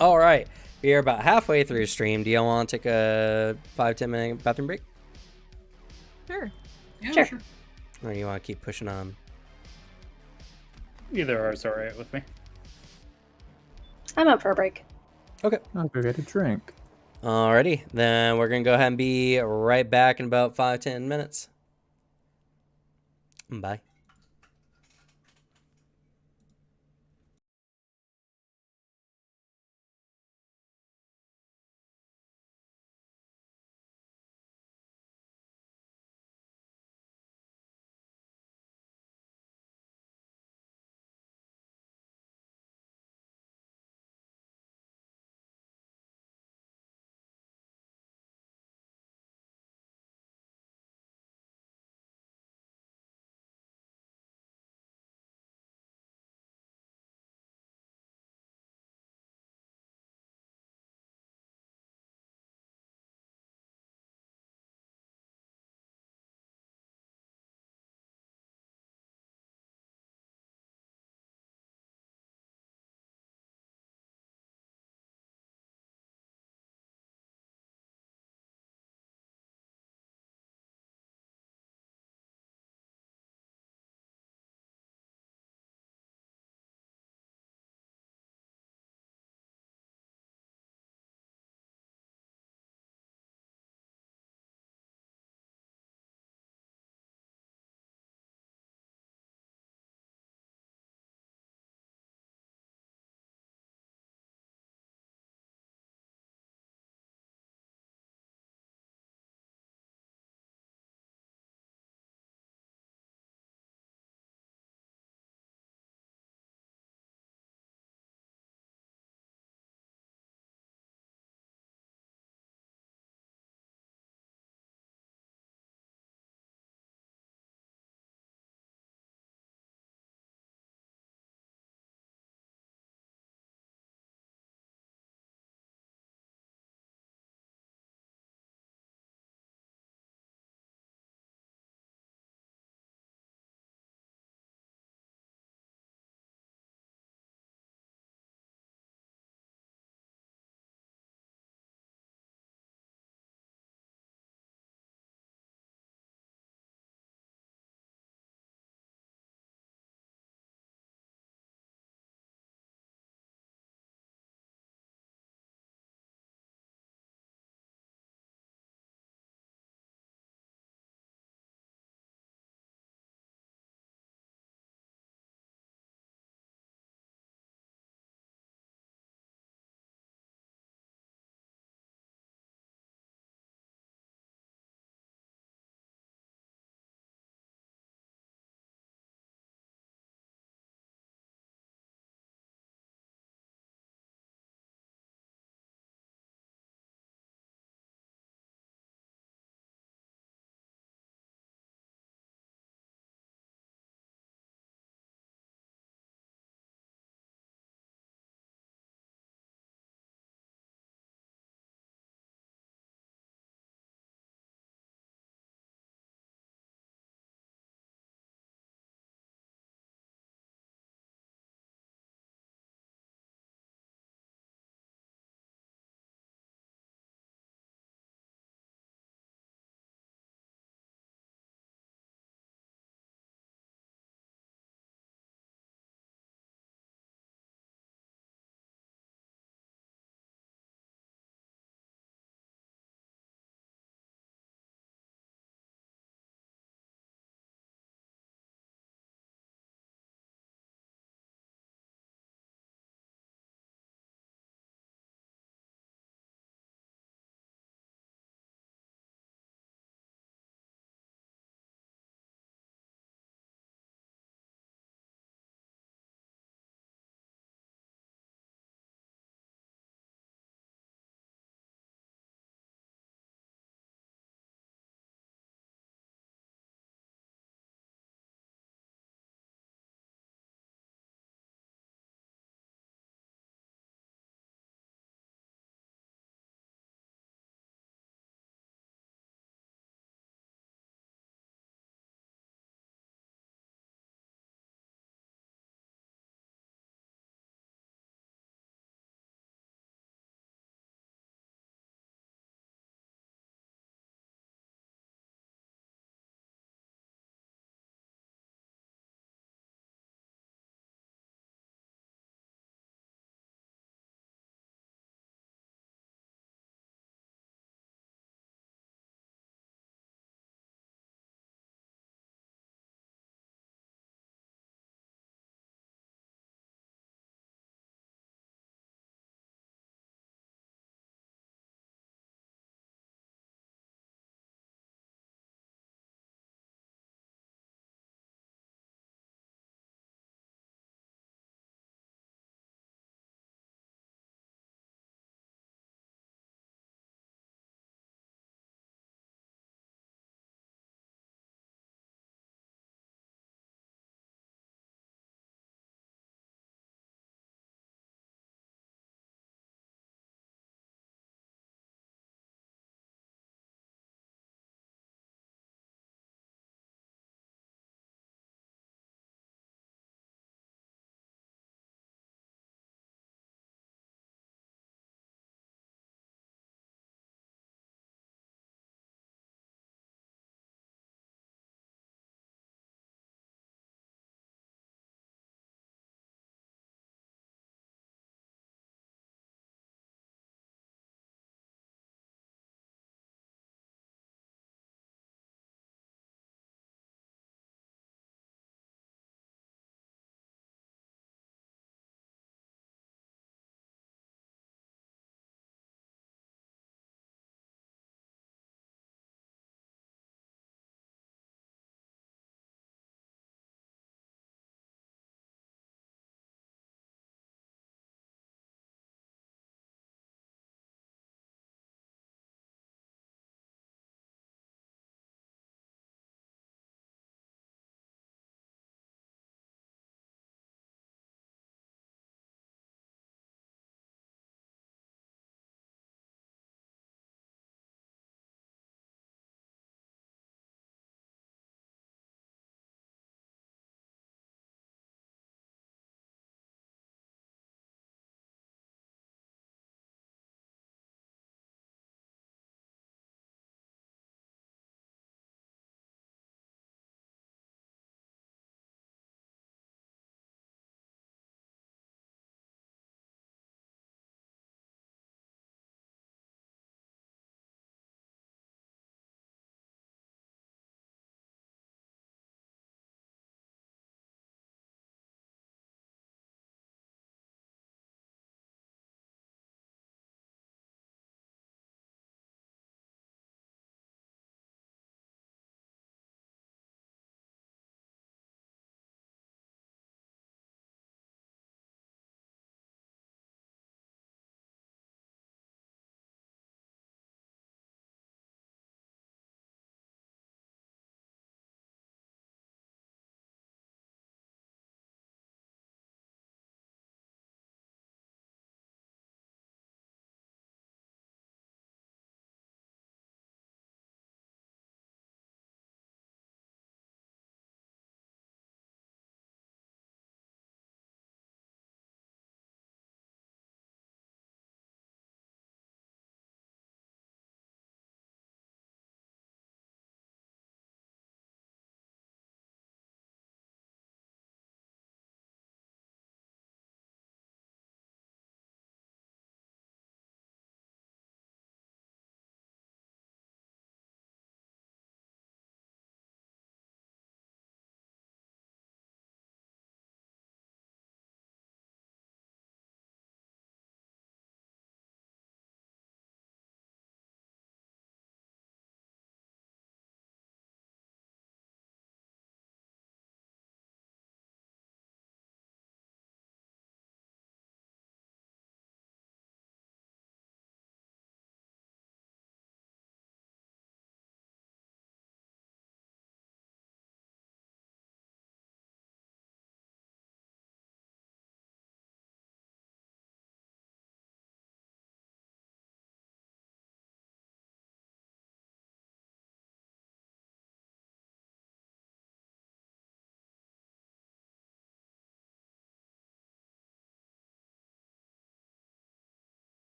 All right. We are about halfway through stream. Do y'all want to take a 5-10 minute bathroom break? Sure. Yeah, Sure. Or do you want to keep pushing on? Either are is alright with me. I'm up for a break. Okay. I'll go get a drink. Alrighty. Then we're going to go ahead and be right back in about 5-10 minutes. Bye.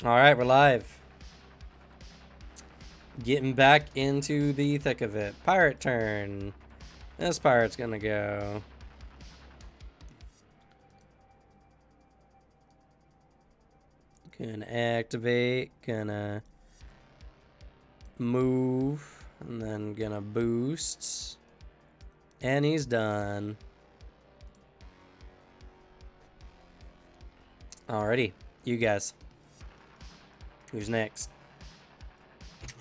All right, we're live. Getting back into the thick of it. Pirate turn. This pirate's gonna go. Gonna activate. Gonna move. And then gonna boost. And he's done. Alrighty. You guys. Who's next?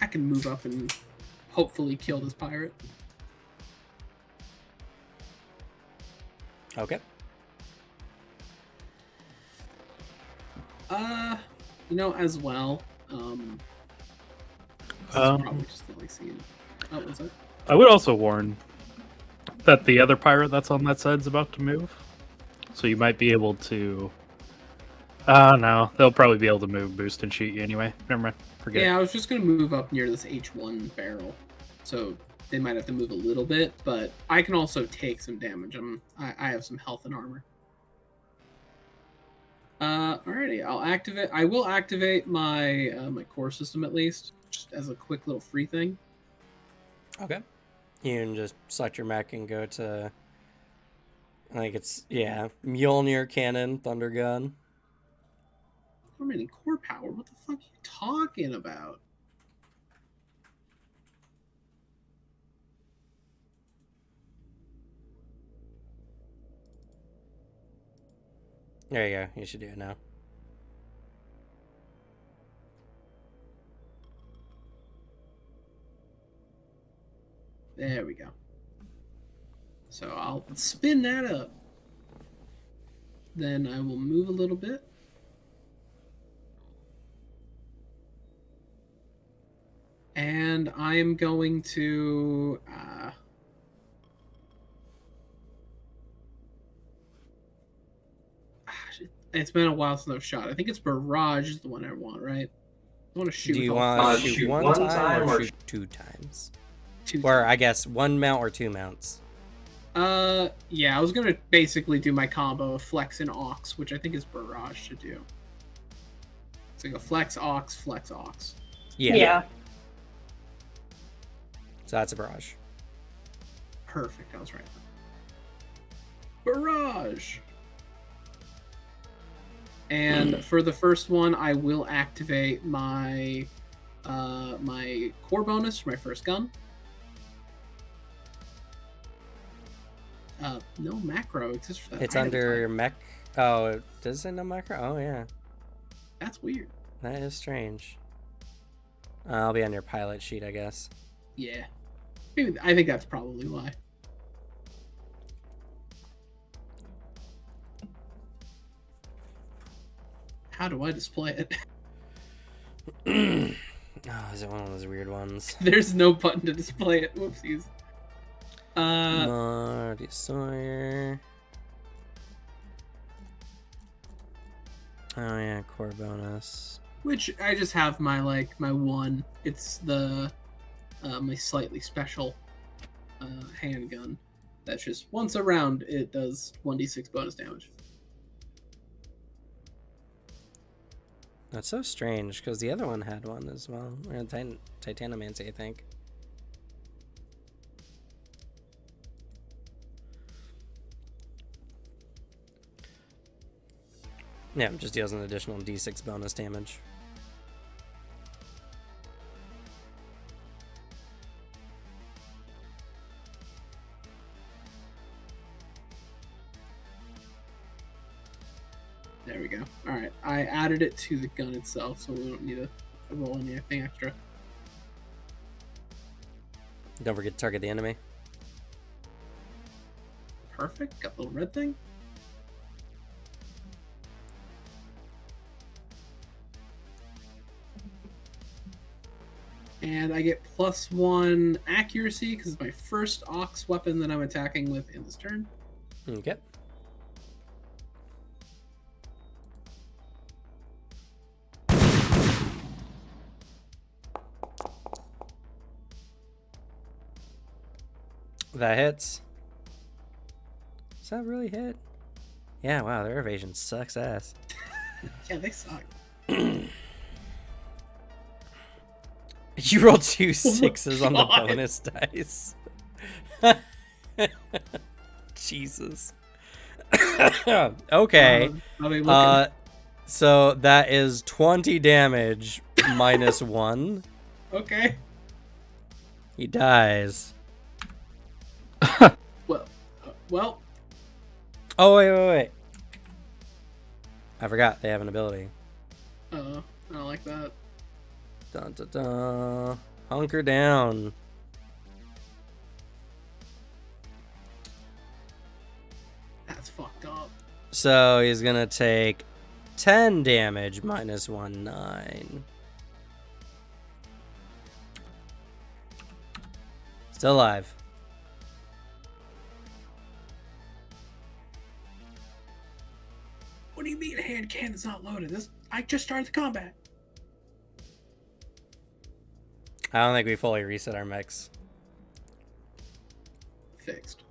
I can move up and hopefully kill this pirate. Okay. As well. This is probably just the scene. Oh, what's that? I would also warn that the other pirate that's on that side is about to move. So you might be able to... no. They'll probably be able to move, boost, and shoot you anyway. Never mind. Forget Yeah, it. I was just going to move up near this H1 barrel. So they might have to move a little bit, but I can also take some damage. I have some health and armor. Alrighty, I will activate my my core system at least, just as a quick little free thing. Okay. You can just select your mech and go to, Mjolnir Cannon, Thunder Gun. How many core power? What the fuck are you talking about? There you go. You should do it now. There we go. So I'll spin that up. Then I will move a little bit. And I am going to... it's been a while since I've shot. I think it's Barrage is the one I want, right? I want to shoot. Do you with all want five. to shoot one time or shoot 2 times? Two Or, times. I guess, 1 mount or 2 mounts. Yeah, I was gonna basically do my combo of Flex and Aux, which I think is Barrage to do. It's like a Flex, Aux, Flex, Aux. Yeah. So that's a barrage. Perfect, I was right. Barrage! And for the first one, I will activate my my core bonus for my first gun. No macro exists for that. It's item under type. mech. Oh, does it no macro? Oh, yeah. That's weird. That is strange. I'll be on your pilot sheet, I guess. Yeah. Maybe, I think that's probably why. How do I display it? Oh, is it one of those weird ones? There's no button to display it. Whoopsies. Marty Sawyer. Oh yeah, core bonus. Which I just have my my one. It's the my slightly special handgun. That's just once a round it does 1d6 bonus damage. That's so strange because the other one had one as well. Or Titanomancy, I think. Yeah, it just deals an additional d6 bonus damage. There we go. Alright, I added it to the gun itself, so we don't need to roll anything extra. Don't forget to target the enemy. Perfect. Got the little red thing. And I get +1 accuracy because it's my first Aux weapon that I'm attacking with in this turn. Okay. That hits. Does that really hit? Yeah, wow, their evasion sucks ass. Yeah, they suck. You rolled 2 6s on the God. bonus dice. Jesus. Okay. How they looking? So that is 20 damage minus 1. Okay. He dies. Well. Oh, wait. I forgot they have an ability. I don't like that. Dun, dun, dun. Hunker down. That's fucked up. So he's gonna take 10 damage minus 1, 9. Still alive. What do you mean hand cannon's not loaded? I just started the combat. I don't think we fully reset our mechs. Fixed.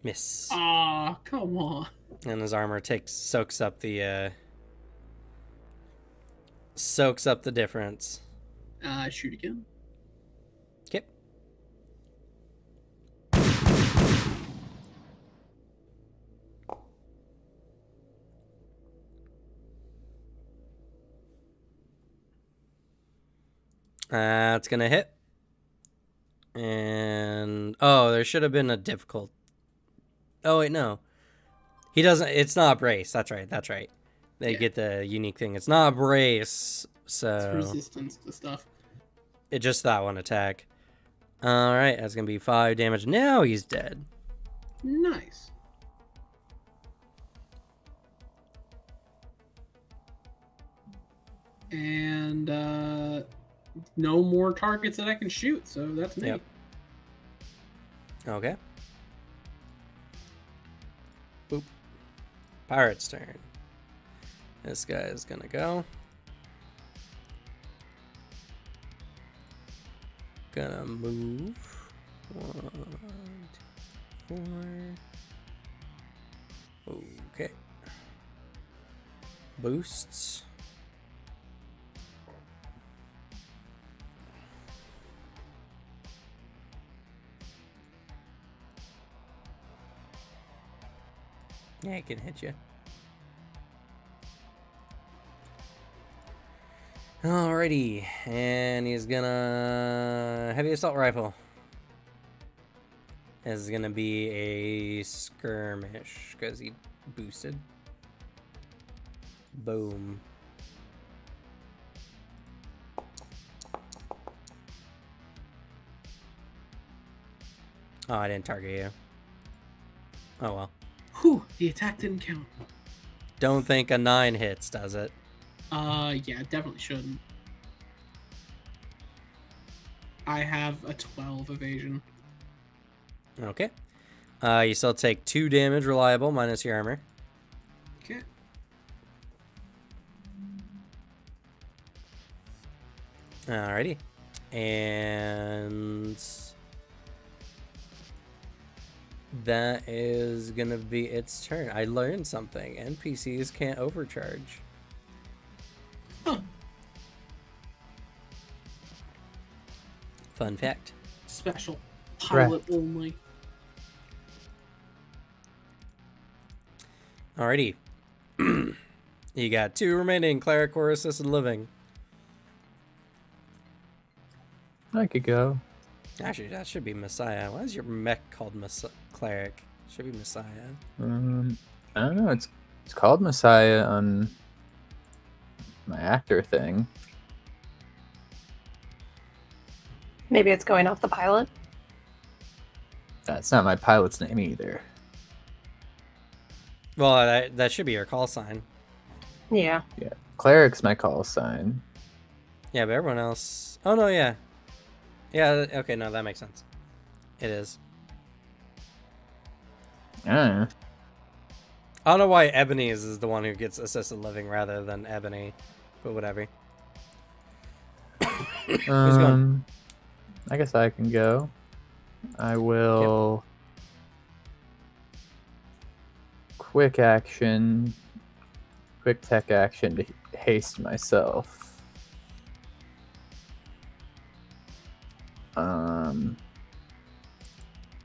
Miss. Ah, come on. And his armor soaks up the difference. Shoot again. Okay. It's gonna hit. And there should have been a difficult. Oh wait, no. He doesn't. It's not a brace. That's right. They get the unique thing. It's not a brace, so It's resistance to stuff. it's just that one attack. All right, that's gonna be 5 damage. Now he's dead. Nice. And no more targets that I can shoot, so that's me. Yep. Okay. Boop. Pirate's turn. This guy is gonna go. Gonna move. 1, 2, 4. Okay. Boosts. Yeah, he can hit you. Alrighty, and he's gonna heavy assault rifle. This is gonna be a skirmish because he boosted. Boom. Oh, I didn't target you. Oh well. Whew, the attack didn't count. Don't think a 9 hits, does it? Yeah, it definitely shouldn't. I have a 12 evasion. Okay. You still take 2 damage, reliable, minus your armor. Okay. Alrighty. And that is gonna be its turn. I learned something. NPCs can't overcharge. Huh. Fun fact. Special. Pilot only. Alrighty. You got 2 remaining cleric or assisted living. I could go. Actually, that should be Messiah. Why is your mech called cleric? Should be Messiah. I don't know. It's called Messiah on my actor thing. Maybe it's going off the pilot. That's not my pilot's name either. Well, that should be your call sign. Yeah. Yeah, cleric's my call sign. Yeah, but everyone else. Oh no, yeah. Yeah. Okay, no, that makes sense. It is. I I don't know why Ebony is the one who gets assisted living rather than Ebony, but whatever. don't know. I guess I can go. I will quick tech action to haste myself.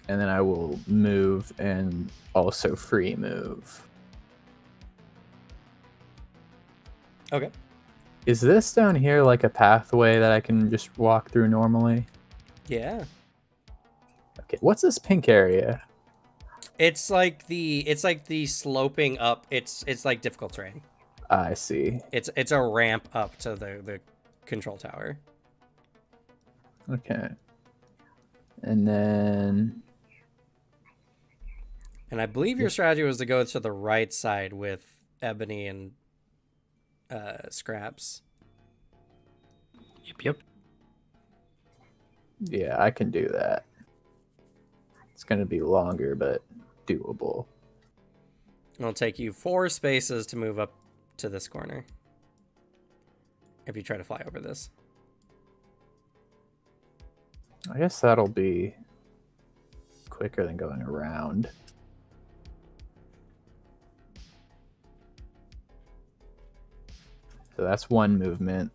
And then I will move and also free move. Okay. Is this down here like a pathway that I can just walk through normally? Yeah. Okay, what's this pink area? It's like the sloping up. It's like difficult terrain. I see. It's a ramp up to the control tower. Okay. And then And I believe your strategy was to go to the right side with Ebony and Scraps. Yep. yeah, I can do that. It's going to be longer, but doable. It'll take you 4 spaces to move up to this corner. If you try to fly over this. I guess that'll be quicker than going around. So that's one movement.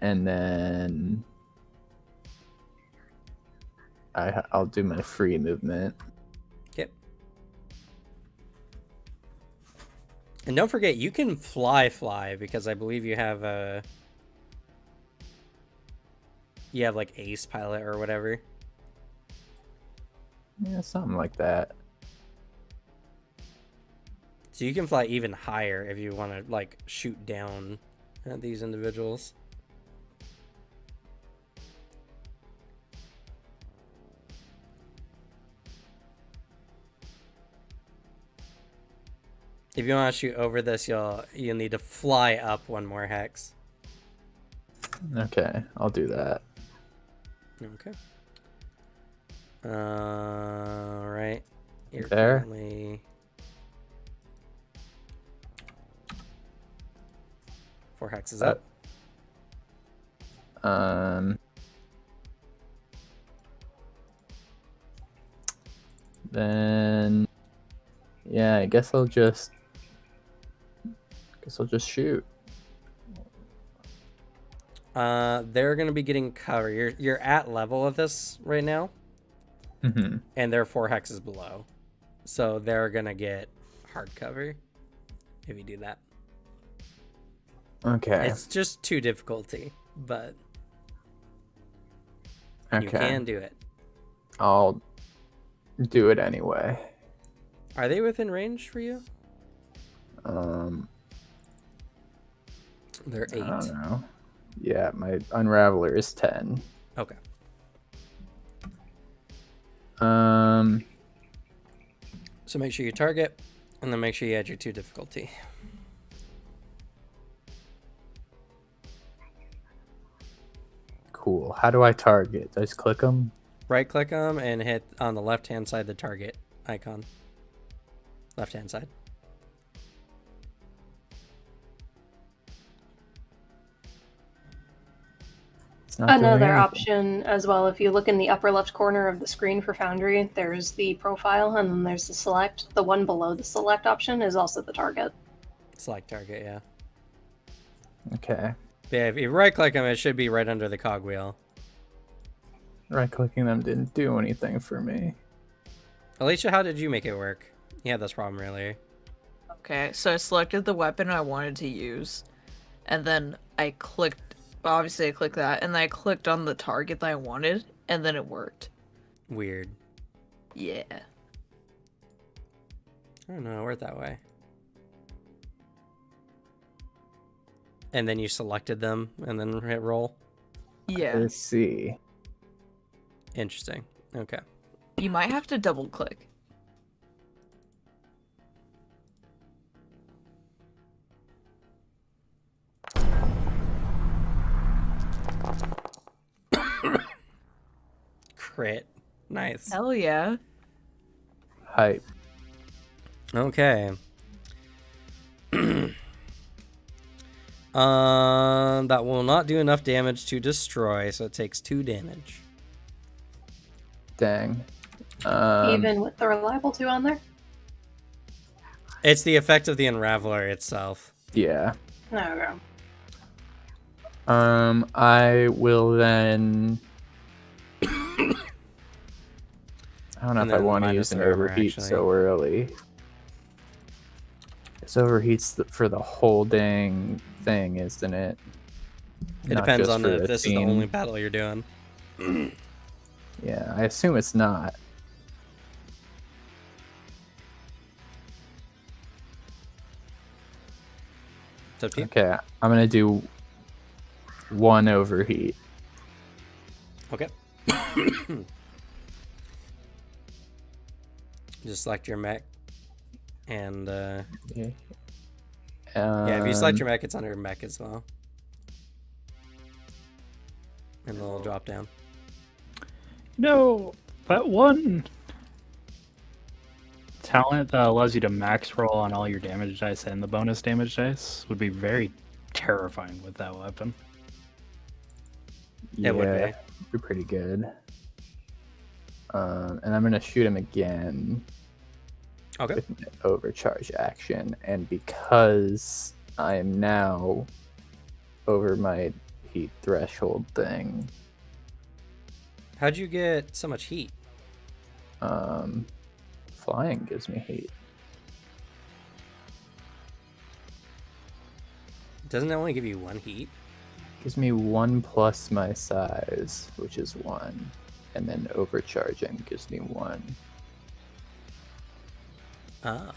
And then I'll do my free movement. Yep. And don't forget, you can fly because I believe you have like Ace Pilot or whatever. Yeah, something like that. So you can fly even higher if you want to like shoot down at these individuals. If you want to shoot over this, you'll need to fly up 1 more hex. Okay, I'll do that. Okay. Right. You're There. currently 4 hexes up. Then yeah, I guess I'll just shoot. They're gonna be getting cover. You're at level of this right now, Mm-hmm. and they're 4 hexes below, so they're gonna get hard cover if you do that. Okay. It's just 2 difficulty, but you Okay. can do it. I'll do it anyway. Are they within range for you? They're 8. I don't know. Yeah, my Unraveler is 10. Okay. So make sure you target, and then make sure you add your 2 difficulty. Cool. How do I target? Do I just click them? Right click them and hit on the left hand side the target icon. Left hand side. It's not doing Another anything. option as well, if you look in the upper left corner of the screen for Foundry, there's the profile and then there's the select. The one below the select option is also the target. Select target, yeah. Okay. Yeah, if you right click them, it should be right under the cogwheel. Right clicking them didn't do anything for me. Alicia, how did you make it work? You had this problem earlier. Okay, so I selected the weapon I wanted to use, and then I clicked, obviously I clicked that, and then I clicked on the target that I wanted, and then it worked. Weird. Yeah. I don't know, it worked that way. And then you selected them and then hit roll? Yeah. Let's see. Interesting. Okay. You might have to double click. Crit. Nice. Hell yeah. Hype. Okay. That will not do enough damage to destroy, so it takes 2 damage. Dang. Even with the reliable 2 on there? It's the effect of the Unraveler itself. Yeah. Okay. I will then. I don't know And if I then want to minus use an their armor, overheat actually. so early. This overheats for the whole dang thing, isn't it? It Not depends just on for if a this is the scene. only battle you're doing. Yeah, I assume it's not. It's up to you. Okay, I'm gonna do 1 overheat. Okay. Just select your mech. And, Okay. yeah, if you select your mech, it's under mech as well. And the little drop down. No, that one talent that allows you to max roll on all your damage dice and the bonus damage dice would be very terrifying with that weapon. Yeah, It would be pretty good. And I'm gonna shoot him again. Okay. With my overcharge action, and because I am now over my heat threshold thing, How'd you get so much heat? flying gives me heat. Doesn't it only give you 1 heat? Gives me 1 plus my size, which is 1, and then overcharging gives me 1. Ah.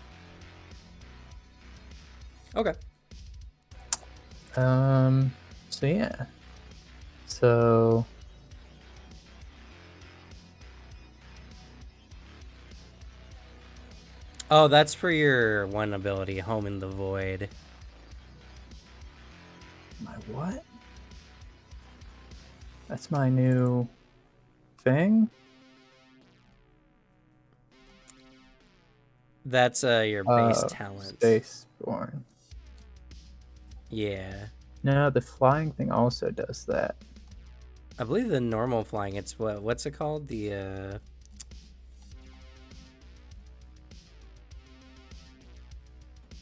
Okay. So yeah. So Oh, that's for your one ability, Home in the Void. my what? That's my new thing? That's your base talent. Spaceborne. Yeah. No, the flying thing also does that. I believe the normal flying, it's what's it called? The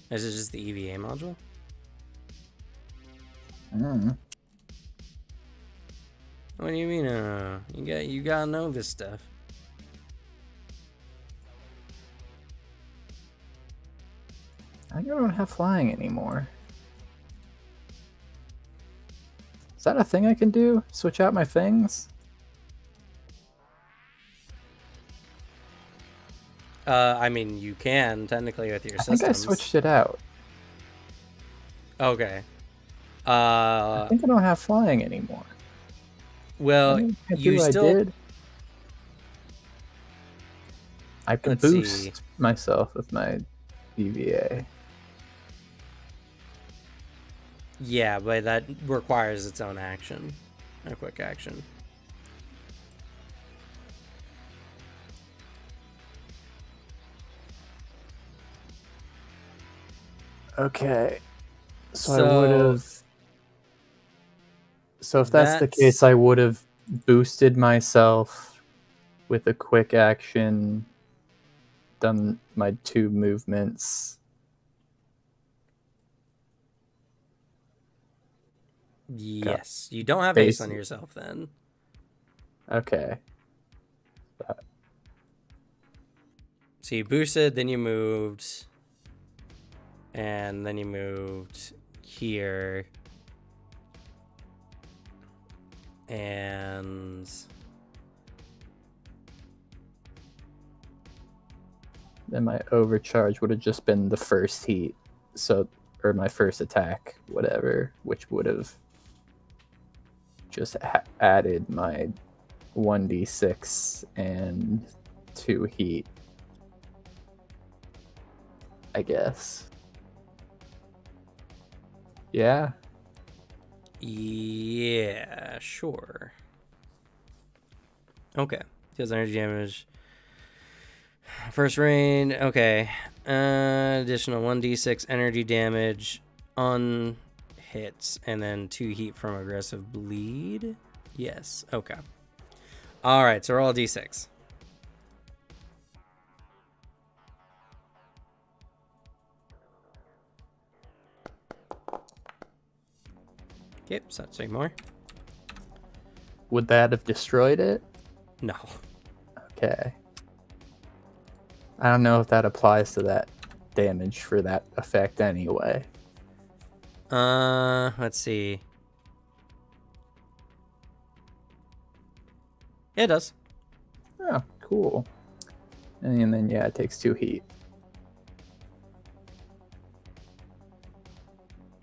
is it just the EVA module? What do you mean? You gotta know this stuff. I don't have flying anymore. Is that a thing I can do? Switch out my things? I mean, you can technically with your I think I systems. switched it out. Okay. I think I don't have flying anymore. Well, you still. did. I can Let's boost see. myself with my EVA. Yeah, but that requires its own action, a quick action. Okay. So I So would have. So if that's the case, I would have boosted myself with a quick action, done my 2 movements. Yes, you don't have haste on yourself then. Okay. So you boosted, then you moved, and then you moved here, and Then my overcharge would have just been the first heat, so or my first attack, whatever, which would have just added my 1d6 and 2 heat, I guess. Yeah. yeah, sure. Okay, deals energy damage. First rain, okay. Additional 1d6 energy damage on hits, and then 2 heat from aggressive bleed. Yes, okay. Alright, so roll a d6. Yep, so 3 more. Would that have destroyed it? No. Okay. I don't know if that applies to that damage for that effect anyway. Let's see. It does. Oh, cool. And then, yeah, it takes 2 heat.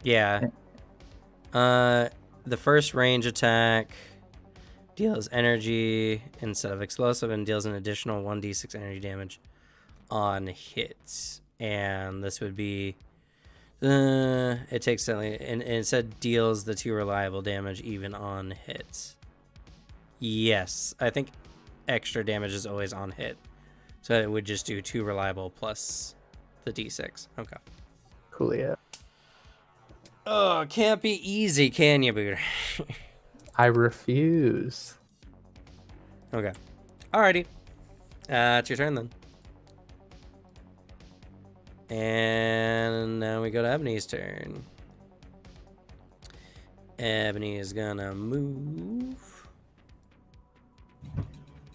Yeah. The first range attack deals energy instead of explosive and deals an additional 1d6 energy damage on hits. And this would be it takes something, and it said deals the 2 reliable damage even on hits. Yes, I think extra damage is always on hit. So it would just do 2 reliable plus the d6. Okay. Coolio. Oh, can't be easy, can you, Booter? I refuse. Okay. Alrighty. It's your turn then. And now we go to Ebony's turn. Ebony is gonna move.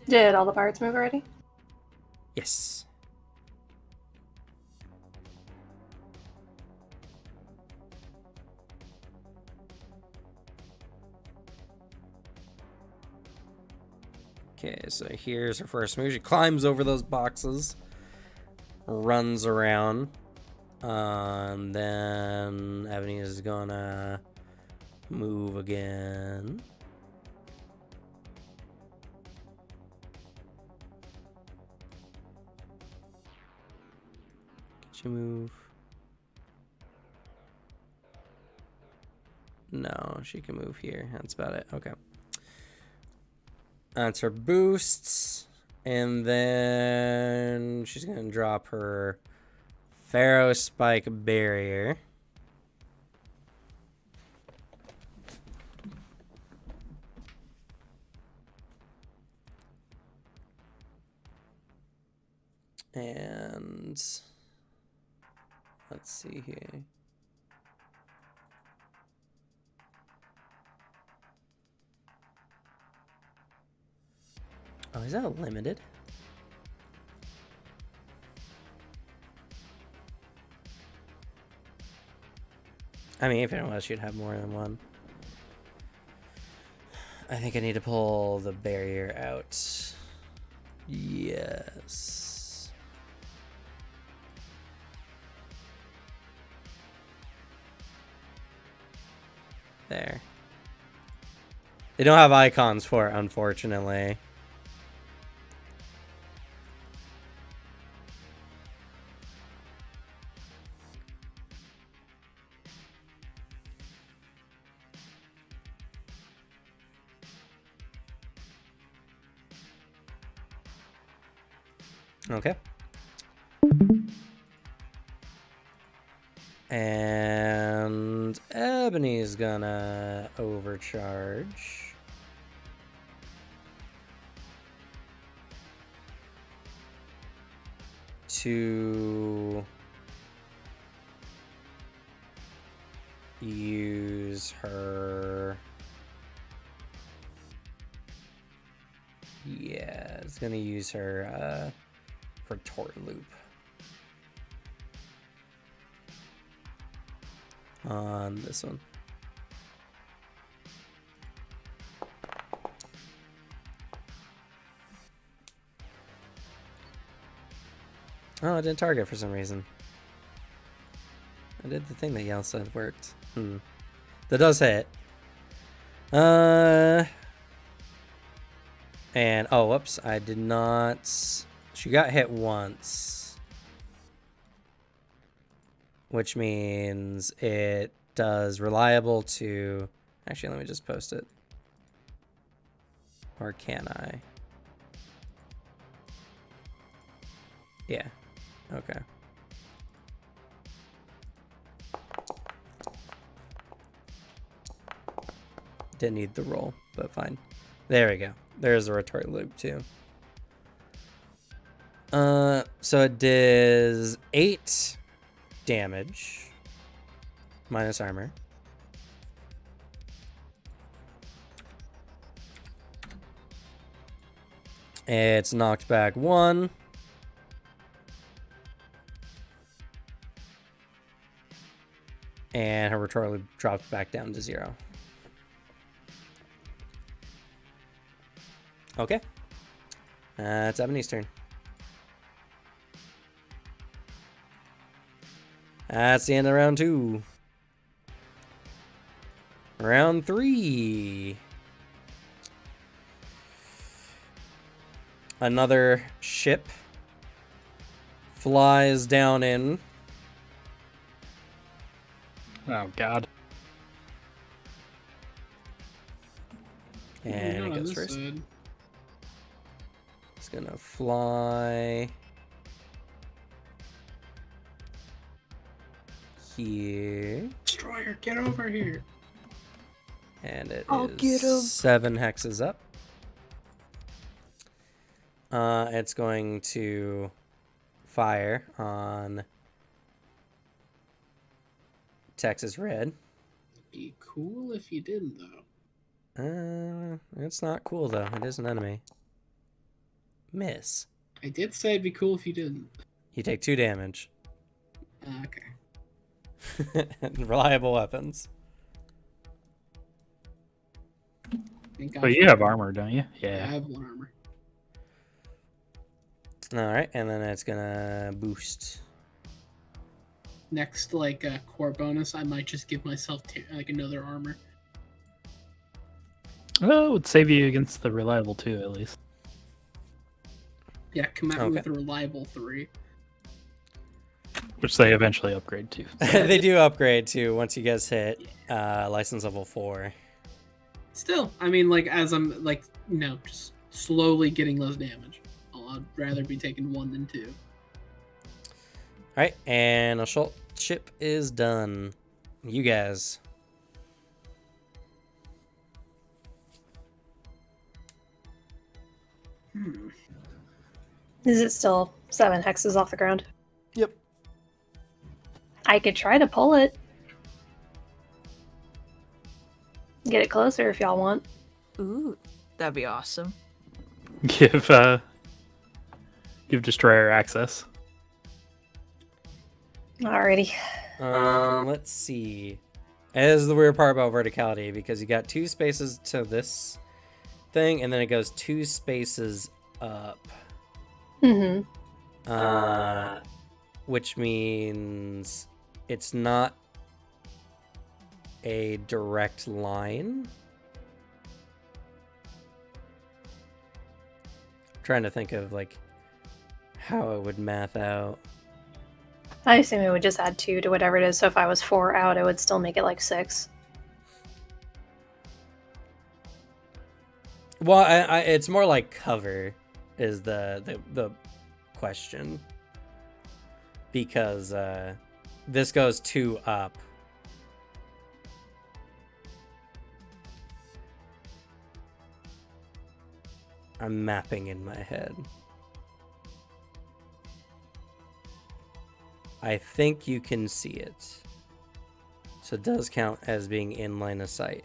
Did all the pirates move already? Yes. Okay, so here's her first move. She climbs over those boxes, runs around. Then Ebony is gonna move again. Can she move? No, she can move here. That's about it. Okay. That's her boosts. And then she's going to drop her Pharaoh Spike Barrier. And let's see here. Oh, is that limited? I mean, if anyone else should have more than one. I think I need to pull the barrier out. Yes. There. They don't have icons for it, unfortunately. Okay. And Ebony's gonna overcharge. To use her... Yeah, it's gonna use her retort loop on this one. Oh, it didn't target for some reason. I did the thing that y'all said worked. That does hit. And, oh, whoops, I did not... She got hit once. Which means it does reliable to... Actually, let me just post it. Or can I? Yeah. Okay. Didn't need the roll, but fine. There we go. There's a retort loop too. So it does 8 damage minus armor. It's knocked back 1. And her retarded dropped back down to 0. Okay. It's Ebony's turn. That's the end of round 2. Round 3. Another ship flies down in. Oh, God. And Not it on goes this first. side. It's gonna fly here. Destroyer, get over here. And I'll get 'em. 7 hexes up. It's going to fire on Texas Red. Be cool if you didn't, though. It's not cool though. It is an enemy. Miss. I did say it'd be cool if you didn't. You take 2 damage. Okay. Reliable weapons. Thank God But you for- have armor, don't you? I Yeah. have 1 armor. Alright, and then it's gonna boost. Next, core bonus, I might just give myself another armor. Well, it would save you against the reliable 2, at least. Yeah, come at me Okay. with a reliable 3. Which they eventually upgrade to. They do upgrade to once you guys hit license level 4. Still, I mean, as I'm just slowly getting less damage. I'd rather be taking 1 than 2. Alright, and assault ship is done. You guys. Is it still 7 hexes off the ground? Yep. I could try to pull it. Get it closer if y'all want. Ooh, that'd be awesome. Give Destroyer access. Alrighty. Let's see. This is the weird part about verticality because you got 2 spaces to this thing, and then it goes 2 spaces up. Mm-hmm. Which means it's not a direct line. I'm trying to think of how it would math out. I assume it would just add 2 to whatever it is, so if I was 4 out, it would still make it 6. Well, I it's more like cover is the question, because this goes 2 up. I'm mapping in my head. I think you can see it. So it does count as being in line of sight.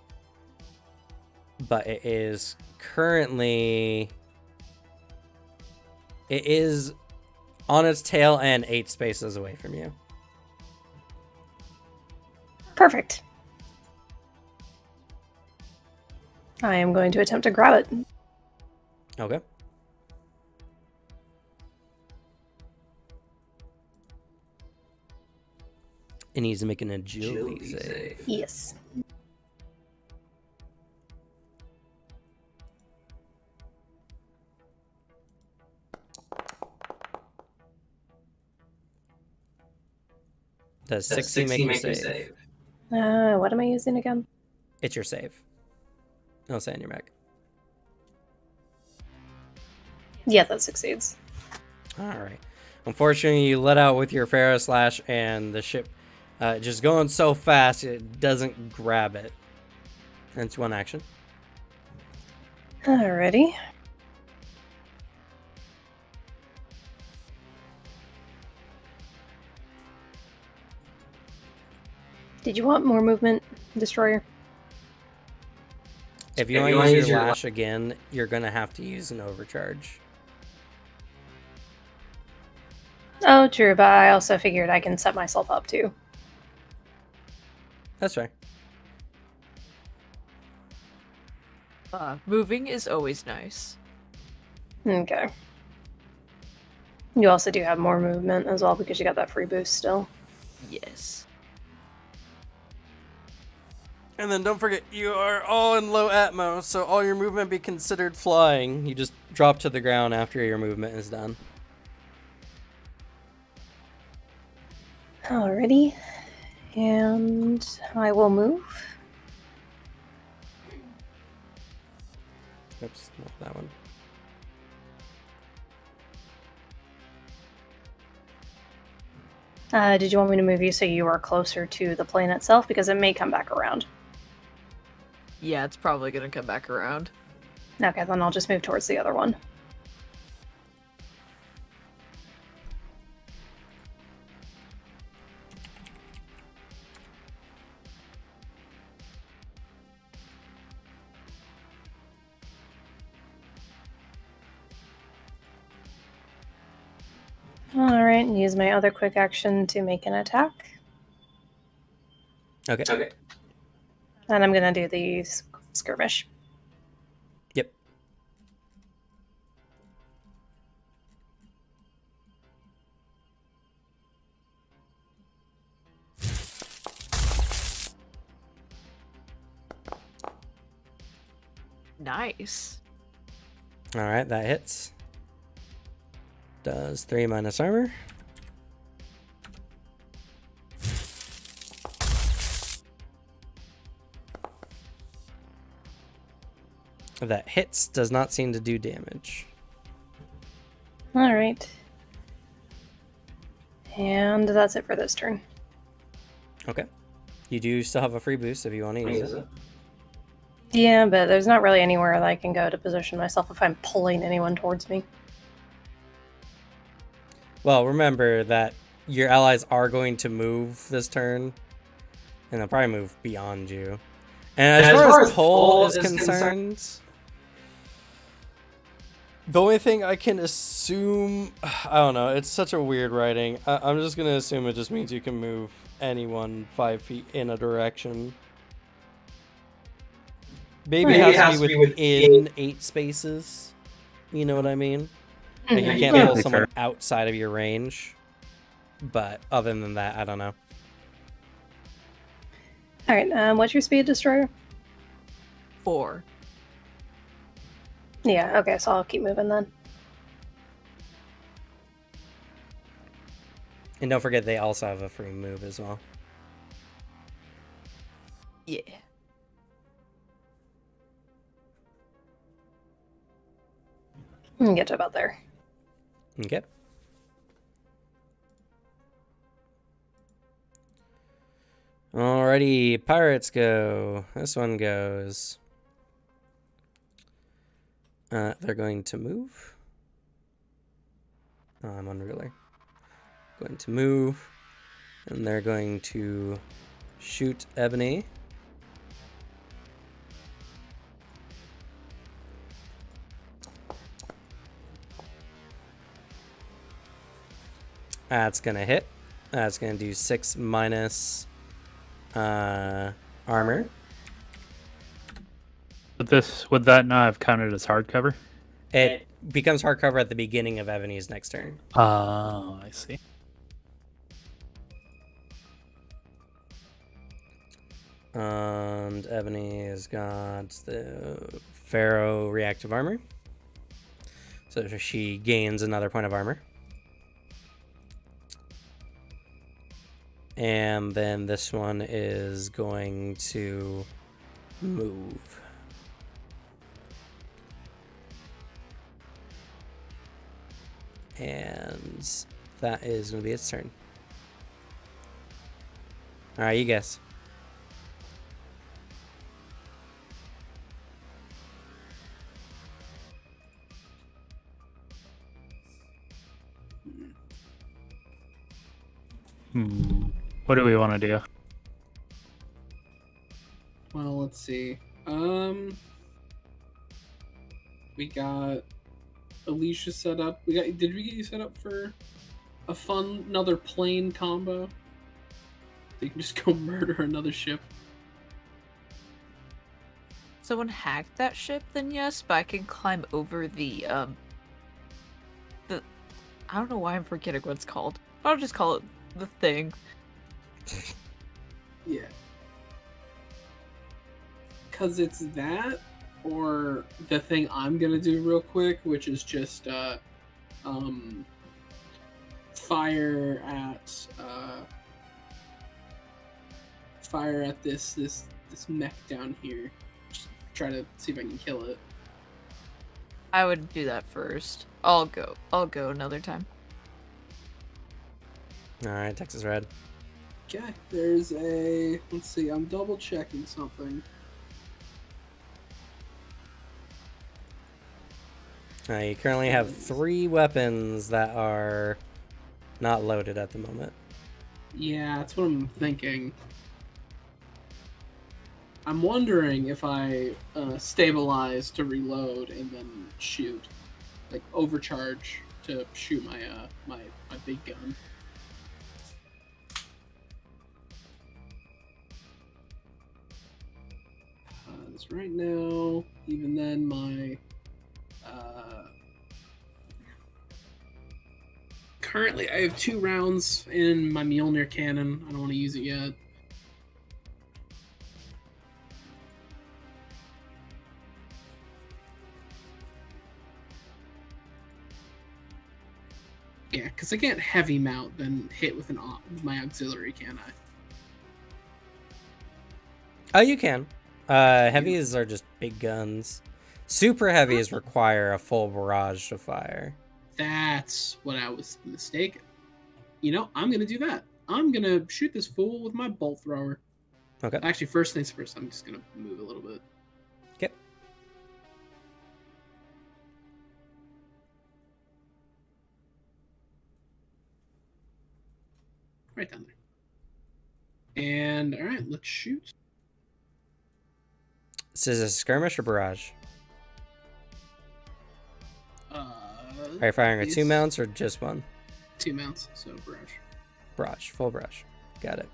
But it is currently... It is on its tail end 8 spaces away from you. Perfect. I am going to attempt to grab it. Okay. It needs to make an agility save. Yes. Does 16 make you save? What am I using again? It's your save. I'll say on your Mac. Yeah, that succeeds. Alright. Unfortunately, you let out with your Pharaoh Slash, and the ship just going so fast, it doesn't grab it. And it's 1 action. Alrighty. Did you want more movement, Destroyer? If you want to use your Lash again, you're going to have to use an overcharge. Oh, true, but I also figured I can set myself up too. That's right. Moving is always nice. Okay. You also do have more movement as well because you got that free boost still. Yes. And then don't forget, you are all in low atmo, so all your movement be considered flying. You just drop to the ground after your movement is done. Alrighty. And I will move. Oops, not that one. Did you want me to move you so you are closer to the plane itself? Because it may come back around. Yeah, it's probably gonna come back around. Okay, then I'll just move towards the other one. Alright, and use my other quick action to make an attack. Okay. And I'm gonna do the skirmish. Yep. Nice. Alright, that hits. Does 3 minus armor. That hits, does not seem to do damage. Alright. And that's it for this turn. Okay. You do still have a free boost if you want to use it. Yeah, but there's not really anywhere that I can go to position myself if I'm pulling anyone towards me. Well, remember that your allies are going to move this turn, and they'll probably move beyond you. And as far as pull is concerned, the only thing I can assume, I don't know, it's such a weird writing. I'm just going to assume it just means you can move anyone 5 feet in a direction. Maybe it has to be within 8 spaces. You know what I mean? Like you can't pull someone outside of your range. But other than that, I don't know. Alright, what's your speed, Destroyer? 4. Yeah, okay, so I'll keep moving then. And don't forget they also have a free move as well. Yeah. Get to about there. Okay. Alrighty, pirates go. This one goes. They're going to move. Oh, I'm unruly. Going to move. And they're going to shoot Ebony. That's gonna hit. That's gonna do 6 minus armor. Would that not have counted as hardcover? It becomes hardcover at the beginning of Ebony's next turn. Oh, I see. And Ebony has got the Pharaoh reactive armor. So she gains another point of armor. And then this one is going to move. And that is going to be its turn. Alright, you guess. What do we want to do? Well, let's see. We got Alicia set up. Did we get you set up for another plane combo. So you can just go murder another ship. Someone hacked that ship, then yes, but I can climb over I don't know why I'm forgetting what it's called. I'll just call it the thing. Yeah. Because it's that, or the thing I'm gonna do real quick, which is just fire at this mech down here. Just try to see if I can kill it. I would do that first. I'll go another time. Alright, Texas Red. Okay, there's a... Let's see, I'm double checking something. You currently have 3 weapons that are not loaded at the moment. Yeah, that's what I'm thinking. I'm wondering if I stabilize to reload and then shoot. Like, overcharge to shoot my my big gun. This right now, even then, my currently I have 2 rounds in my Mjolnir cannon. I don't want to use it yet. Yeah, because I can't heavy mount then hit with my auxiliary, can I? Oh, you can. Heavies are just big guns. Super heavies require a full barrage to fire. That's what I was mistaken. You know, I'm gonna do that. I'm gonna shoot this fool with my bolt thrower. Okay. Actually, first things first, I'm just gonna move a little bit. Okay. Right down there. And alright, let's shoot. This is a skirmish or barrage? Are you firing a 2 mounts or just 1? 2 mounts, so barrage. Barrage, full barrage. Got it.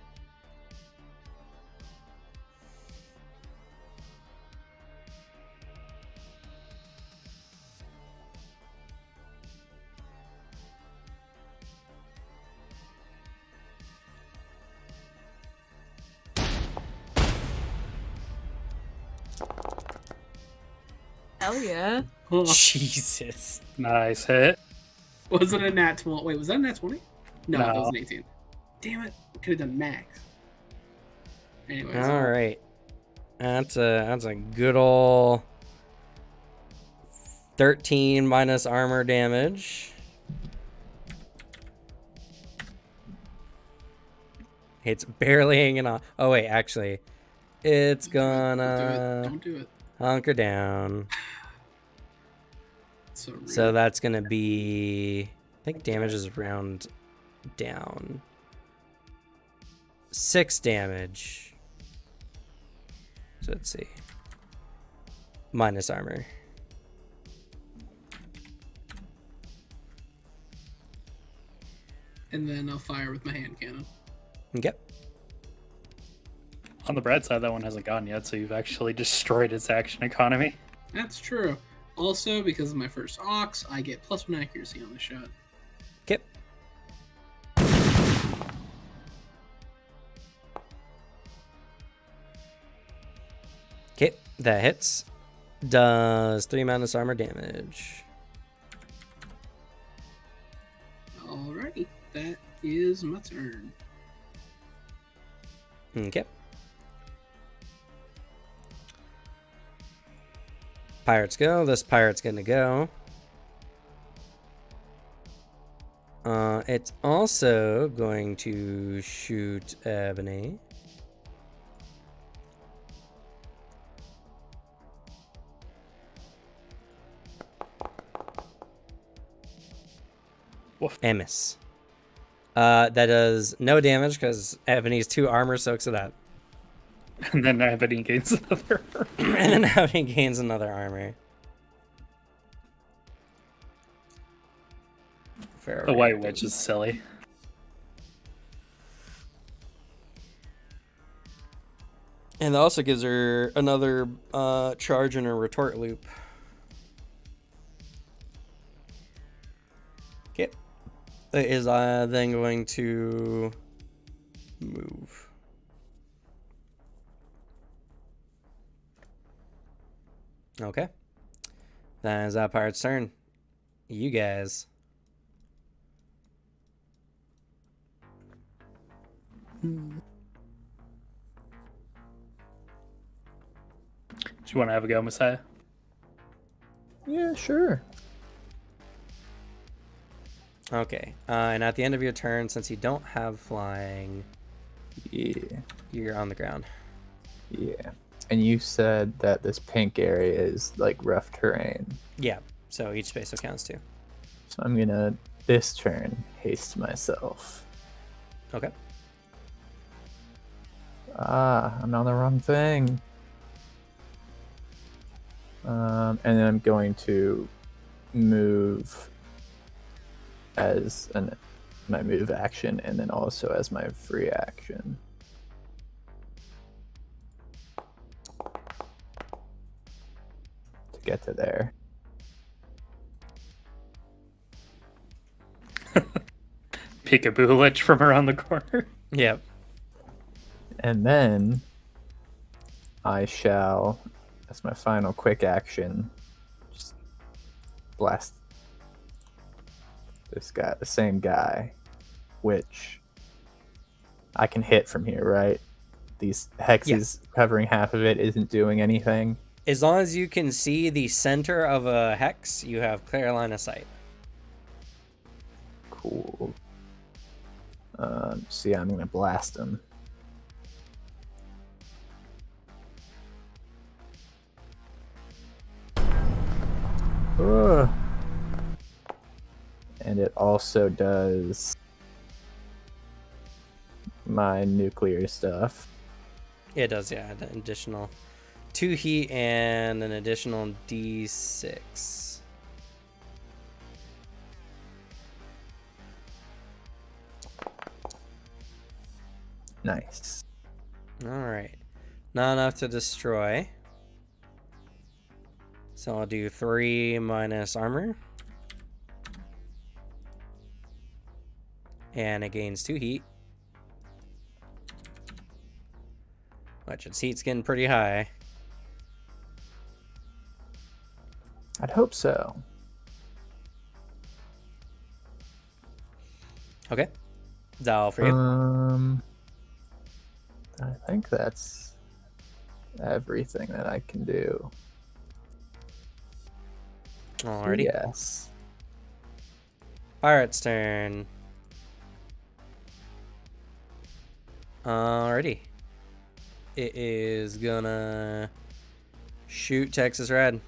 Hell yeah. Oh, Jesus. Nice hit. was it a nat 20? Wait, was that a nat 20? No, No. that was an 18. Damn it. Could have done max. Anyways. All right. That's a good ol' 13 minus armor damage. It's barely hanging on. Oh wait, actually, it's gonna Don't do it. hunker down. So, rude. So that's gonna be, I think damage is round down. 6 damage. So let's see. Minus armor. And then I'll fire with my hand cannon. Okay. On the Brad side, that one hasn't gone yet, so you've actually destroyed its action economy. That's true. Also, because of my first ox, I get +1 accuracy on the shot. Okay. Okay, that hits. Does 3 minus armor damage. Alrighty, that is my turn. Okay. Pirates go. This pirate's gonna go. It's also going to shoot Ebony. Woof. Amos. That does no damage because Ebony's 2 armor soaks it up. And then Ebony gains another. And then Ebony gains another armor. Pharaoh The White reacted. Witch is silly. And it also gives her another charge in her retort loop. Okay. It is then going to move. Okay. That is that pirate's turn. You guys. Do you want to have a go, Messiah? Yeah, sure. Okay. And at the end of your turn, since you don't have flying, Yeah. you're on the ground. Yeah. And you said that this pink area is like rough terrain. Yeah. So each space counts too. So I'm gonna this turn haste myself. Okay. I'm on the wrong thing. And then I'm going to move as my move action, and then also as my free action. To get to there. Peekaboo Lich from around the corner. Yep. And then I shall, as my final quick action, just blast this guy, the same guy, which I can hit from here, right? These hexes covering half of it isn't doing anything. As long as you can see the center of a hex, you have clear line of sight. Cool. So yeah, I'm gonna blast him. Ugh. And it also does my nuclear stuff. It does, yeah. An additional 2 heat and an additional D6. Nice. All right. Not enough to destroy. So I'll do 3 minus armor. And it gains 2 heat. Which its heat's getting pretty high. I'd hope so. Okay. Is that all for you? I think that's everything that I can do. Alrighty. Yes. Pirate's turn. Alrighty. It is gonna shoot Texas Red.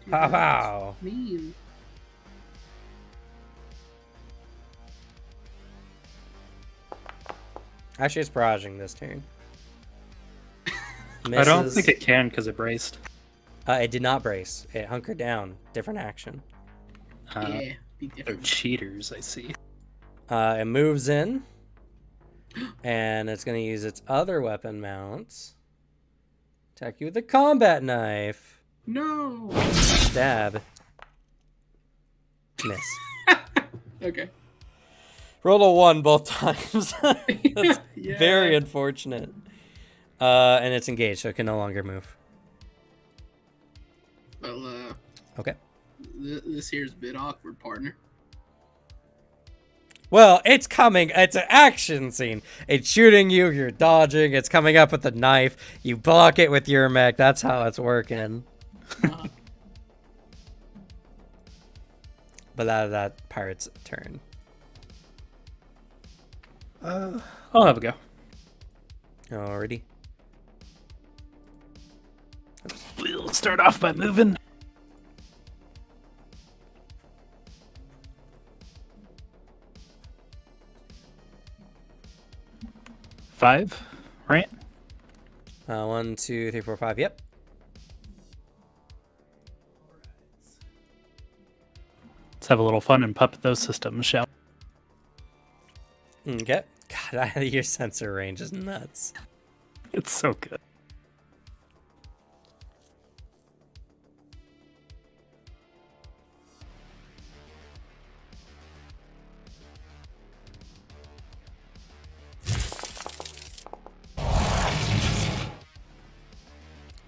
Pow pow. Mean. Actually, it's barraging this turn. I don't Misses. think it can because it braced. It did not brace. It hunkered down. Different action. Yeah, be They're different. cheaters, I see. It moves in. And it's going to use its other weapon mounts. Attack you with a combat knife. No. Stab. Miss. Okay. Rolled a 1 both times. That's Yeah. very unfortunate. And it's engaged, so it can no longer move. Well, Okay. this here's a bit awkward, partner. Well, it's coming. It's an action scene. It's shooting you. You're dodging. It's coming up with a knife. You block it with your mech. That's how it's working. But that pirate's turn. I'll have a go. Alrighty. We'll start off by moving. Five, right? 1, 2, 3, 4, 5. Yep. Let's have a little fun and puppet those systems, shall we? Okay. God, your sensor range is nuts. It's so good.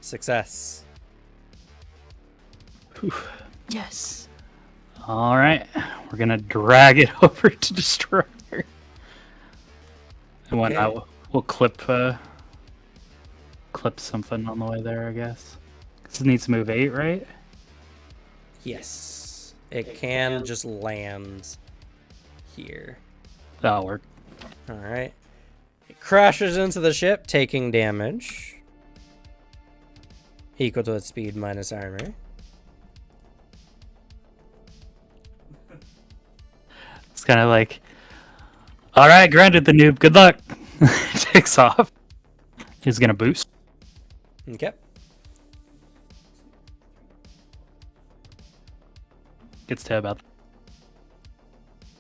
Success. Yes. All right, we're gonna drag it over to Destroyer. And whatnot, we'll clip something on the way there, I guess. 'Cause it needs to move 8, right? Yes. It can just land here. That'll work. Alright. It crashes into the ship, taking damage. Equal to its speed minus armor. It's kind of like, all right, grounded the noob. Good luck. Takes off. He's gonna boost. Okay. Gets to about.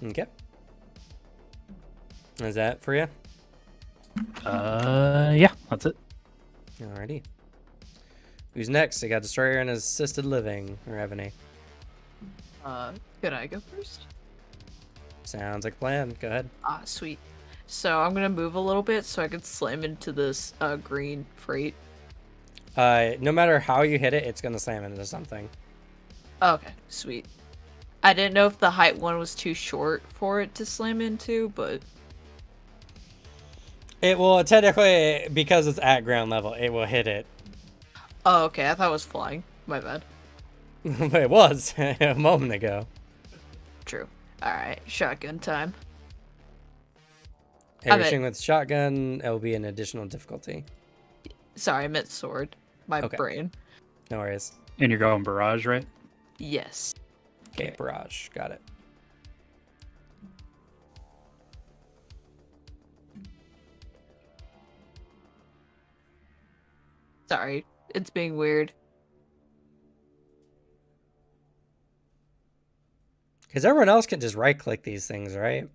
Okay. Is that for you? Yeah, that's it. Alrighty. Who's next? I got Destroyer and Assisted Living, or Ebony. Could I go first? Sounds like a plan. Go ahead. Ah, sweet. So I'm gonna move a little bit so I can slam into this green freight. No matter how you hit it, it's gonna slam into something. Okay, sweet. I didn't know if the height one was too short for it to slam into, but It will technically, because it's at ground level, it will hit it. oh, okay. I thought it was flying. My bad. But it was a moment ago. True. All right, shotgun time. Everything with shotgun, it will be an additional difficulty. Sorry, I meant sword. My Okay. brain. No worries. And you're going barrage, right? Yes. Okay, barrage. Got it. Sorry, it's being weird. Because everyone else can just right-click these things, right?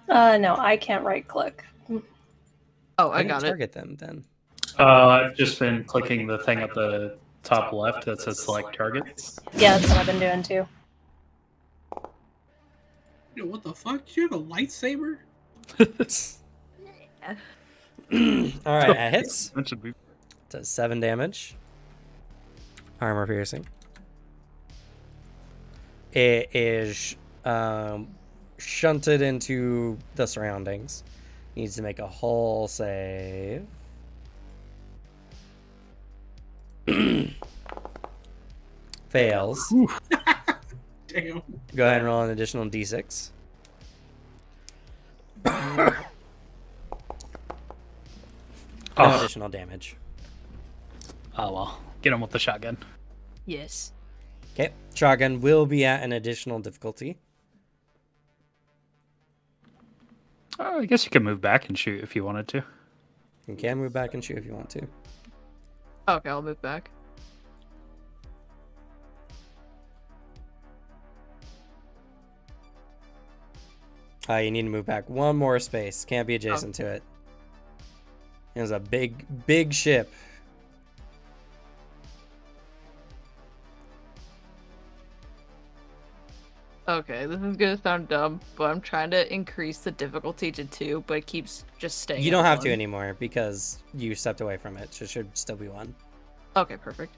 No, I can't right click. Oh, I I can got it. target them then. I've just been clicking the thing at the top left that says select targets. Yeah, that's what I've been doing too. Yo, what the fuck? You have a lightsaber? All right, it hits. That should be. Does 7 damage. Armor piercing. It is shunted into the surroundings. Needs to make a hull save. Fails. Damn. Go ahead and roll an additional d6. No Oh. additional damage. Oh well, get him with the shotgun. Yes. Okay, shotgun will be at an additional difficulty. Oh, I guess you can move back and shoot if you wanted to. You can move back and shoot if you want to. Okay, I'll move back. You need to move back one more space. Can't be adjacent to it. It was a big ship. Okay, this is gonna sound dumb, but I'm trying to increase the difficulty to 2, but it keeps just staying. You at don't have to 1. anymore because you stepped away from it. So it should still be 1. Okay, perfect.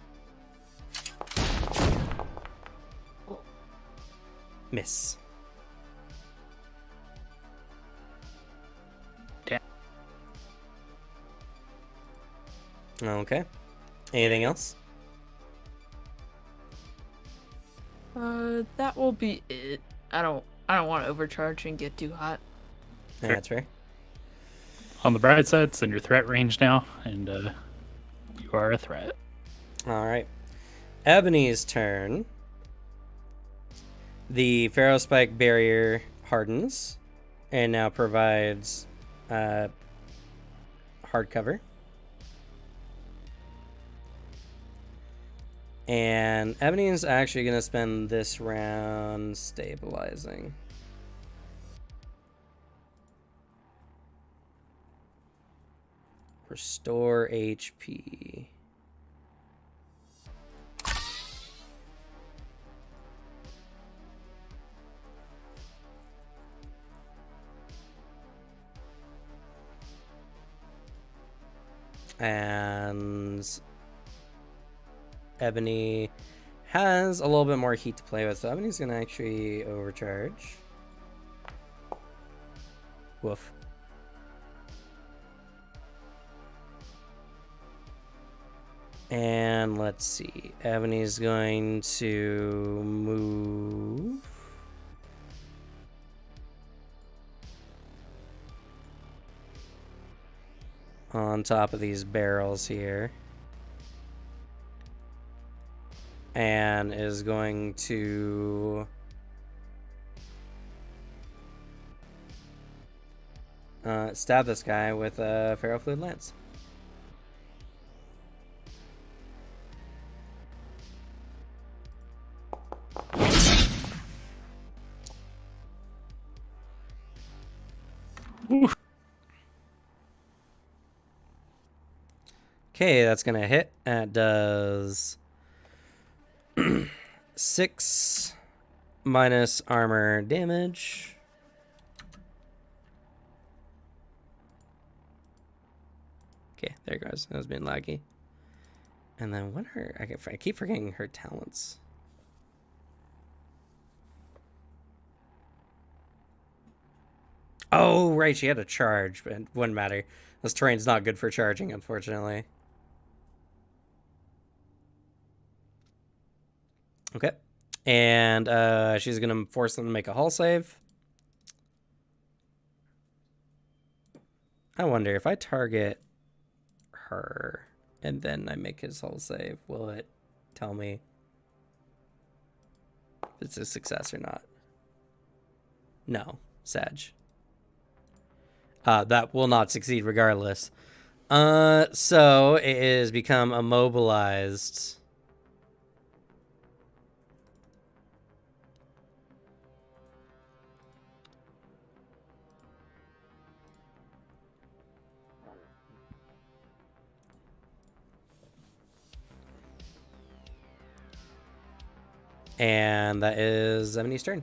Miss. Damn. Okay. Anything else? That will be it. I don't want to overcharge and get too hot. Yeah, that's fair. On the bright side, it's in your threat range now, and you are a threat. All right. Ebony's turn. The Pharaoh Spike barrier hardens and now provides hardcover. And Ebony's actually going to spend this round stabilizing. Restore HP. And Ebony has a little bit more heat to play with, so Ebony's gonna actually overcharge. Woof. And let's see, Ebony's going to move on top of these barrels here. And is going to stab this guy with a ferrofluid lance. Oof. Okay, that's gonna hit. That does 6 minus armor damage. Okay, there it goes. That was being laggy. And then what are I keep forgetting her talents. Oh, right, she had a charge, but it wouldn't matter. This terrain's not good for charging, unfortunately. Okay. And she's going to force them to make a hull save. I wonder if I target her and then I make his hull save, will it tell me if it's a success or not? No. Sag. That will not succeed regardless. So it is become immobilized. And that is Ebony's turn.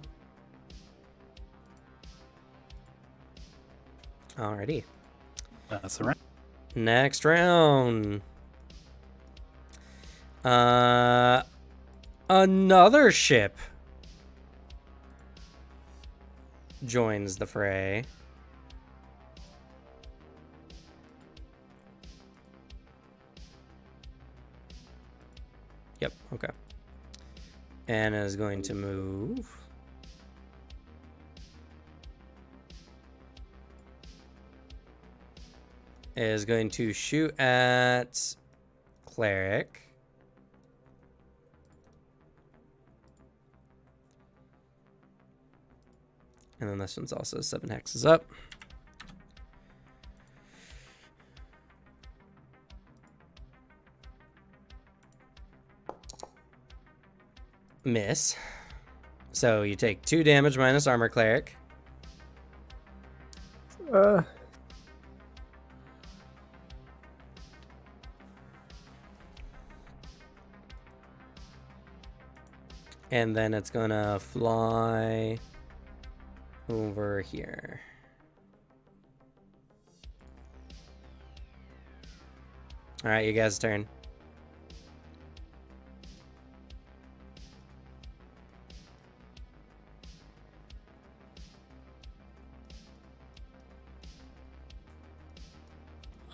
Alrighty. That's the round. Next round. Another ship joins the fray. Yep, okay. And is going to move. Is going to shoot at Cleric. And then this one's also 7 hexes up. Miss. So you take 2 damage minus armor cleric. And then it's gonna fly over here. All right, you guys' turn.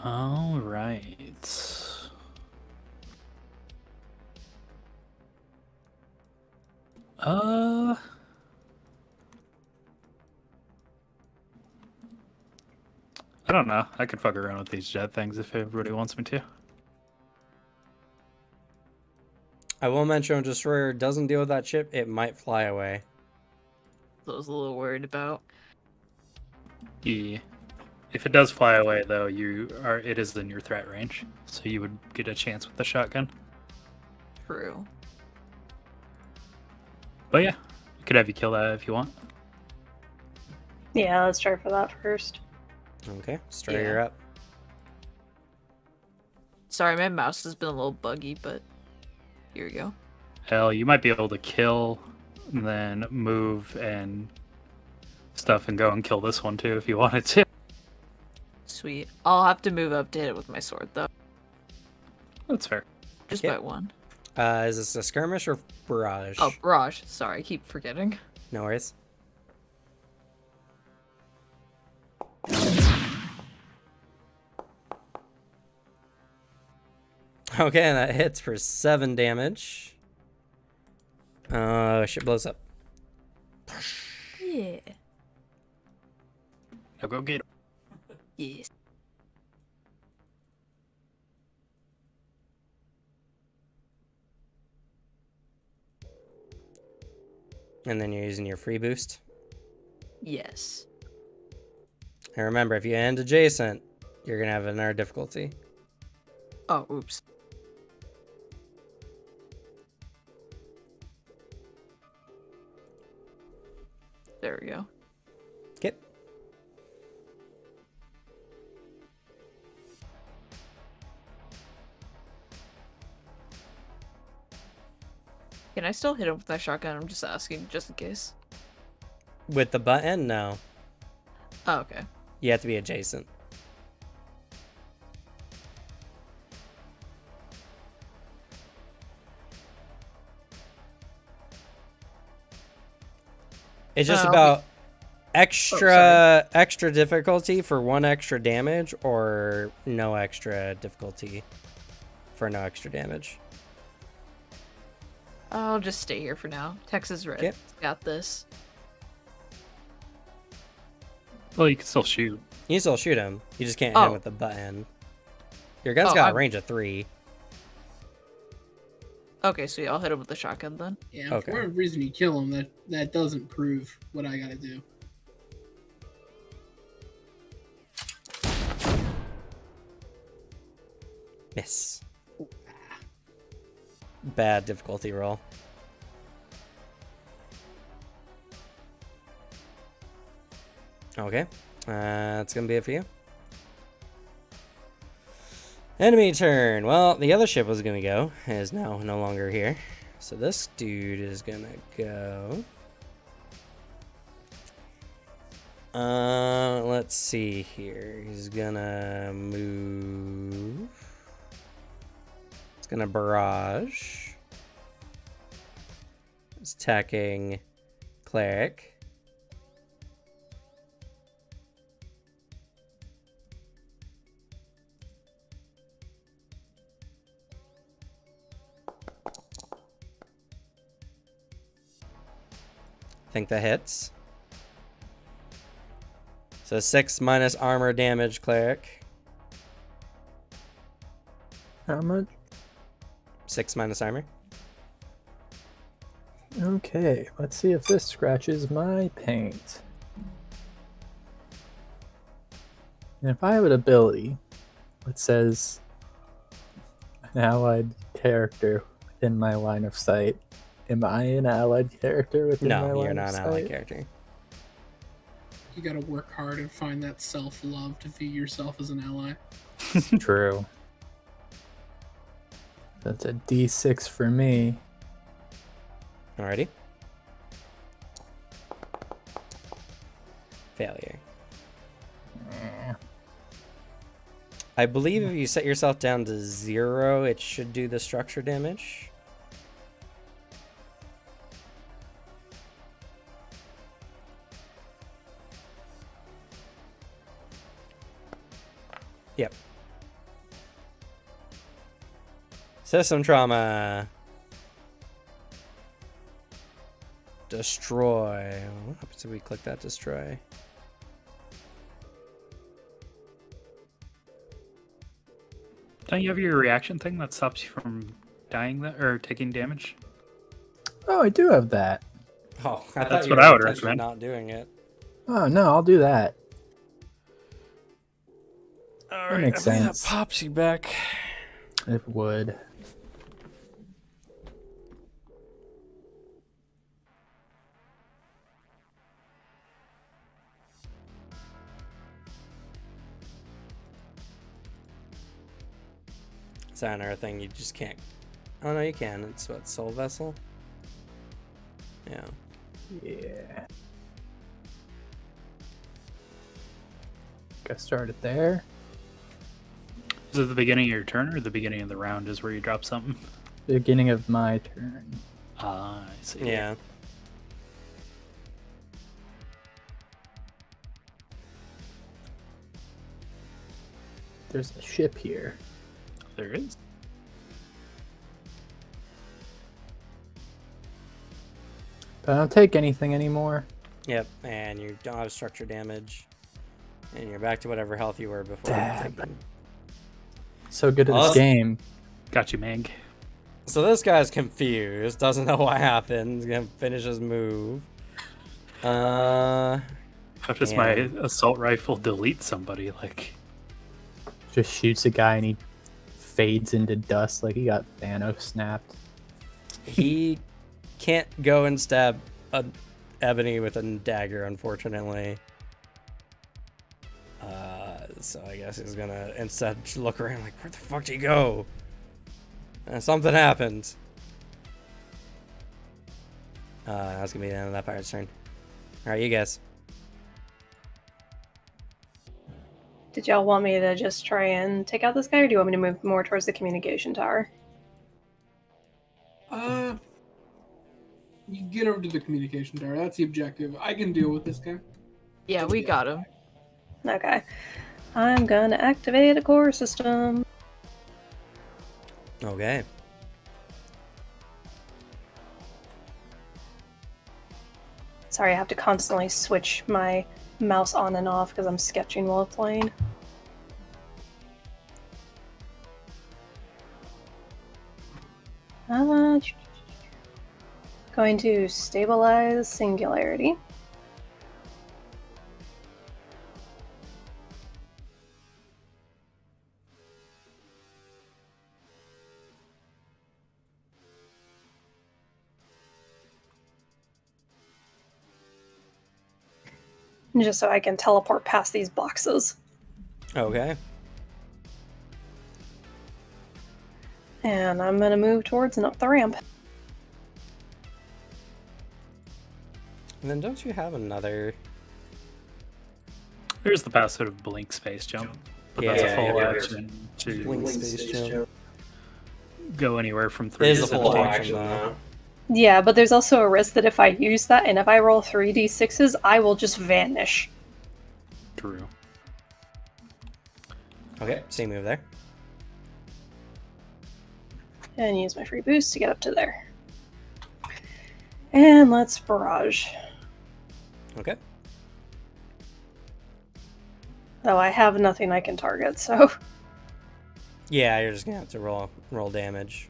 All right. I don't know. I could fuck around with these jet things if everybody wants me to. I will mention when Destroyer doesn't deal with that ship, it might fly away. I was a little worried about. Yeah. If it does fly away, though, it is in your threat range, so you would get a chance with the shotgun. True. But yeah, I could have you kill that if you want. Yeah, let's try for that first. Okay, Stray, Yeah. you're up. Sorry, my mouse has been a little buggy, but here we go. Hell, you might be able to kill, and then move and stuff and go and kill this one too if you wanted to. Sweet. I'll have to move up to hit it with my sword, though. That's fair. Just Yep. by one. Is this a skirmish or barrage? Oh, barrage. Sorry, I keep forgetting. No worries. Okay, and that hits for 7 damage. Shit blows up. Yeah. Now go get him. Yes. And then you're using your free boost. Yes. And remember, if you end adjacent, you're gonna have another difficulty. Oh, oops. There we go. Okay. Can I still hit him with that shotgun? I'm just asking, just in case. With the button, no. Oh, okay. You have to be adjacent. It's just Okay. about extra difficulty for 1 extra damage, or no extra difficulty for no extra damage. I'll just stay here for now. Texas Red. Yep. Got this. Well, you can still shoot. You can still shoot him. You just can't hit him Oh. with the button. Your gun's Oh, got a I'm- range of 3. Okay, sweet. I'll hit him with the shotgun then. Yeah, Okay. for whatever reason you kill him, that doesn't prove what I gotta do. Miss. Bad difficulty roll. Okay. That's gonna be it for you. Enemy turn. Well, the other ship was gonna go. Is now no longer here. So this dude is gonna go. Let's see here. He's gonna move. He's gonna barrage. He's attacking cleric. I think that hits. So 6 minus armor damage, cleric. How much? 6 minus armor. Okay, let's see if this scratches my paint. And if I have an ability that says an allied character within my line of sight, am I an allied character within my No, line you're of not an sight? allied character. You gotta work hard and find that self-love to view yourself as an ally. True. That's a D6 for me. Alrighty. Failure. I believe if you set yourself down to 0, it should do the structure damage. Yep. System trauma. Destroy. What happens if we click that destroy? Don't you have your reaction thing that stops you from dying or taking damage? Oh, I do have that. Oh, I That's thought you what were I would intentionally recommend. not doing it. Oh, no, I'll do that. All That makes I think sense. that pops you back. It would. Is that another thing you just can't? Oh no, you can. It's what, Soul Vessel? Yeah. Yeah. Got started there. Is it the beginning of your turn or the beginning of the round is where you drop something? Beginning of my turn. Ah, I see. Yeah. There's a ship here. There is. But I don't take anything anymore. Yep. And you don't have structure damage, and you're back to whatever health you were before. Damn. Taking... So good at this Awesome. game. Got you, Mang. So this guy's confused. Doesn't know what happened. He's gonna finish his move. How does my Damn. assault rifle delete somebody? Like, Just shoots a guy and he fades into dust like he got Thanos snapped. He can't go and stab a Ebony with a dagger, unfortunately. So I guess he's gonna instead look around like, where the fuck did he go? Something happened. That's gonna be the end of that pirate's turn. Alright, you guys. Did y'all want me to just try and take out this guy, or do you want me to move more towards the communication tower? You get over to the communication tower. That's the objective. I can deal with this guy. Yeah, we got him. Okay. I'm gonna activate a core system. Okay. Sorry, I have to constantly switch my mouse on and off because I'm sketching while playing. Going to stabilize singularity. Just so I can teleport past these boxes. Okay. And I'm going to move towards and up the ramp. And then don't you have another? there's the passive of blink space jump. But Yeah, that's a full yeah, action to Blink space jump. go anywhere from It 3 is to a full 17. action though. Yeah, but there's also a risk that if I use that and if I roll 3d6s, I will just vanish. True. Okay, same move there. And use my free boost to get up to there. And let's barrage. Okay. Though I have nothing I can target, so... Yeah, you're just gonna have to roll damage.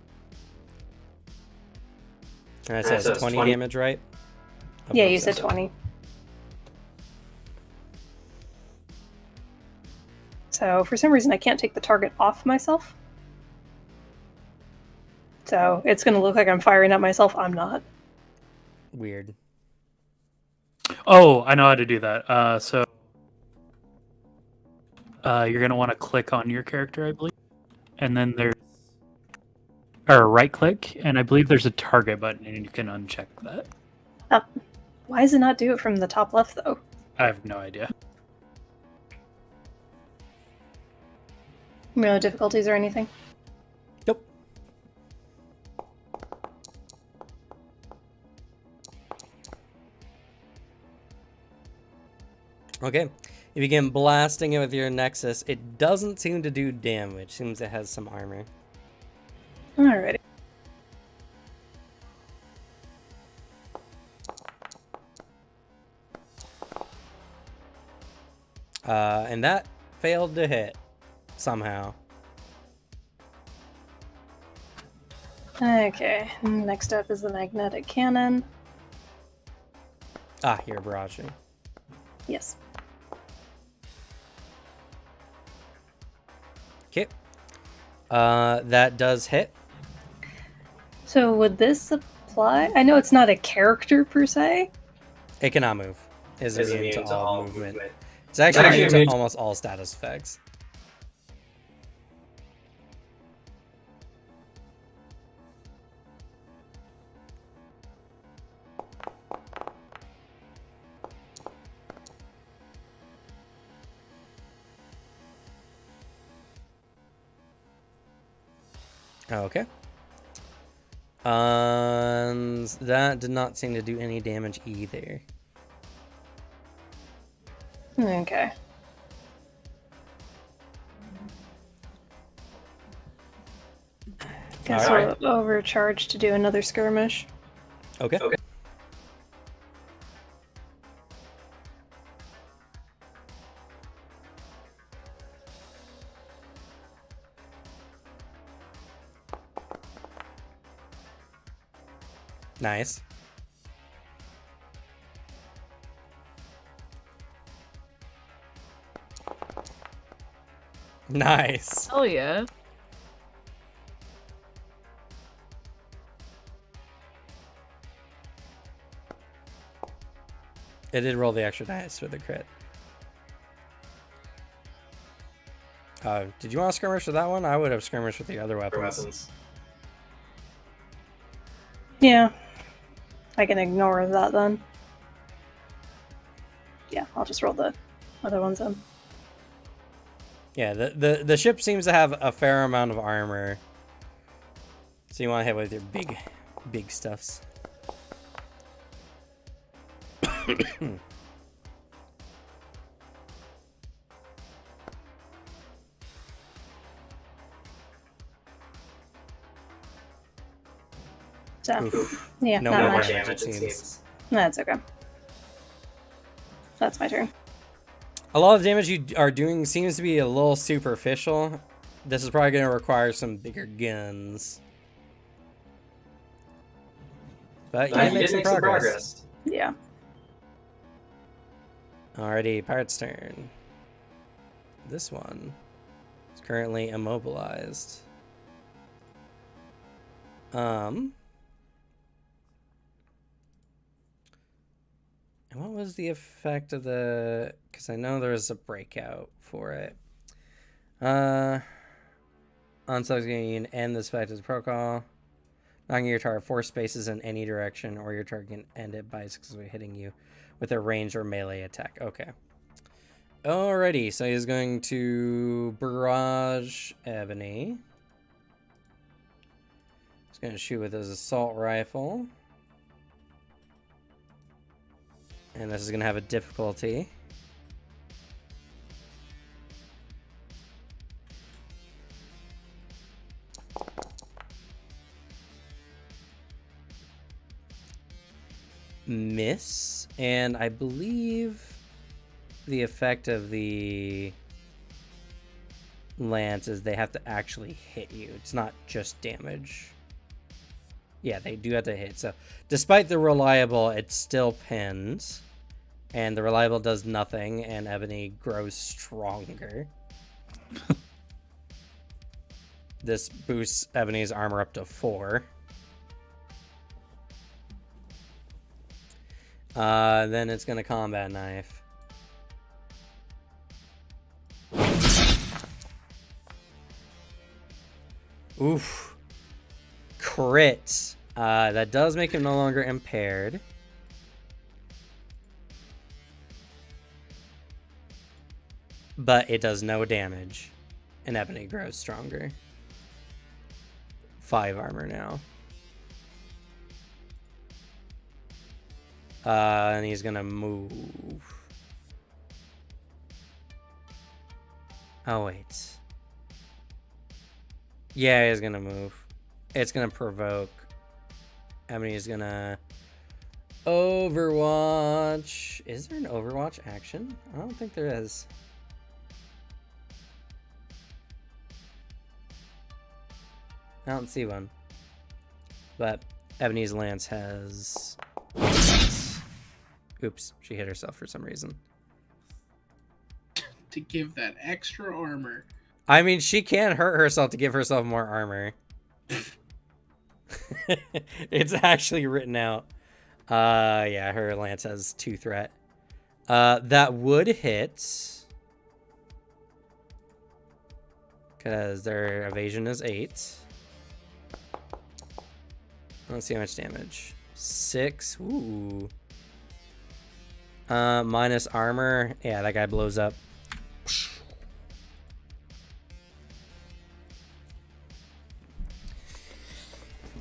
And it says 20 damage, right? Yeah, you said 20. So, for some reason, I can't take the target off myself. So, it's going to look like I'm firing at myself. I'm not. Weird. Oh, I know how to do that. You're going to want to click on your character, I believe. And then there's... Or right click, and I believe there's a target button, and you can uncheck that. Why does it not do it from the top left, though? I have no idea. No difficulties or anything? Nope. Okay. You begin blasting it with your Nexus. It doesn't seem to do damage. Seems it has some armor. Alrighty. And that failed to hit somehow. Okay, next up is the magnetic cannon. Ah, you're barraging. Yes. That does hit. So would this apply? I know it's not a character per se. It cannot move. Is immune to all movement. It's actually immune to almost all status effects. Okay. That did not seem to do any damage either. Okay. Guess Alright. we'll overcharge to do another skirmish. Okay. Nice. Nice. Oh yeah. It did roll the extra dice for the crit. Did you want to skirmish with that one? I would have skirmished with the other weapons. Yeah. I can ignore that then. Yeah, I'll just roll the other ones in. Yeah, the ship seems to have a fair amount of armor. So you want to hit with your big stuffs. So, Oof. yeah, No not more much. damage, it seems. That's okay. That's my turn. A lot of damage you are doing seems to be a little superficial. This is probably going to require some bigger guns. But you did make some progress. Yeah. Alrighty, Pirate's turn. This one is currently immobilized. And what was the effect of the... Because I know there was a breakout for it. On subject you can end this effect as a protocol. Knocking your target 4 spaces in any direction, or your target can end it by successfully hitting you with a ranged or melee attack. Okay. Alrighty, so he's going to barrage Ebony. He's going to shoot with his assault rifle. And this is going to have a difficulty. Miss, and I believe the effect of the lance is they have to actually hit you. It's not just damage. Yeah, they do have to hit. So despite the reliable, it still pins. And the reliable does nothing, and Ebony grows stronger. This boosts Ebony's armor up to 4. Then it's gonna combat knife. Oof. Crit. That does make him no longer impaired. But it does no damage. And Ebony grows stronger. 5 armor now. And he's gonna move. Oh, wait. Yeah, he's gonna move. It's gonna provoke. Ebony is gonna Overwatch. Is there an Overwatch action? I don't think there is. I don't see one. But Ebony's lance has... Oops, she hit herself for some reason. To give that extra armor. I mean, she can hurt herself to give herself more armor. It's actually written out. Yeah, her lance has 2 threat. That would hit. Because their evasion is 8. Let's see how much damage. 6. Ooh. Minus armor. Yeah, that guy blows up.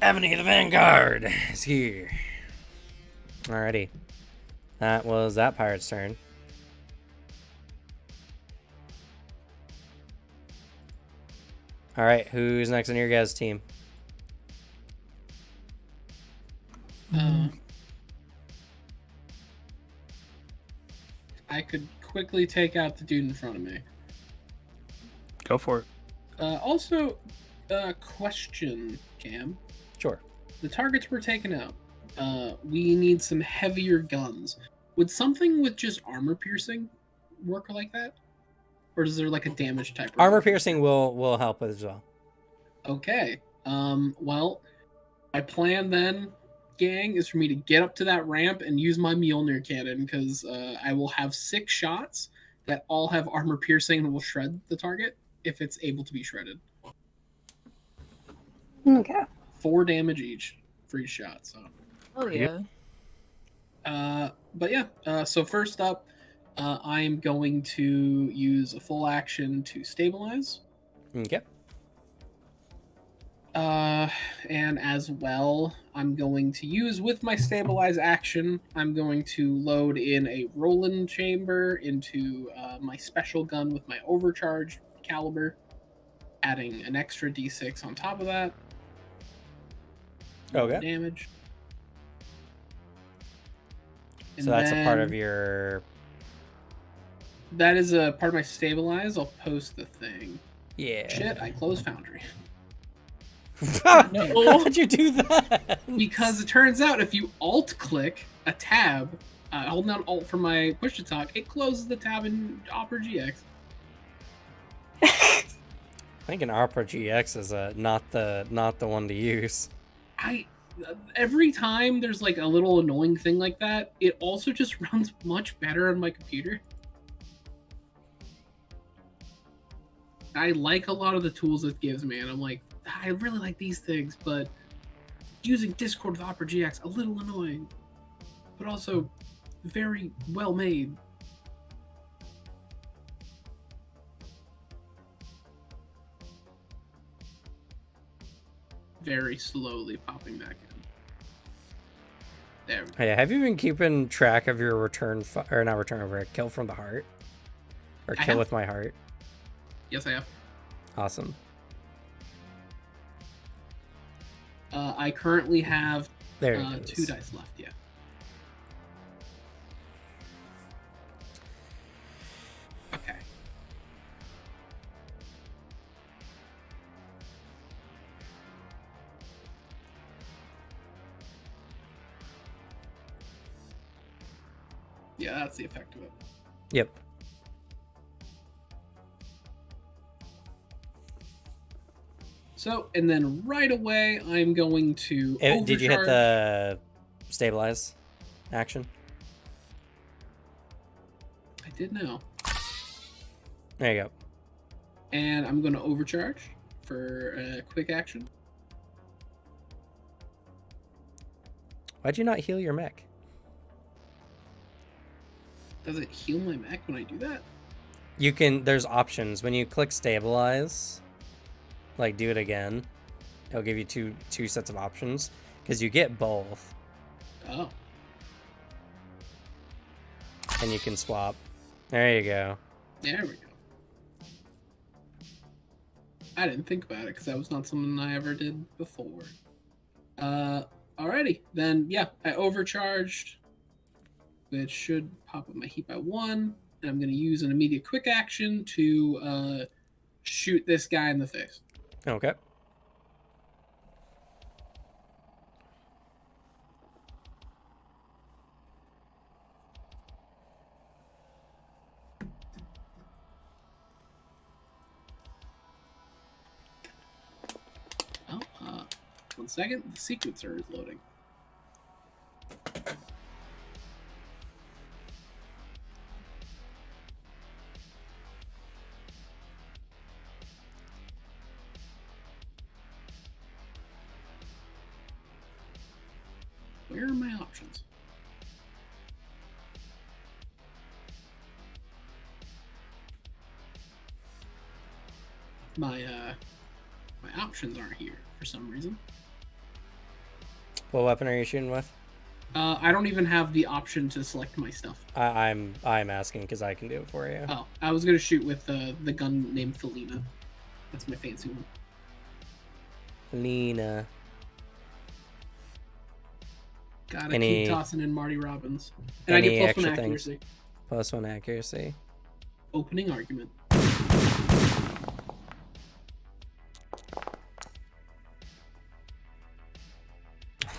Ebony the Vanguard is here. Alrighty. That was that pirate's turn. Alright, who's next on your guys' team? I could quickly take out the dude in front of me. Go for it. Also, question, Cam. Sure. The targets we're taking out. We need some heavier guns. Would something with just armor piercing work like that? Or is there like a damage type? Armor piercing will help as well. Okay. Well, my plan then, gang, is for me to get up to that ramp and use my Mjolnir cannon, because I will have 6 shots that all have armor piercing and will shred the target if it's able to be shredded. Okay. 4 damage each for each shot. So. Oh yeah. But yeah. So first up, I am going to use a full action to stabilize. Okay. And as well, I'm going to use, with my stabilize action, I'm going to load in a Roland chamber into my special gun with my overcharged caliber, adding an extra d6 on top of that. Okay. Damage. And So that's a part of then- your... That is a part of my stabilize. I'll post the thing. Yeah. Shit, I closed Foundry. How'd you do that? Because it turns out if you alt-click a tab, holding down alt for my push-to-talk, it closes the tab in Opera GX. I think an Opera GX is not the one to use. Every time there's like a little annoying thing like that, it also just runs much better on my computer. I like a lot of the tools it gives me, and I'm like, I really like these things, but using Discord with Opera GX, a little annoying, but also very well made. Very slowly popping back in. There we go. Hey, have you been keeping track of your or not return over, kill from the heart? Or I kill have. with my heart? Yes, I have. Awesome. I currently have There it 2 is. dice left, yeah. Okay. Yeah, that's the effect of it. Yep. So, and then right away, I'm going to Did you hit overcharge. the stabilize action? I did now. There you go. And I'm going to overcharge for a quick action. Why'd you not heal your mech? Does it heal my mech when I do that? You can, there's options. When you click stabilize, like do it again, it'll give you two sets of options, because you get both. Oh. And you can swap. There you go. There we go. I didn't think about it because that was not something I ever did before. Alrighty, then yeah, I overcharged, which should pop up my heat by 1, and I'm going to use an immediate quick action to shoot this guy in the face. Okay. 1 second. The sequencer is loading. Where are my options? My options aren't here for some reason. What weapon are you shooting with? I don't even have the option to select my stuff. I'm asking because I can do it for you. Oh, I was gonna shoot with the gun named Felina. That's my fancy one. Lena. Gotta keep tossing in Marty Robbins. And I get +1 accuracy. +1 accuracy. Opening argument.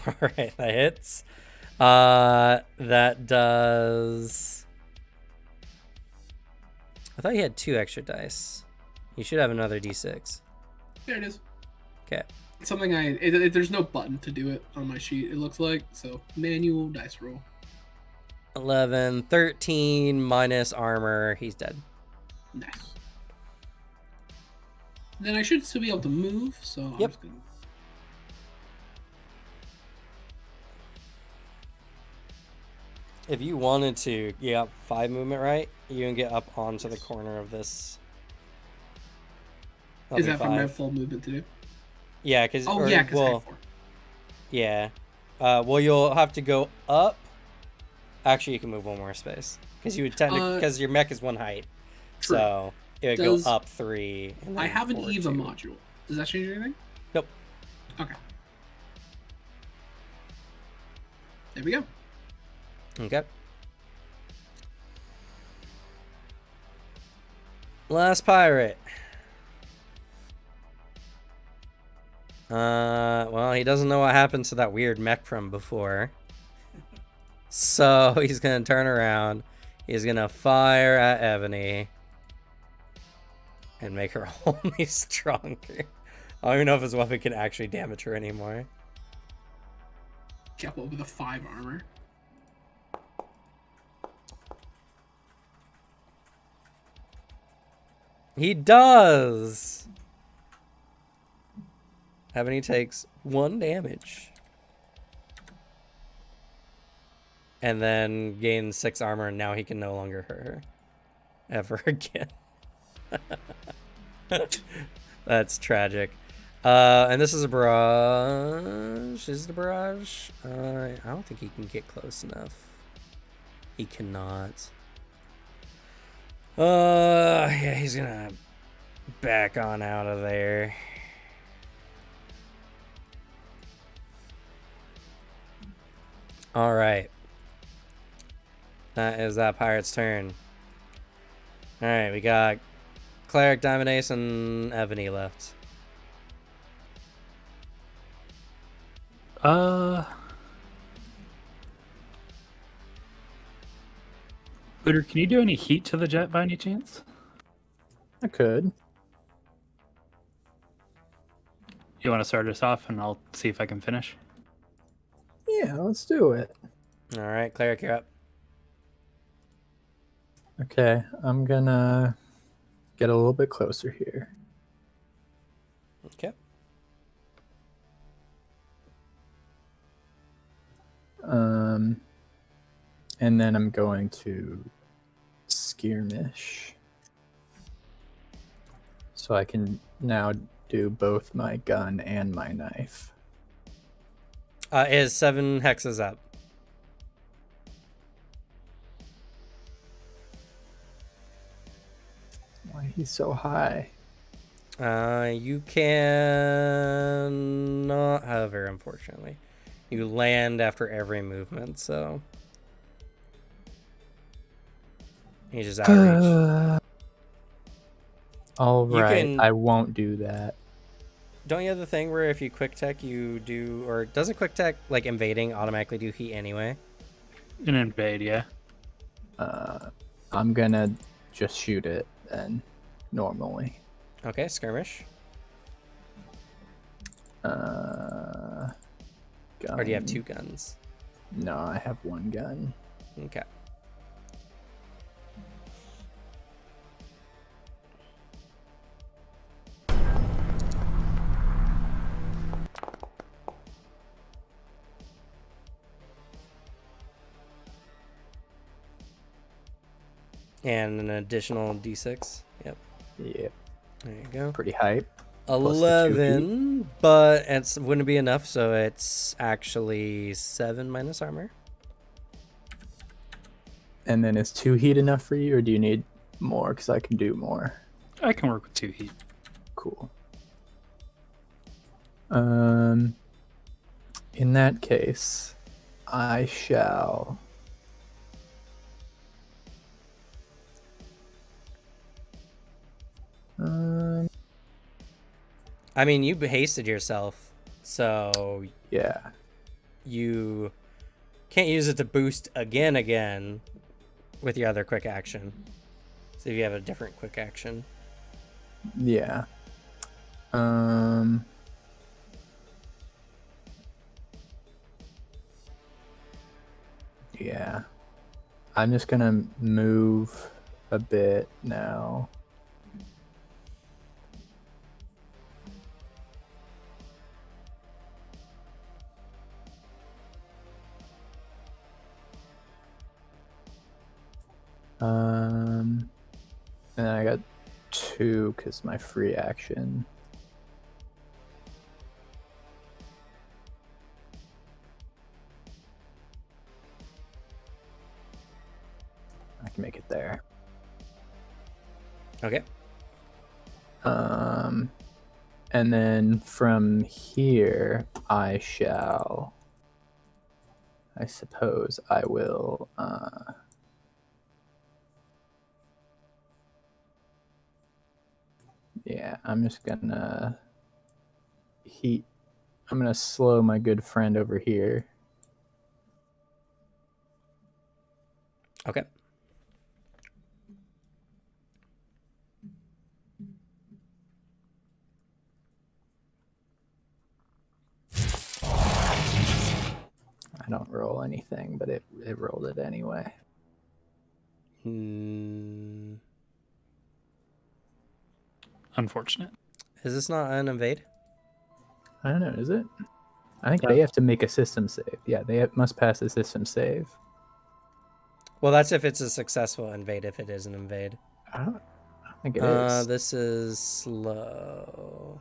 Alright, that hits. That does... I thought you had 2 extra dice. You should have another d6. There it is. Okay. Something there's no button to do it on my sheet, it looks like. So, manual dice roll. 11, 13 minus armor. He's dead. Nice. Then I should still be able to move, so I'm just gonna... If you wanted to get up 5 movement, right? You can get up onto the corner of this. Is that for my full movement to do? Yeah, because... Oh, yeah, because I have 4. Yeah. Well, you'll have to go up. Actually, you can move 1 more space. Because you would technically... Because your mech is 1 height. True. So it would go up 3. I have an EVA module. Does that change anything? Nope. Okay. There we go. Okay. Last pirate. Well, he doesn't know what happened to that weird mech from before. So he's gonna turn around. He's gonna fire at Ebony. And make her only stronger. I don't even know if his weapon can actually damage her anymore. Jump over the 5 armor. He does! Ebony takes 1 damage. And then gains 6 armor, and now he can no longer hurt her. Ever again. That's tragic. And this is a barrage. Is it a barrage? I don't think he can get close enough. He cannot. Yeah, he's gonna back on out of there. All right. That is that pirate's turn. All right, we got Cleric, Diamond Ace, and Ebony left. Booter, can you do any heat to the jet by any chance? I could. You want to start us off, and I'll see if I can finish? Yeah, let's do it. All right, Cleric, you're up. Okay, I'm gonna get a little bit closer here. Okay. And then I'm going to skirmish. So I can now do both my gun and my knife. Is 7 hexes up. Why he's so high? You cannot hover, unfortunately. You land after every movement, so... You just outreach. All right, I won't do that. Don't you have the thing where if you quick tech, you do... Or doesn't quick tech, like, invading automatically do heat anyway? An invade, yeah. I'm gonna just shoot it then, normally. Okay, skirmish. Gun. Or do you have 2 guns? No, I have 1 gun. Okay. And an additional d6. Yep. Yep. There you go. Pretty hype. 11, but it wouldn't be enough, so it's actually 7 minus armor. And then is 2 heat enough for you, or do you need more? Because I can do more. I can work with 2 heat. Cool. In that case, I shall. I mean, you hasted yourself, so Yeah. you can't use it to boost again with your other quick action. So if you have a different quick action. Yeah. Yeah. I'm just gonna move a bit now. And then I got 2 because my free action. I can make it there. Okay. And then from here, I suppose I will, yeah, I'm just gonna I'm gonna slow my good friend over here. Okay. I don't roll anything, but it rolled it anyway. Unfortunate. Is this not an invade? I don't know, is it? I think Yeah. they have to make a system save. Yeah, they must pass a system save. Well, that's if it's a successful invade, if it is an invade. I don't think it is. This is slow.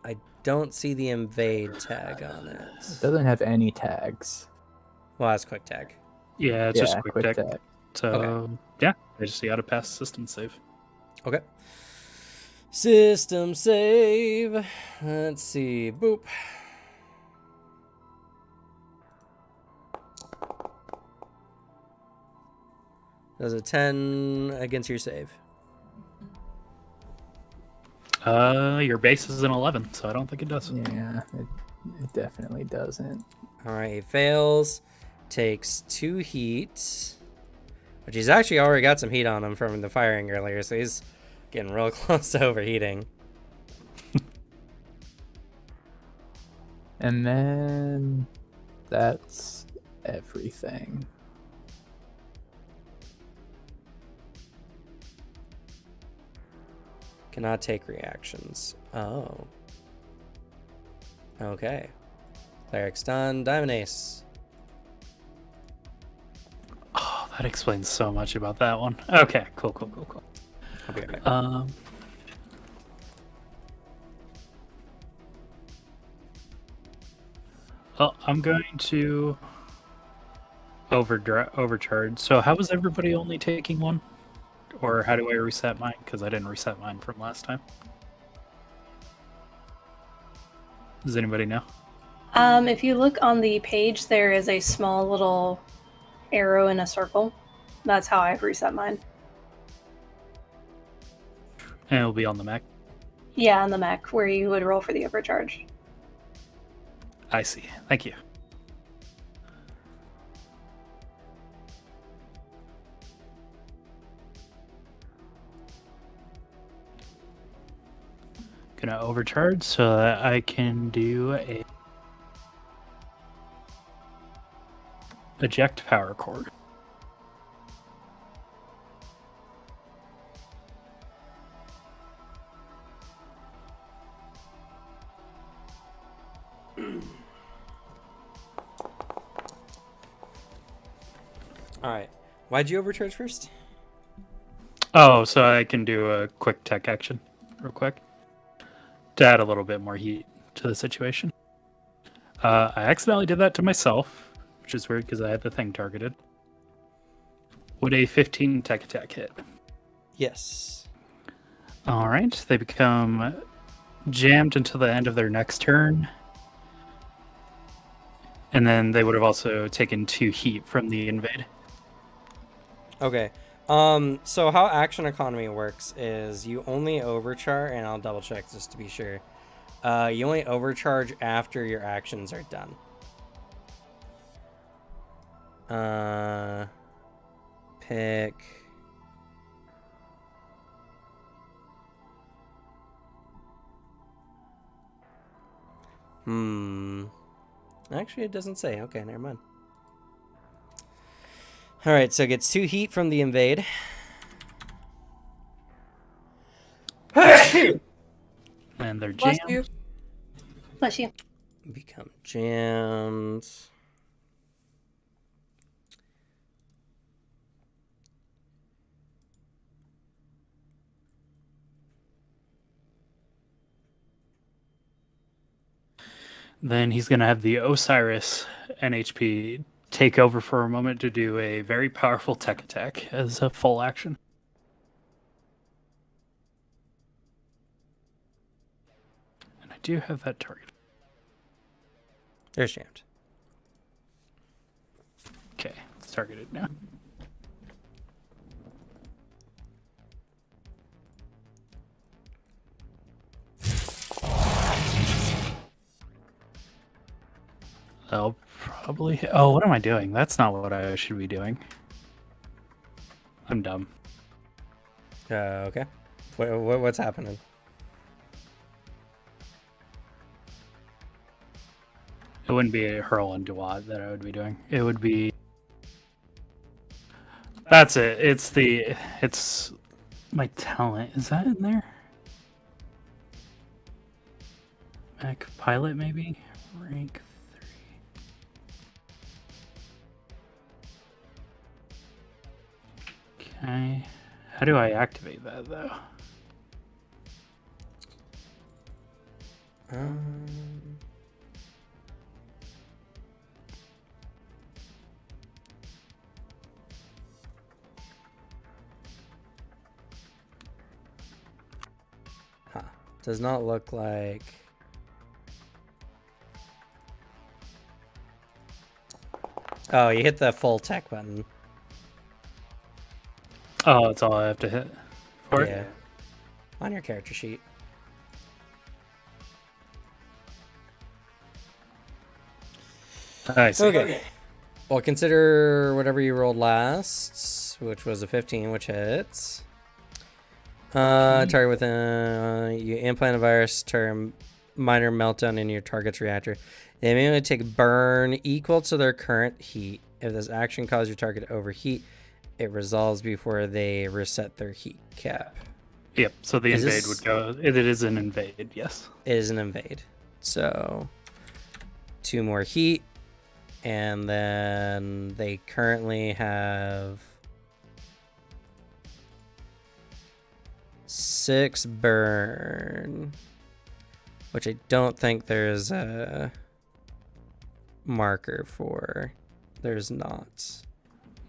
I don't see the invade tag on it. It doesn't have any tags. Well, that's quick tag. Yeah, it's just quick tech. tag. So, Okay. yeah, I just got to pass system save. Okay. System save. Let's see. Boop. Does a 10 against your save? Your base is an 11, so I don't think it does. Yeah, it definitely doesn't. All right, he fails. Takes 2 heat, which he's actually already got some heat on him from the firing earlier, so he's getting real close to overheating. And then that's everything. Cannot take reactions. Oh. Okay. Cleric's done. Diamond Ace. Oh, that explains so much about that one. Okay, cool. I'll be right back. Well, I'm going to overcharge. So how was everybody only taking 1? Or how do I reset mine? Because I didn't reset mine from last time. Does anybody know? If you look on the page, there is a small little arrow in a circle. That's how I've reset mine. And it'll be on the Mac. Yeah, on the mech, where you would roll for the overcharge. I see. Thank you. gonna overcharge so that I can do a eject power cord. All right. Why'd you overcharge first? Oh, so I can do a quick tech action real quick to add a little bit more heat to the situation. I accidentally did that to myself, which is weird because I had the thing targeted. Would a 15 tech attack hit? Yes. All right. They become jammed until the end of their next turn. And then they would have also taken 2 heat from the invade. Okay. So how action economy works is you only overcharge, and I'll double check just to be sure. You only overcharge after your actions are done. Pick. Actually, it doesn't say. Okay, never mind. All right, so it gets 2 heat from the invade. And they're Bless jammed. you. Bless you. Become jammed. Then he's going to have the Osiris NHP take over for a moment to do a very powerful tech attack as a full action. And I do have that target. There's jammed. Okay, it's targeted now. I'll probably... Oh, what am I doing? That's not what I should be doing. I'm dumb. Okay. What's happening? It wouldn't be a hurl and Duat that I would be doing. It would be... That's it. It's my talent. Is that in there? Mech pilot, maybe? Rank 3. Okay. How do I activate that, though? Does not look like... Oh, you hit the full tech button. Oh, that's all I have to hit for Yeah. it? On your character sheet. I see. Okay. Well, consider whatever you rolled last, which was a 15, which hits. Target with you implant a virus, turn minor meltdown in your target's reactor. They immediately take burn equal to their current heat. If this action causes your target to overheat, it resolves before they reset their heat cap. Yep, so the Is invade this- would go... It is an invade, yes. It is an invade. So 2 more heat. And then they currently have 6 burn, which I don't think there's a marker for. There's not.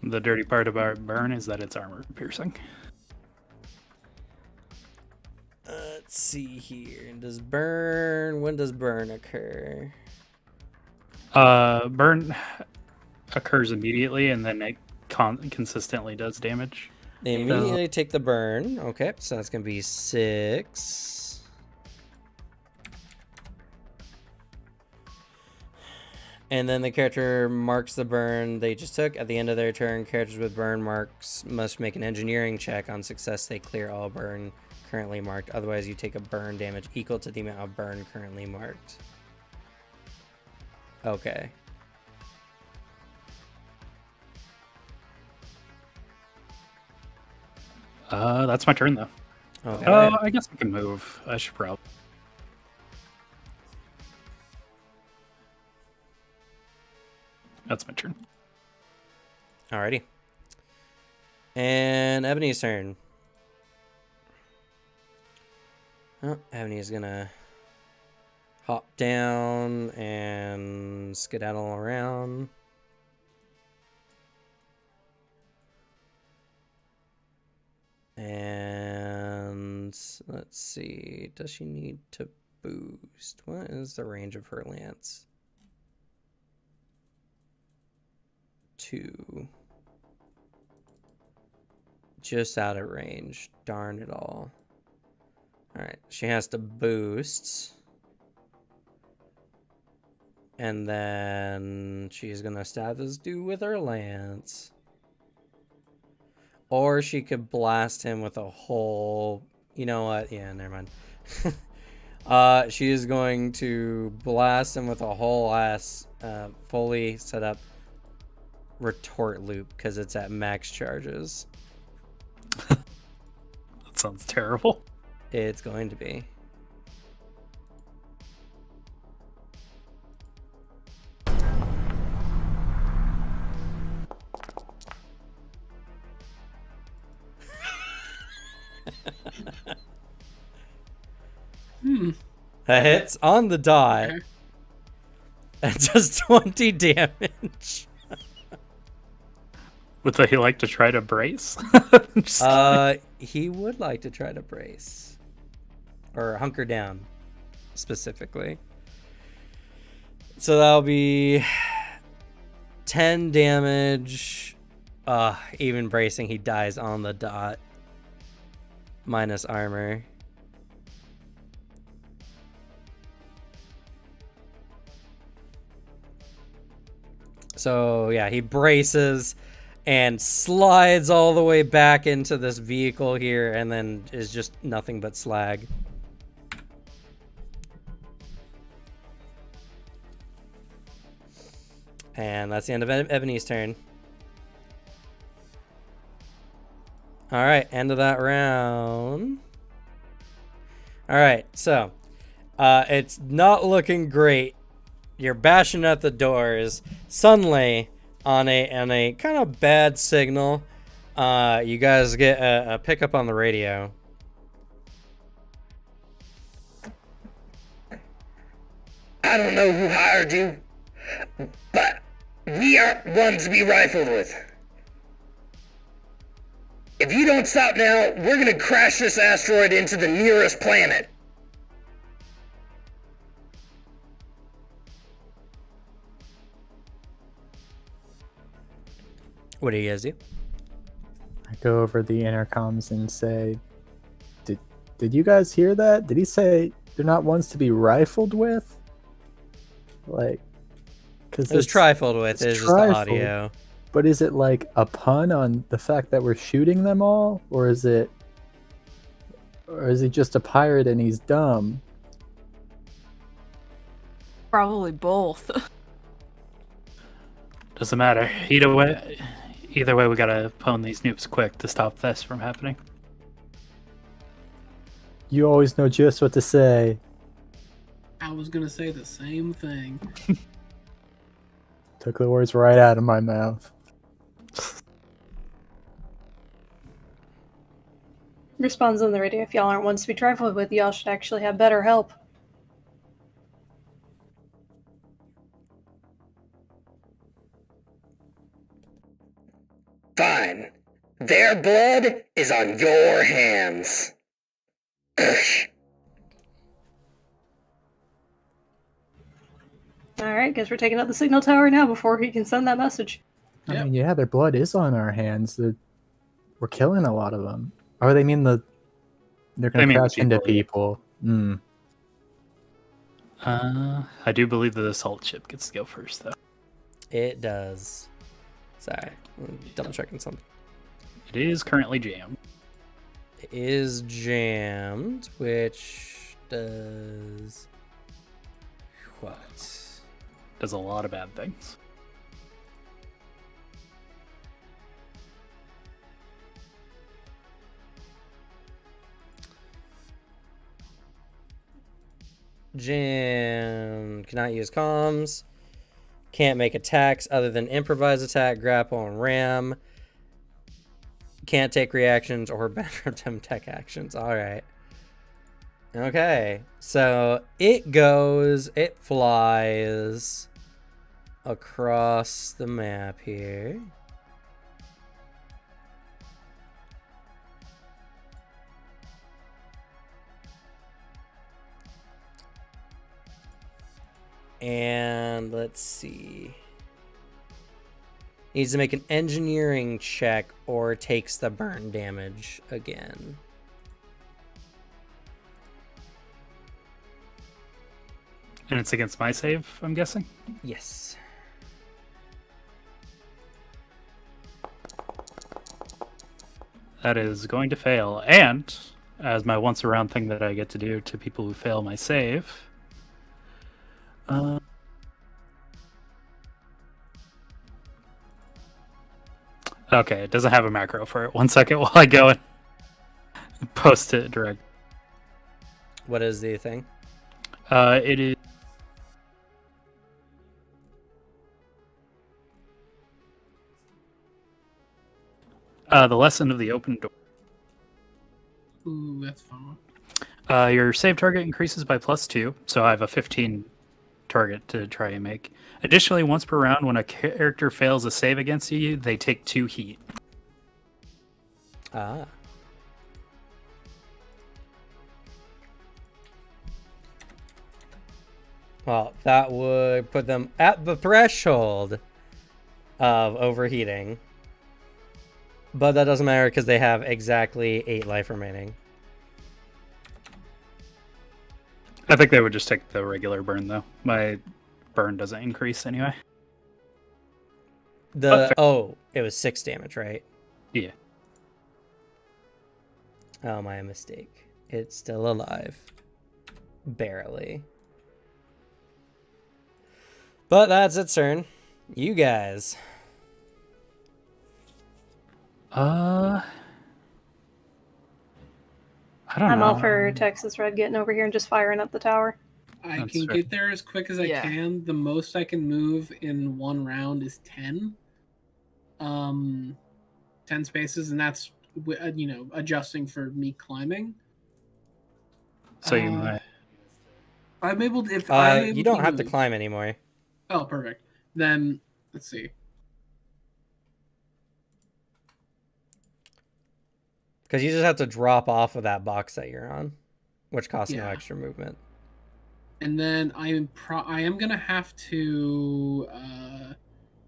The dirty part about burn is that it's armor piercing. Let's see here. When does burn occur? Burn occurs immediately, and then it consistently does damage. They immediately take the burn. Okay, so that's going to be 6. And then the character marks the burn they just took. At the end of their turn, characters with burn marks must make an engineering check. On success, they clear all burn currently marked. Otherwise, you take a burn damage equal to the amount of burn currently marked. Okay. That's my turn though. Okay. I guess I can move. I should probably. That's my turn. Alrighty. And Ebony's turn. Oh, Ebony's gonna hop down and skedaddle around. And let's see. Does she need to boost? What is the range of her lance? 2. Just out of range. Darn it all. Alright, she has to boost. And then she's gonna stab this dude with her lance. Or she could blast him with a whole... You know what? Yeah, never mind. She is going to blast him with a whole ass fully set up retort loop because it's at max charges. That sounds terrible. It's going to be. That hits on the dot. Okay. It does 20 damage. Would he like to try to brace? He would like to try to brace. Or hunker down, specifically. So that'll be 10 damage. Even bracing, he dies on the dot. Minus armor. So yeah, he braces and slides all the way back into this vehicle here, and then is just nothing but slag. And that's the end of Ebony's turn. Alright, end of that round. Alright, so it's not looking great. You're bashing at the doors. Suddenly, on a kind of bad signal, you guys get a pickup on the radio. I don't know who hired you, but we aren't ones to be rifled with. If you don't stop now, we're gonna crash this asteroid into the nearest planet. What do you guys do? I go over the intercoms and say, Did you guys hear that? Did he say they're not ones to be rifled with? Like, because It was trifled with. It's just the audio. But is it like a pun on the fact that we're shooting them all, or is he just a pirate and he's dumb? Probably both. Doesn't matter. Either way, we gotta pwn these noobs quick to stop this from happening. You always know just what to say. I was gonna say the same thing. Took the words right out of my mouth. Responds on the radio. If y'all aren't ones to be trifled with, y'all should actually have better help. Fine. Their blood is on your hands. Alright, guess we're taking out the signal tower now before he can send that message. Yep. I mean, yeah, their blood is on our hands. We're killing a lot of them. Or they mean they're going to crash into people. Mm. I do believe the assault ship gets to go first, though. It does. Sorry, I'm double checking something. It is currently jammed. is jammed, which does what? Does a lot of bad things. Jammed. Cannot use comms. Can't make attacks other than improvise attack, grapple, and ram. Can't take reactions or benefit from tech actions. Alright. Okay. So it flies across the map here. And let's see. Needs to make an engineering check or takes the burn damage again. And it's against my save, I'm guessing? Yes. That is going to fail. And as my once around thing that I get to do to people who fail my save. Okay, it doesn't have a macro for it. 1 second while I go and post it direct. What is the thing? It is. The lesson of the open door. Ooh, that's fun. Your save target increases by +2, so I have a 15 target to try and make. Additionally, once per round, when a character fails a save against you, they take 2 heat. Ah. Well, that would put them at the threshold of overheating. But that doesn't matter because they have exactly 8 life remaining. I think they would just take the regular burn, though. My burn doesn't increase anyway. It was 6 damage, right? Yeah. Oh, my mistake. It's still alive. Barely. But that's its turn. You guys. I don't know. I'm all for Texas Red getting over here and just firing up the tower. I That's can fair. get there as quick as I can. The most I can move in 1 round is 10. 10 spaces, and that's adjusting for me climbing. So you might. I'm able to. If You don't have to move. climb anymore. Oh, perfect. Then let's see. Because you just have to drop off of that box that you're on, which costs no Yeah. extra movement. And then I am gonna have to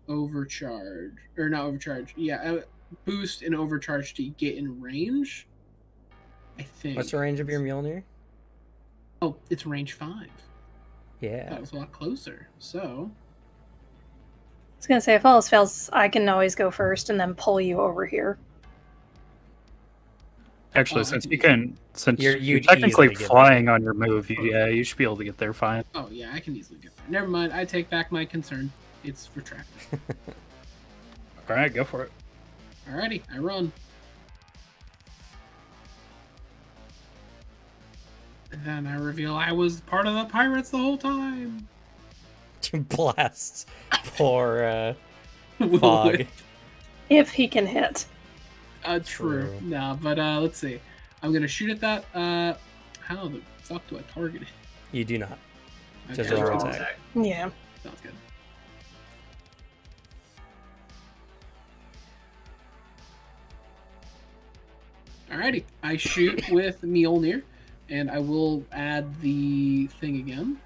overcharge, or not overcharge. Yeah, boost and overcharge to get in range. I think. What's the range of your Mjolnir? Oh, it's range 5. Yeah. That was a lot closer. So. I was gonna say, if all else fails, I can always go first and then pull you over here. Actually, since you're you'd technically easily get flying on your move, you should be able to get there fine. Oh yeah, I can easily get there. Never mind. I take back my concern. It's retracted. All right, go for it. Alrighty, I run. And then I reveal I was part of the pirates the whole time. Blast. Poor Fog. If he can hit. True. No, but let's see. I'm gonna shoot at that. How the fuck do I target it? You do not. Just Okay, roll roll attack. Yeah. Sounds good. Alrighty, I shoot with Mjolnir, and I will add the thing again.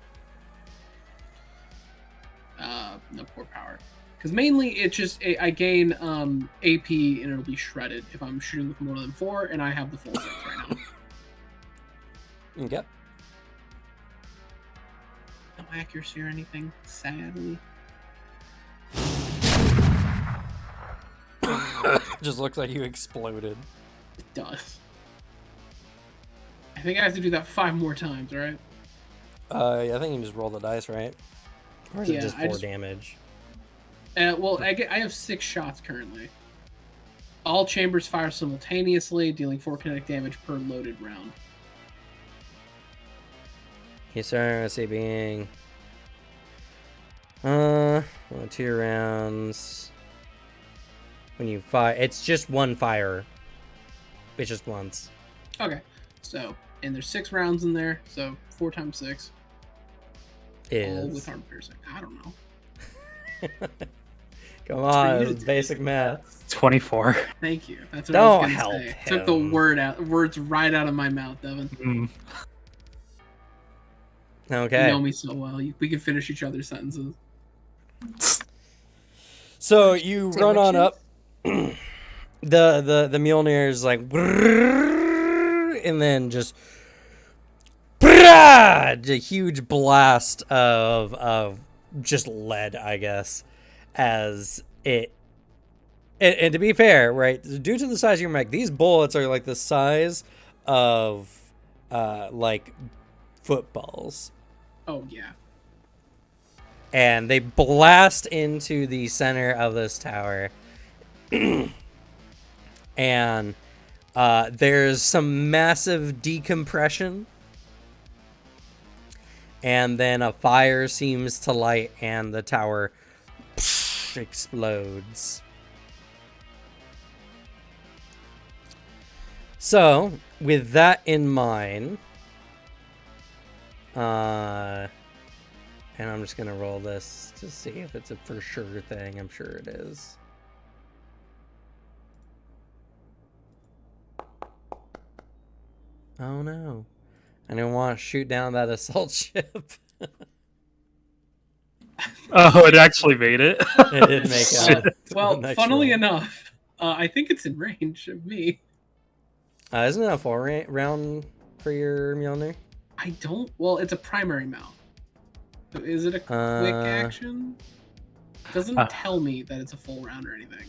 No poor power, because mainly it's just I gain AP and it'll be shredded if I'm shooting with more than 4, and I have the full 6 right now. Okay. No accuracy or anything, sadly. Just looks like you exploded. It does. I think I have to do that 5 more times, right? I think you can just roll the dice, right? Or is it Yeah, just I 4 damage? Well, I have 6 shots currently. All chambers fire simultaneously, dealing 4 kinetic damage per loaded round. You start, let's see, being... 2 rounds. When you fire... It's just 1 fire. It's just once. Okay, so, and there's 6 rounds in there, so 4 times 6. All with Is... armor piercing. I don't know. Come for on, you to it's do. basic math. 24. Thank you. That's what Don't I was help gonna say. Took the him. words right out of my mouth, Devin. Mm. Okay. You know me so well. We can finish each other's sentences. So you run on up. the Mjolnir is like, and then just a huge blast of just lead, I guess, as it. And to be fair, right, due to the size of your mech, these bullets are like the size of like footballs. Oh yeah. And they blast into the center of this tower. And there's some massive decompression. And then a fire seems to light and the tower explodes. So, with that in mind, and I'm just gonna roll this to see if it's a for sure thing. I'm sure it is. Oh no. I didn't want to shoot down that assault ship. Oh, it actually made it. It did make it. Well, Nice funnily roll. enough, I think it's in range of me. Isn't it a 4 round for your Mjolnir? I don't. Well, it's a primary mount. So is it a quick action? It doesn't tell me that it's a full round or anything.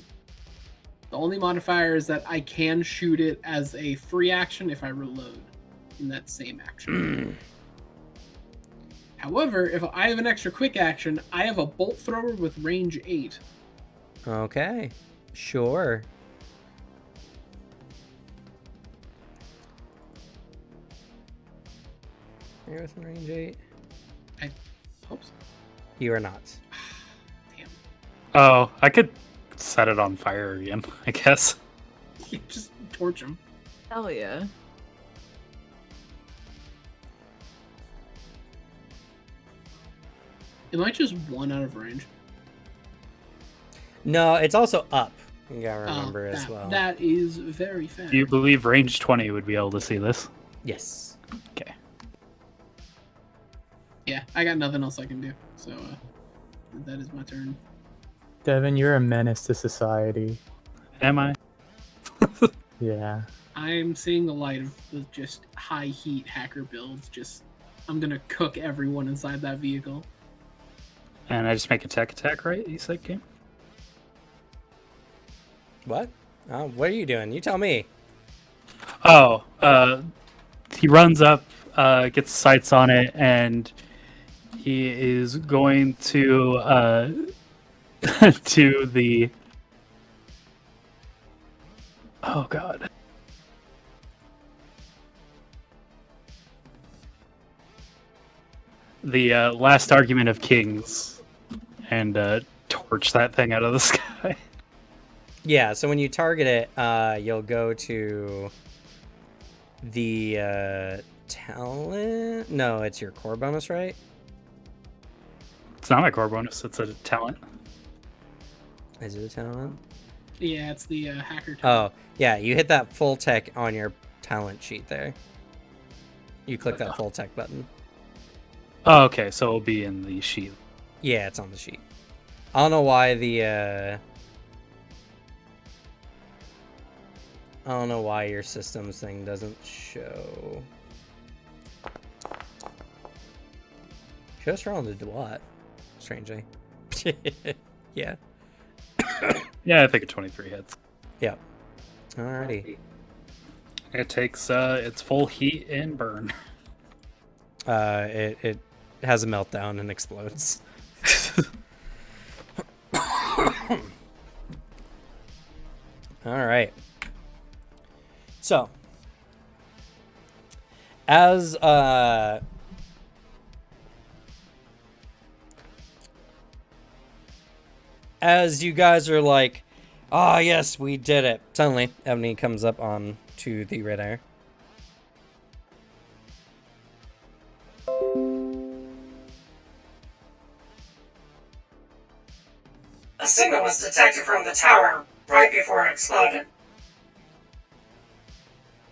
The only modifier is that I can shoot it as a free action if I reload in that same action. However, if I have an extra quick action, I have a bolt thrower with range 8. Okay. Sure. You're within range 8? I hope so. You are not. Damn. Oh, I could set it on fire again, I guess. Just torch him. Hell yeah. Am I just 1 out of range? No, it's also up. You gotta remember as well. That is very fast. Do you believe range 20 would be able to see this? Yes. Okay. Yeah, I got nothing else I can do. So that is my turn. Devin, you're a menace to society. Am I? Yeah. I'm seeing the light of the just high heat hacker builds. I'm gonna cook everyone inside that vehicle. And I just make a tech attack, right? You said, game? What? What are you doing? You tell me. Oh, he runs up, gets sights on it, and he is going to to the. Oh God. The last argument of kings, and torch that thing out of the sky. Yeah, so when you target it, you'll go to the talent. No, it's your core bonus, right? It's not my core bonus. It's a talent. Is it a talent? Yeah, it's the hacker. Oh, yeah, you hit that full tech on your talent sheet there. You click that full tech button. Oh, okay, so it'll be in the sheet. Yeah, it's on the sheet. I don't know why the I don't know why your systems thing doesn't show. Shows her on the what? Strangely. Yeah. Yeah, I think a 23 hits. Yep. Alrighty. It takes its full heat and burn. It has a meltdown and explodes. All right. So, as you guys are like, ah, yes, we did it. Suddenly, Ebony comes up on to the radar. A signal was detected from the tower right before it exploded.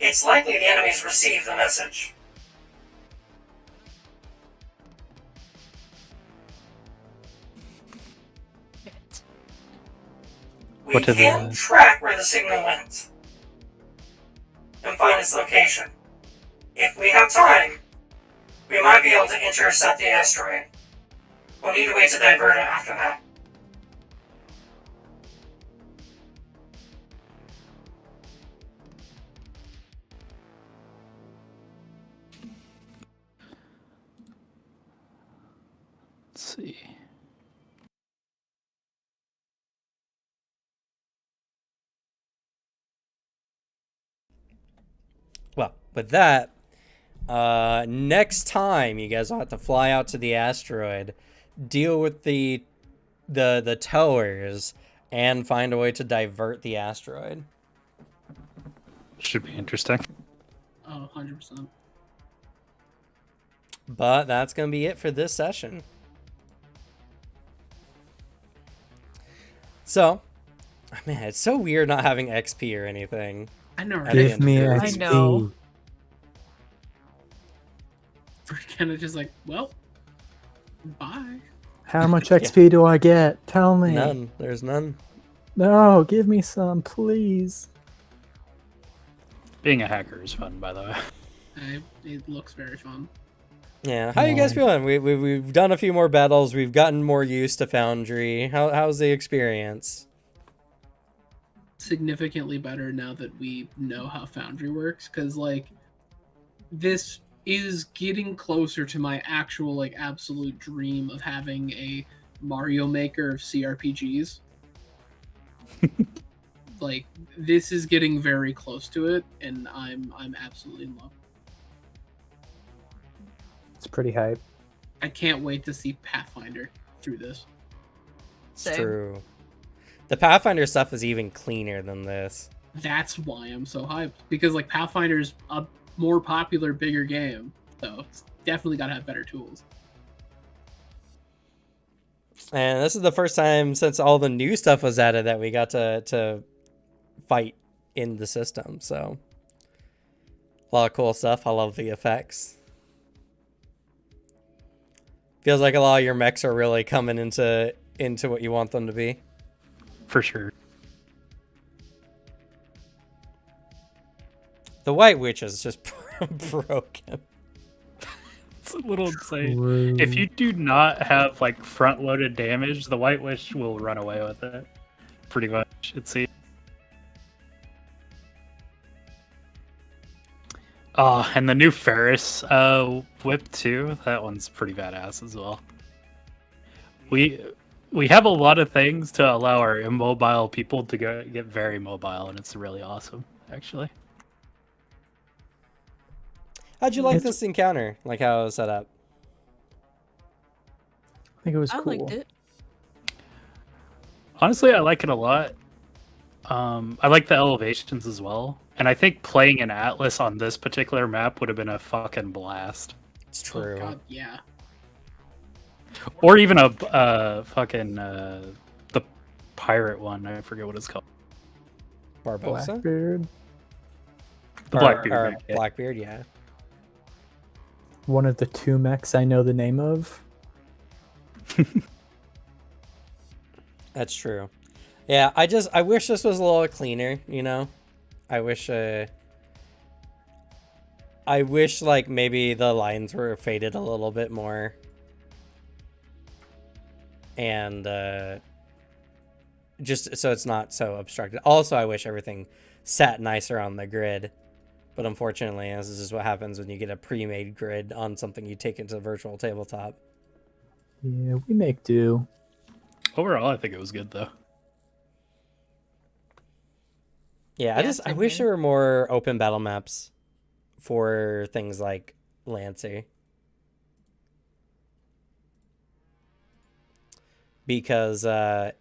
It's likely the enemies received the message. We What did can the- track where the signal went and find its location. If we have time, we might be able to intercept the asteroid. We'll need a way to divert it after that. Let's see. Well, with that, next time you guys will have to fly out to the asteroid, deal with the towers, and find a way to divert the asteroid. Should be interesting. Oh, 100%. But that's going to be it for this session. So, man, it's so weird not having XP or anything. I know, right? Give me I XP. know. We're kind of just like, well, bye. How much XP do I get? Tell me. None. There's none. No, give me some, please. Being a hacker is fun, by the way. It looks very fun. Yeah. How you guys feeling? We've done a few more battles. We've gotten more used to Foundry. How's the experience? Significantly better now that we know how Foundry works, because like this is getting closer to my actual like absolute dream of having a Mario Maker of CRPGs. Like this is getting very close to it, and I'm absolutely in love. It's pretty hype. I can't wait to see Pathfinder through this. It's Same. true. The Pathfinder stuff is even cleaner than this. That's why I'm so hyped, because like Pathfinder's a more popular, bigger game, so it's definitely got to have better tools. And this is the first time since all the new stuff was added that we got to fight in the system. So a lot of cool stuff. I love the effects. Feels like a lot of your mechs are really coming into what you want them to be. For sure. The White Witch is just broken. It's a little insane. If you do not have like front-loaded damage, the White Witch will run away with it. Pretty much, it seems. Oh, and the new Ferris whip too. That one's pretty badass as well. We have a lot of things to allow our immobile people to get very mobile, and it's really awesome, actually. How'd you like this encounter? Like how it was set up? I think it was I cool. liked it. Honestly, I like it a lot. I like the elevations as well, and I think playing an Atlas on this particular map would have been a fucking blast. It's true. Oh god, yeah. Or even a fucking the pirate one. I forget what it's called. Barbosa? Blackbeard. The Or Blackbeard. yeah. Blackbeard, yeah. One of the two mechs I know the name of. That's true. Yeah, I wish this was a little cleaner, you know? I wish like maybe the lines were faded a little bit more. And just so it's not so obstructed. Also, I wish everything sat nicer on the grid. But unfortunately, this is just what happens when you get a pre-made grid on something you take into virtual tabletop. Yeah, we make do. Overall, I think it was good though. Yeah, Yeah, I same wish here. there were more open battle maps for things like Lancer. Because I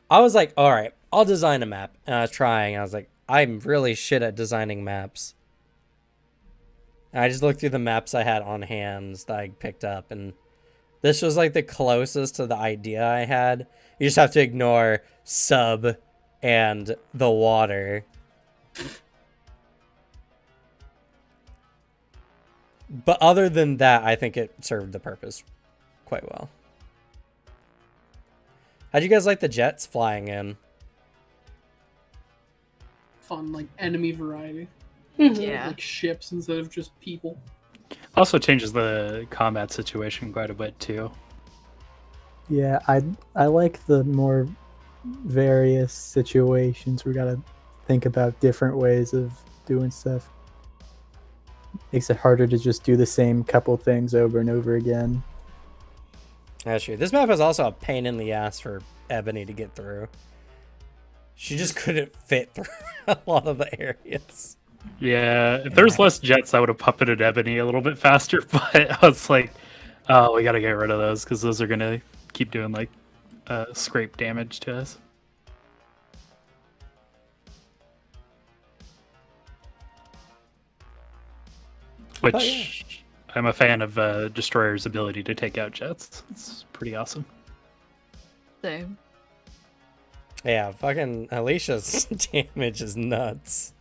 was like, all right, I'll design a map. And I was trying. I was like, I'm really shit at designing maps. And I just looked through the maps I had on hand that I picked up, and this was like the closest to the idea I had. You just have to ignore sub and the water. But other than that, I think it served the purpose quite well. How'd you guys like the jets flying in? Fun, like enemy variety. Yeah. Like ships instead of just people. Also changes the combat situation quite a bit too. Yeah, I like the more various situations. We gotta think about different ways of doing stuff. Makes it harder to just do the same couple things over and over again. That's true. This map is also a pain in the ass for Ebony to get through. She just couldn't fit through a lot of the areas. Yeah, if there was less jets, I would have puppeted Ebony a little bit faster. But I was like, oh, we gotta get rid of those because those are gonna keep doing like scrape damage to us. Which yeah. I'm a fan of Destroyer's ability to take out jets. It's pretty awesome. Same. Yeah, fucking Alicia's damage is nuts.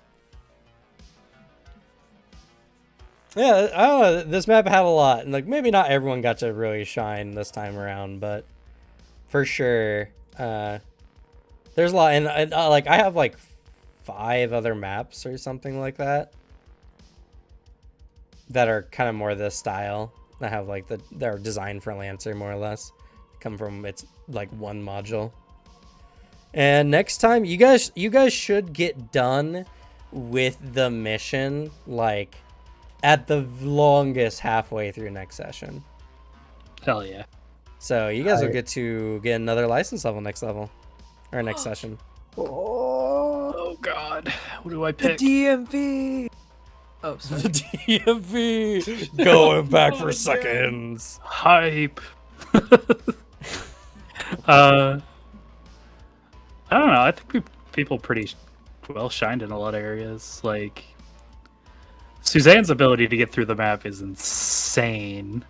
Yeah, I don't know. This map had a lot, and like maybe not everyone got to really shine this time around, but for sure, there's a lot. And like I have like 5 other maps or something like that that are kind of more this style. That have like they're designed for Lancer more or less. Come from it's like one module. And next time, you guys should get done with the mission like at the longest halfway through next session. Hell yeah. So you guys will get to get another license level next level. Or next session. Oh god. What do I pick? DMV. Oh, sorry. The DMV going back for seconds. Hype. I don't know. I think people pretty well shined in a lot of areas. Like Suzanne's ability to get through the map is insane.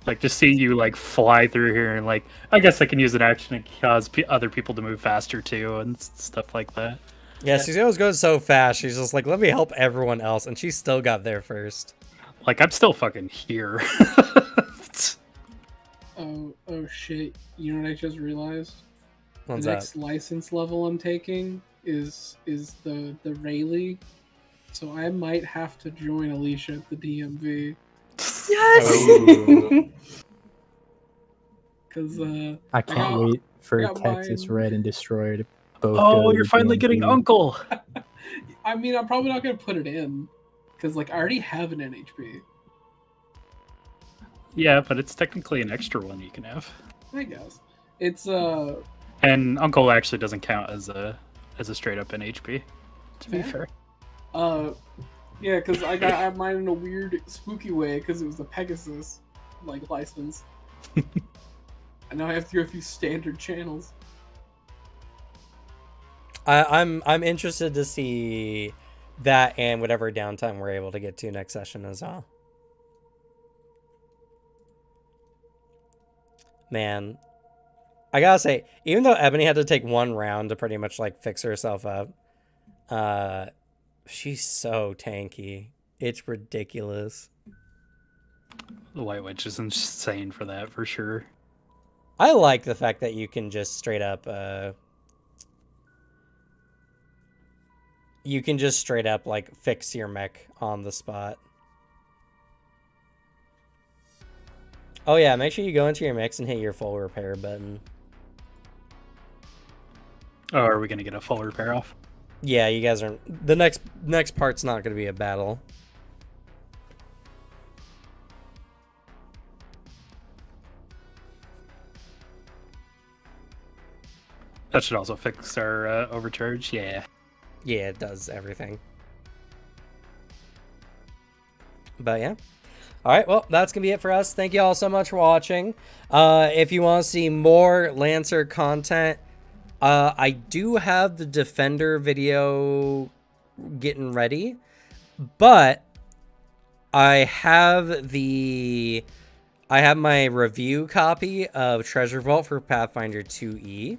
Like just seeing you like fly through here and like I guess I can use an action to cause other people to move faster too and stuff like that. Yeah, Suzanne was going so fast. She's just like, let me help everyone else, and she still got there first. Like I'm still fucking here. Oh shit! You know what I just realized? What's The that? next license level I'm taking is the Rayleigh, so I might have to join Alicia at the DMV Yes. because I can't wait for got Texas mine. Red and Destroyer to both go Oh, to you're finally getting DMV. Uncle. I mean, I'm probably not gonna put it in because like I already have an NHP. Yeah, but it's technically an extra one you can have. I guess it's And Uncle actually doesn't count as a straight up NHP. To be Fair. fair. Yeah, because I got mine in a weird, spooky way because it was a Pegasus, like, license. And now I have to go through standard channels. I'm interested to see that and whatever downtime we're able to get to next session as well. Man, I gotta say, even though Ebony had to take 1 round to pretty much like fix herself up, she's so tanky. It's ridiculous. The White Witch is insane for that, for sure. I like the fact that you can just straight up like fix your mech on the spot. Oh yeah, make sure you go into your mix and hit your full repair button. Oh, are we gonna get a full repair off? Yeah, you guys are... The next part's not going to be a battle. That should also fix our overcharge. Yeah. Yeah, it does everything. But yeah. Alright, well, that's going to be it for us. Thank you all so much for watching. If you want to see more Lancer content, I do have the Defender video getting ready, but I have my review copy of Treasure Vault for Pathfinder 2E.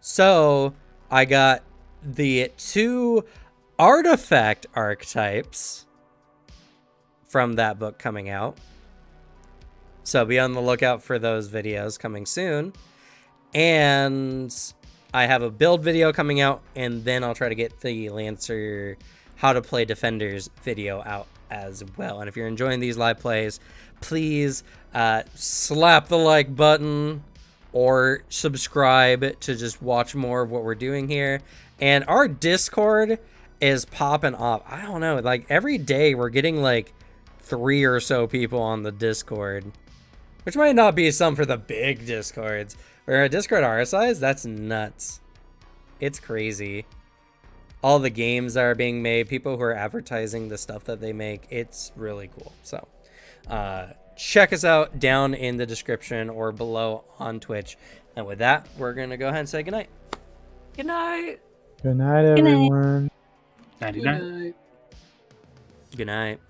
So, I got the 2 artifact archetypes from that book coming out. So be on the lookout for those videos coming soon. And I have a build video coming out, and then I'll try to get the Lancer how to play Defenders video out as well. And if you're enjoying these live plays, please slap the like button or subscribe to just watch more of what we're doing here. And our Discord is popping off. I don't know, like every day we're getting like 3 or so people on the Discord, which might not be some for the big Discords. Or a Discord our size, that's nuts. It's crazy. All the games that are being made, people who are advertising the stuff that they make, it's really cool. So check us out down in the description or below on Twitch. And with that, we're going to go ahead and say goodnight. Good night. Good night, everyone. 99. Good night. Good night.